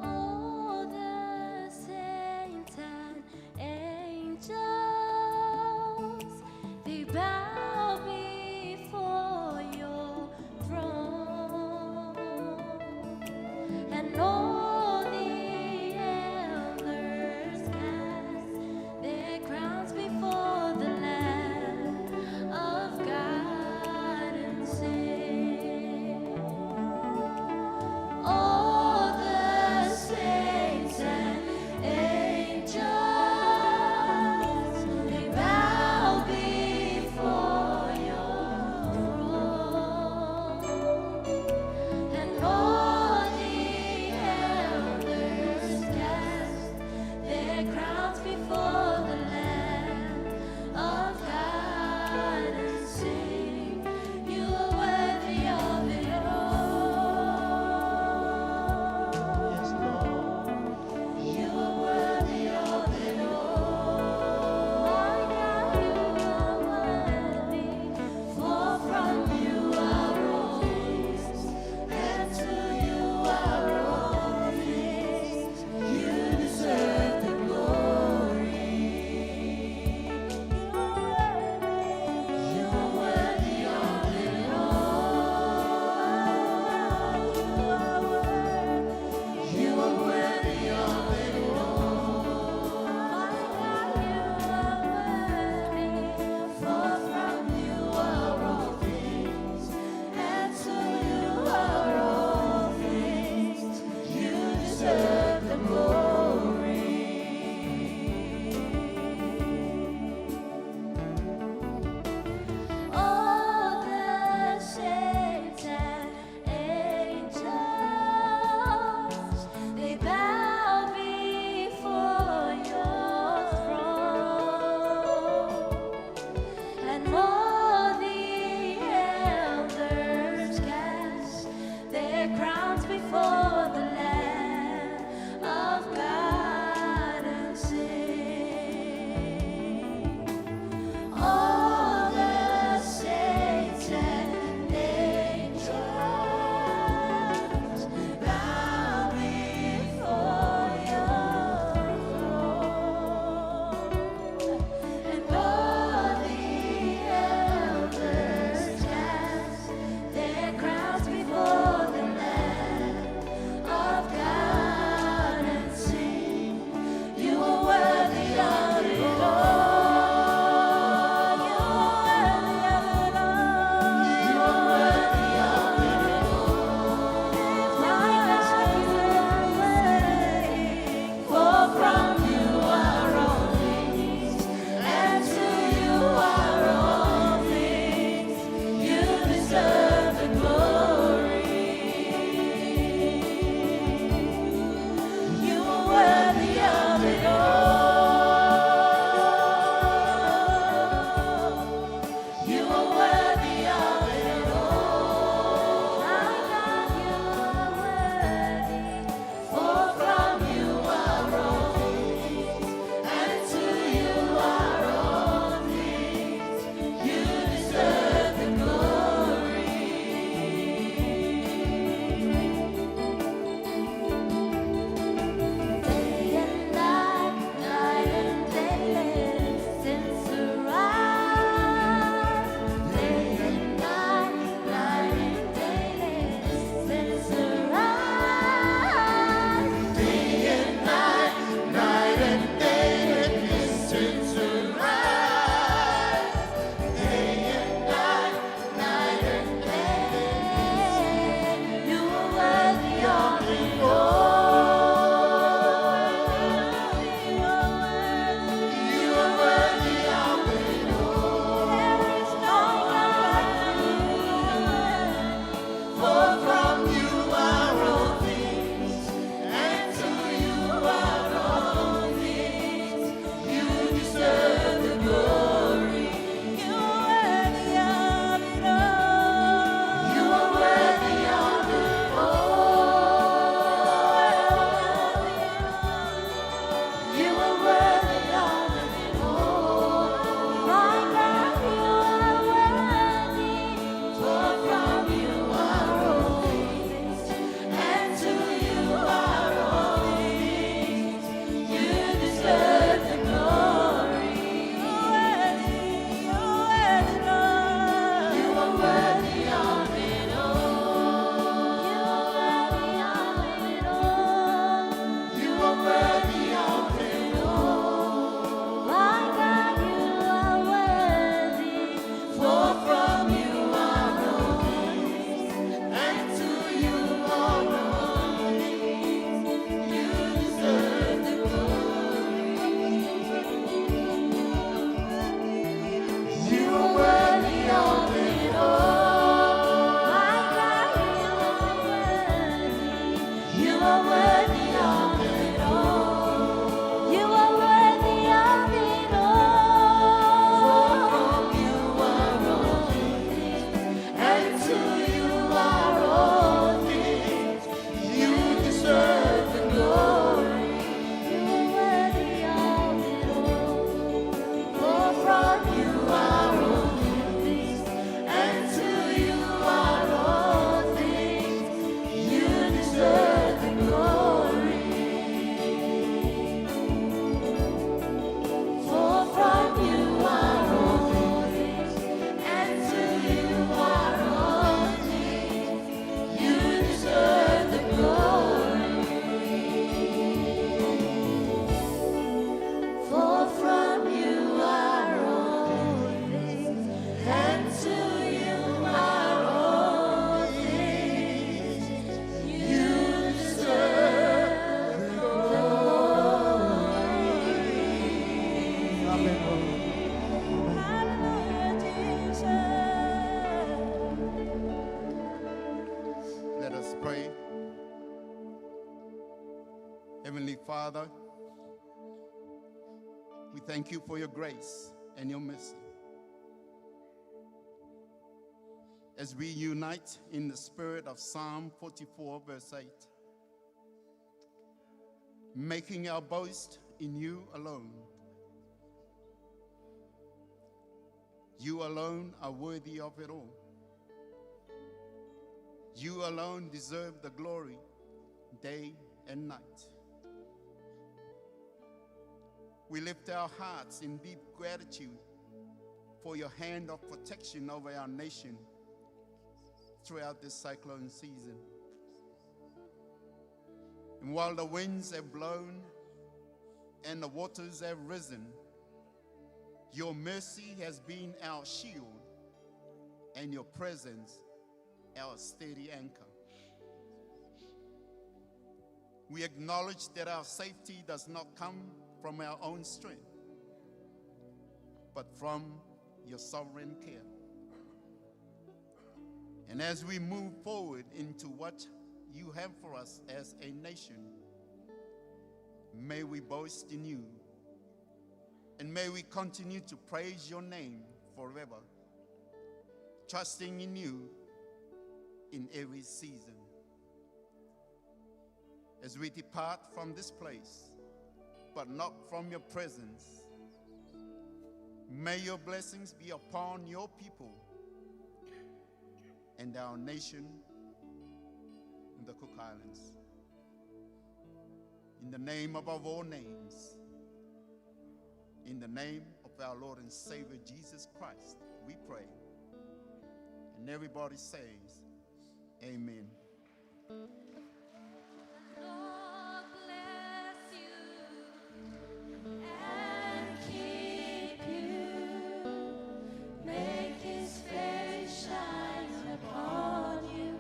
All the saints and angels, they bow before your throne, and all the elders their crowns before the Lamb of God and sing, you are worthy of it all. Yes, Lord. You are worthy of it all. My God, you are worthy, for from you are all things, and to you are all things. You deserve the glory. Let us pray. Heavenly Father, we thank you for your grace and your mercy. As we unite in the spirit of Psalm 44, verse 8, making our boast in you alone. You alone are worthy of it all. You alone deserve the glory day and night. We lift our hearts in deep gratitude for your hand of protection over our nation throughout this cyclone season. And while the winds have blown and the waters have risen, your mercy has been our shield and your presence our steady anchor. We acknowledge that our safety does not come from our own strength, but from your sovereign care. And as we move forward into what you have for us as a nation, may we boast in you, and may we continue to praise your name forever, trusting in you in every season. As we depart from this place, but not from your presence, may your blessings be upon your people and our nation in the Cook Islands. In the name above all names, in the name of our Lord and Savior Jesus Christ, we pray. And everybody says, Amen. Lord bless you and keep you. Make his face shine upon you.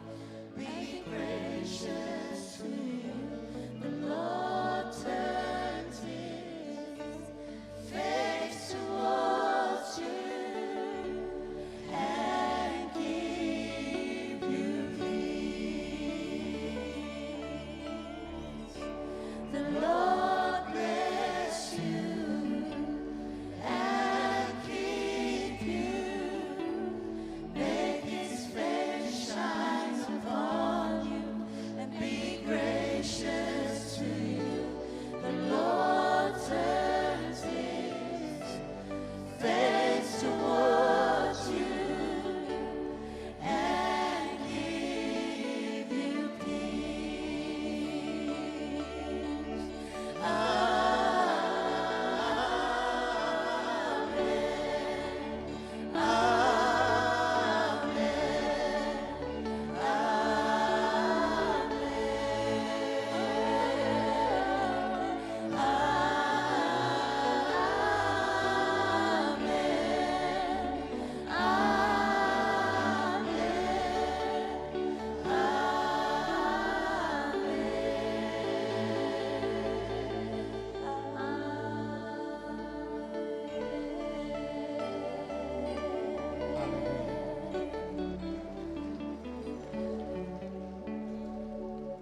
Be gracious to you. The Lord turns his face towards you and give you peace. The Lord bless you and keep you. Make his face shine upon you and be gracious to you. The Lord turns his face towards you and give you peace.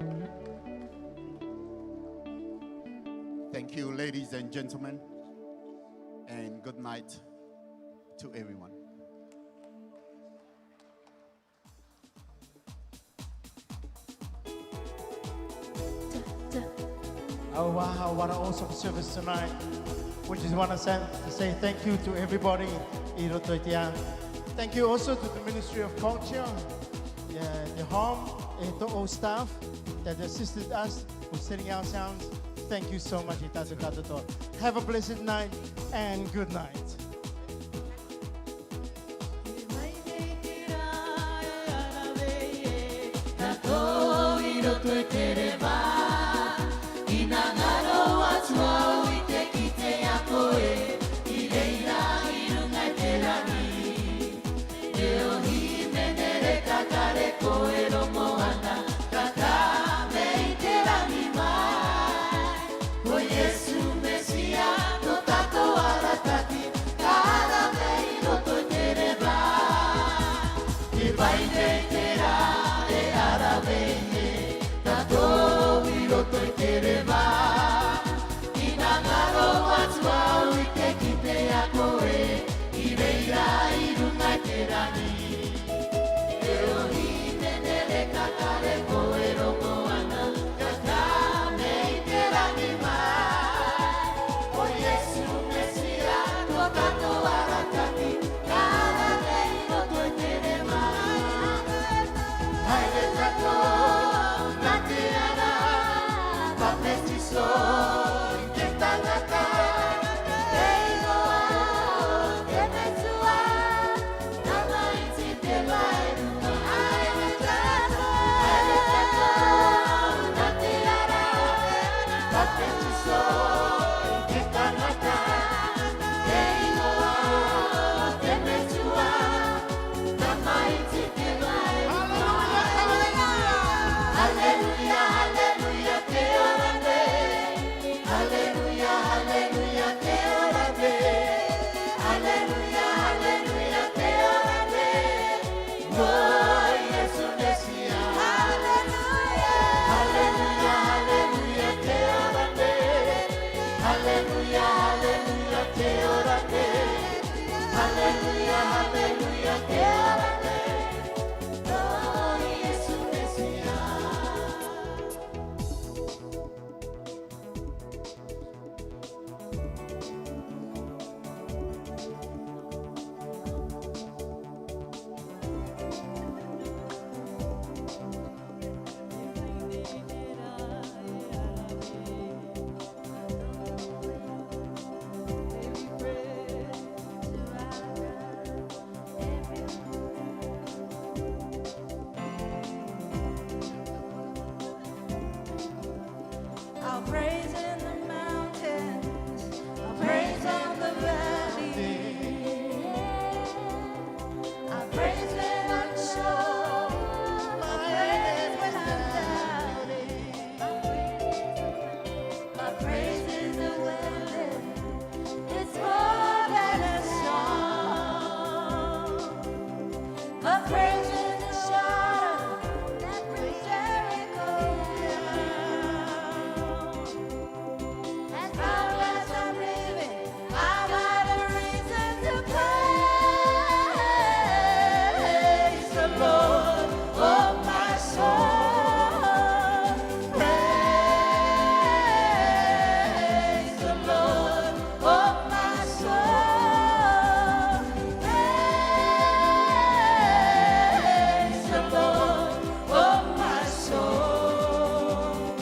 Amen. Thank you, ladies and gentlemen, and good night to everyone. Oh wow, what an awesome service tonight. We just want to say thank you to everybody. Thank you also to the Ministry of Culture, the home, and the all staff that assisted us with setting our sounds. Thank you so much. Have a blessed night and good night. Yesu Mesia, no tato ala tati. Hallelujah, hallelujah, te ora te. Hallelujah, hallelujah, te ora te. Oh, Yesu Mesia. I'll praise in the mountains, I'll praise on the valley. I'll praise when I'm sure, I'll praise when I'm doubting. My praise is a weapon, it's more than a song. My praise is a shout that brings Jericho down. As long as I'm living, I got a reason to praise the Lord, oh my soul. Praise the Lord, oh my soul. Praise the Lord, oh my soul.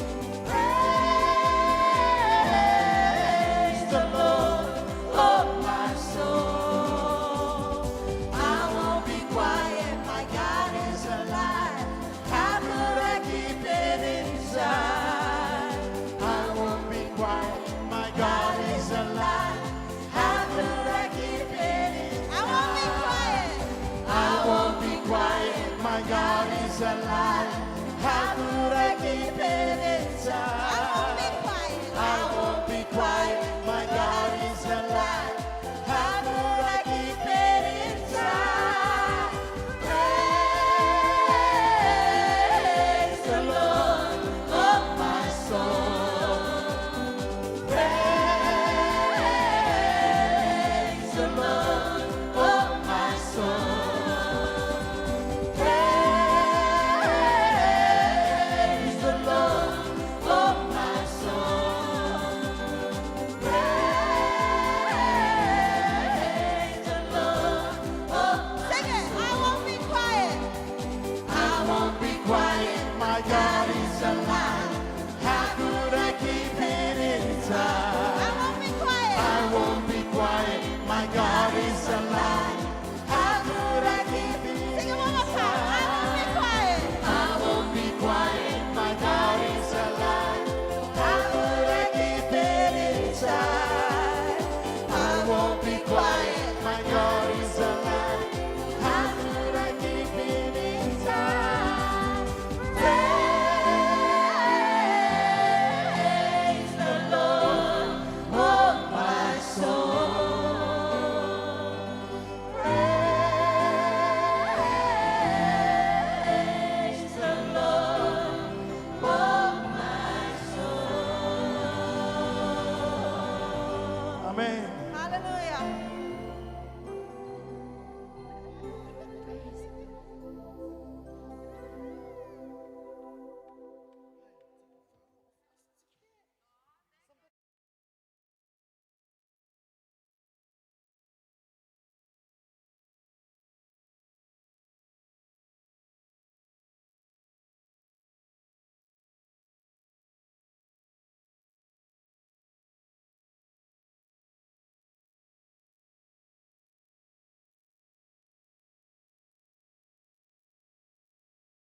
Praise the Lord, oh my soul. I won't be quiet, my God is alive. How could I keep it inside? I won't be quiet, my God is alive. How could I keep it inside? I won't be quiet, my God is alive. How could I keep it inside? I won't be quiet, my God is alive. How could I keep it inside? Praise the Lord, oh my soul. Praise the Lord, oh my soul. Praise the Lord, oh my soul. Praise the Lord, oh sing it. I won't be quiet. I won't be quiet, my God is alive. How could I keep it inside? I won't be quiet. I won't be quiet, my God is alive. How could I keep it Sing it one more time. I won't be quiet. I won't be quiet, my God is alive. How could I keep it inside? I won't be quiet, my God is alive. How could I keep it inside? Praise the Lord, oh my soul. Praise the Lord, oh my soul. Amen.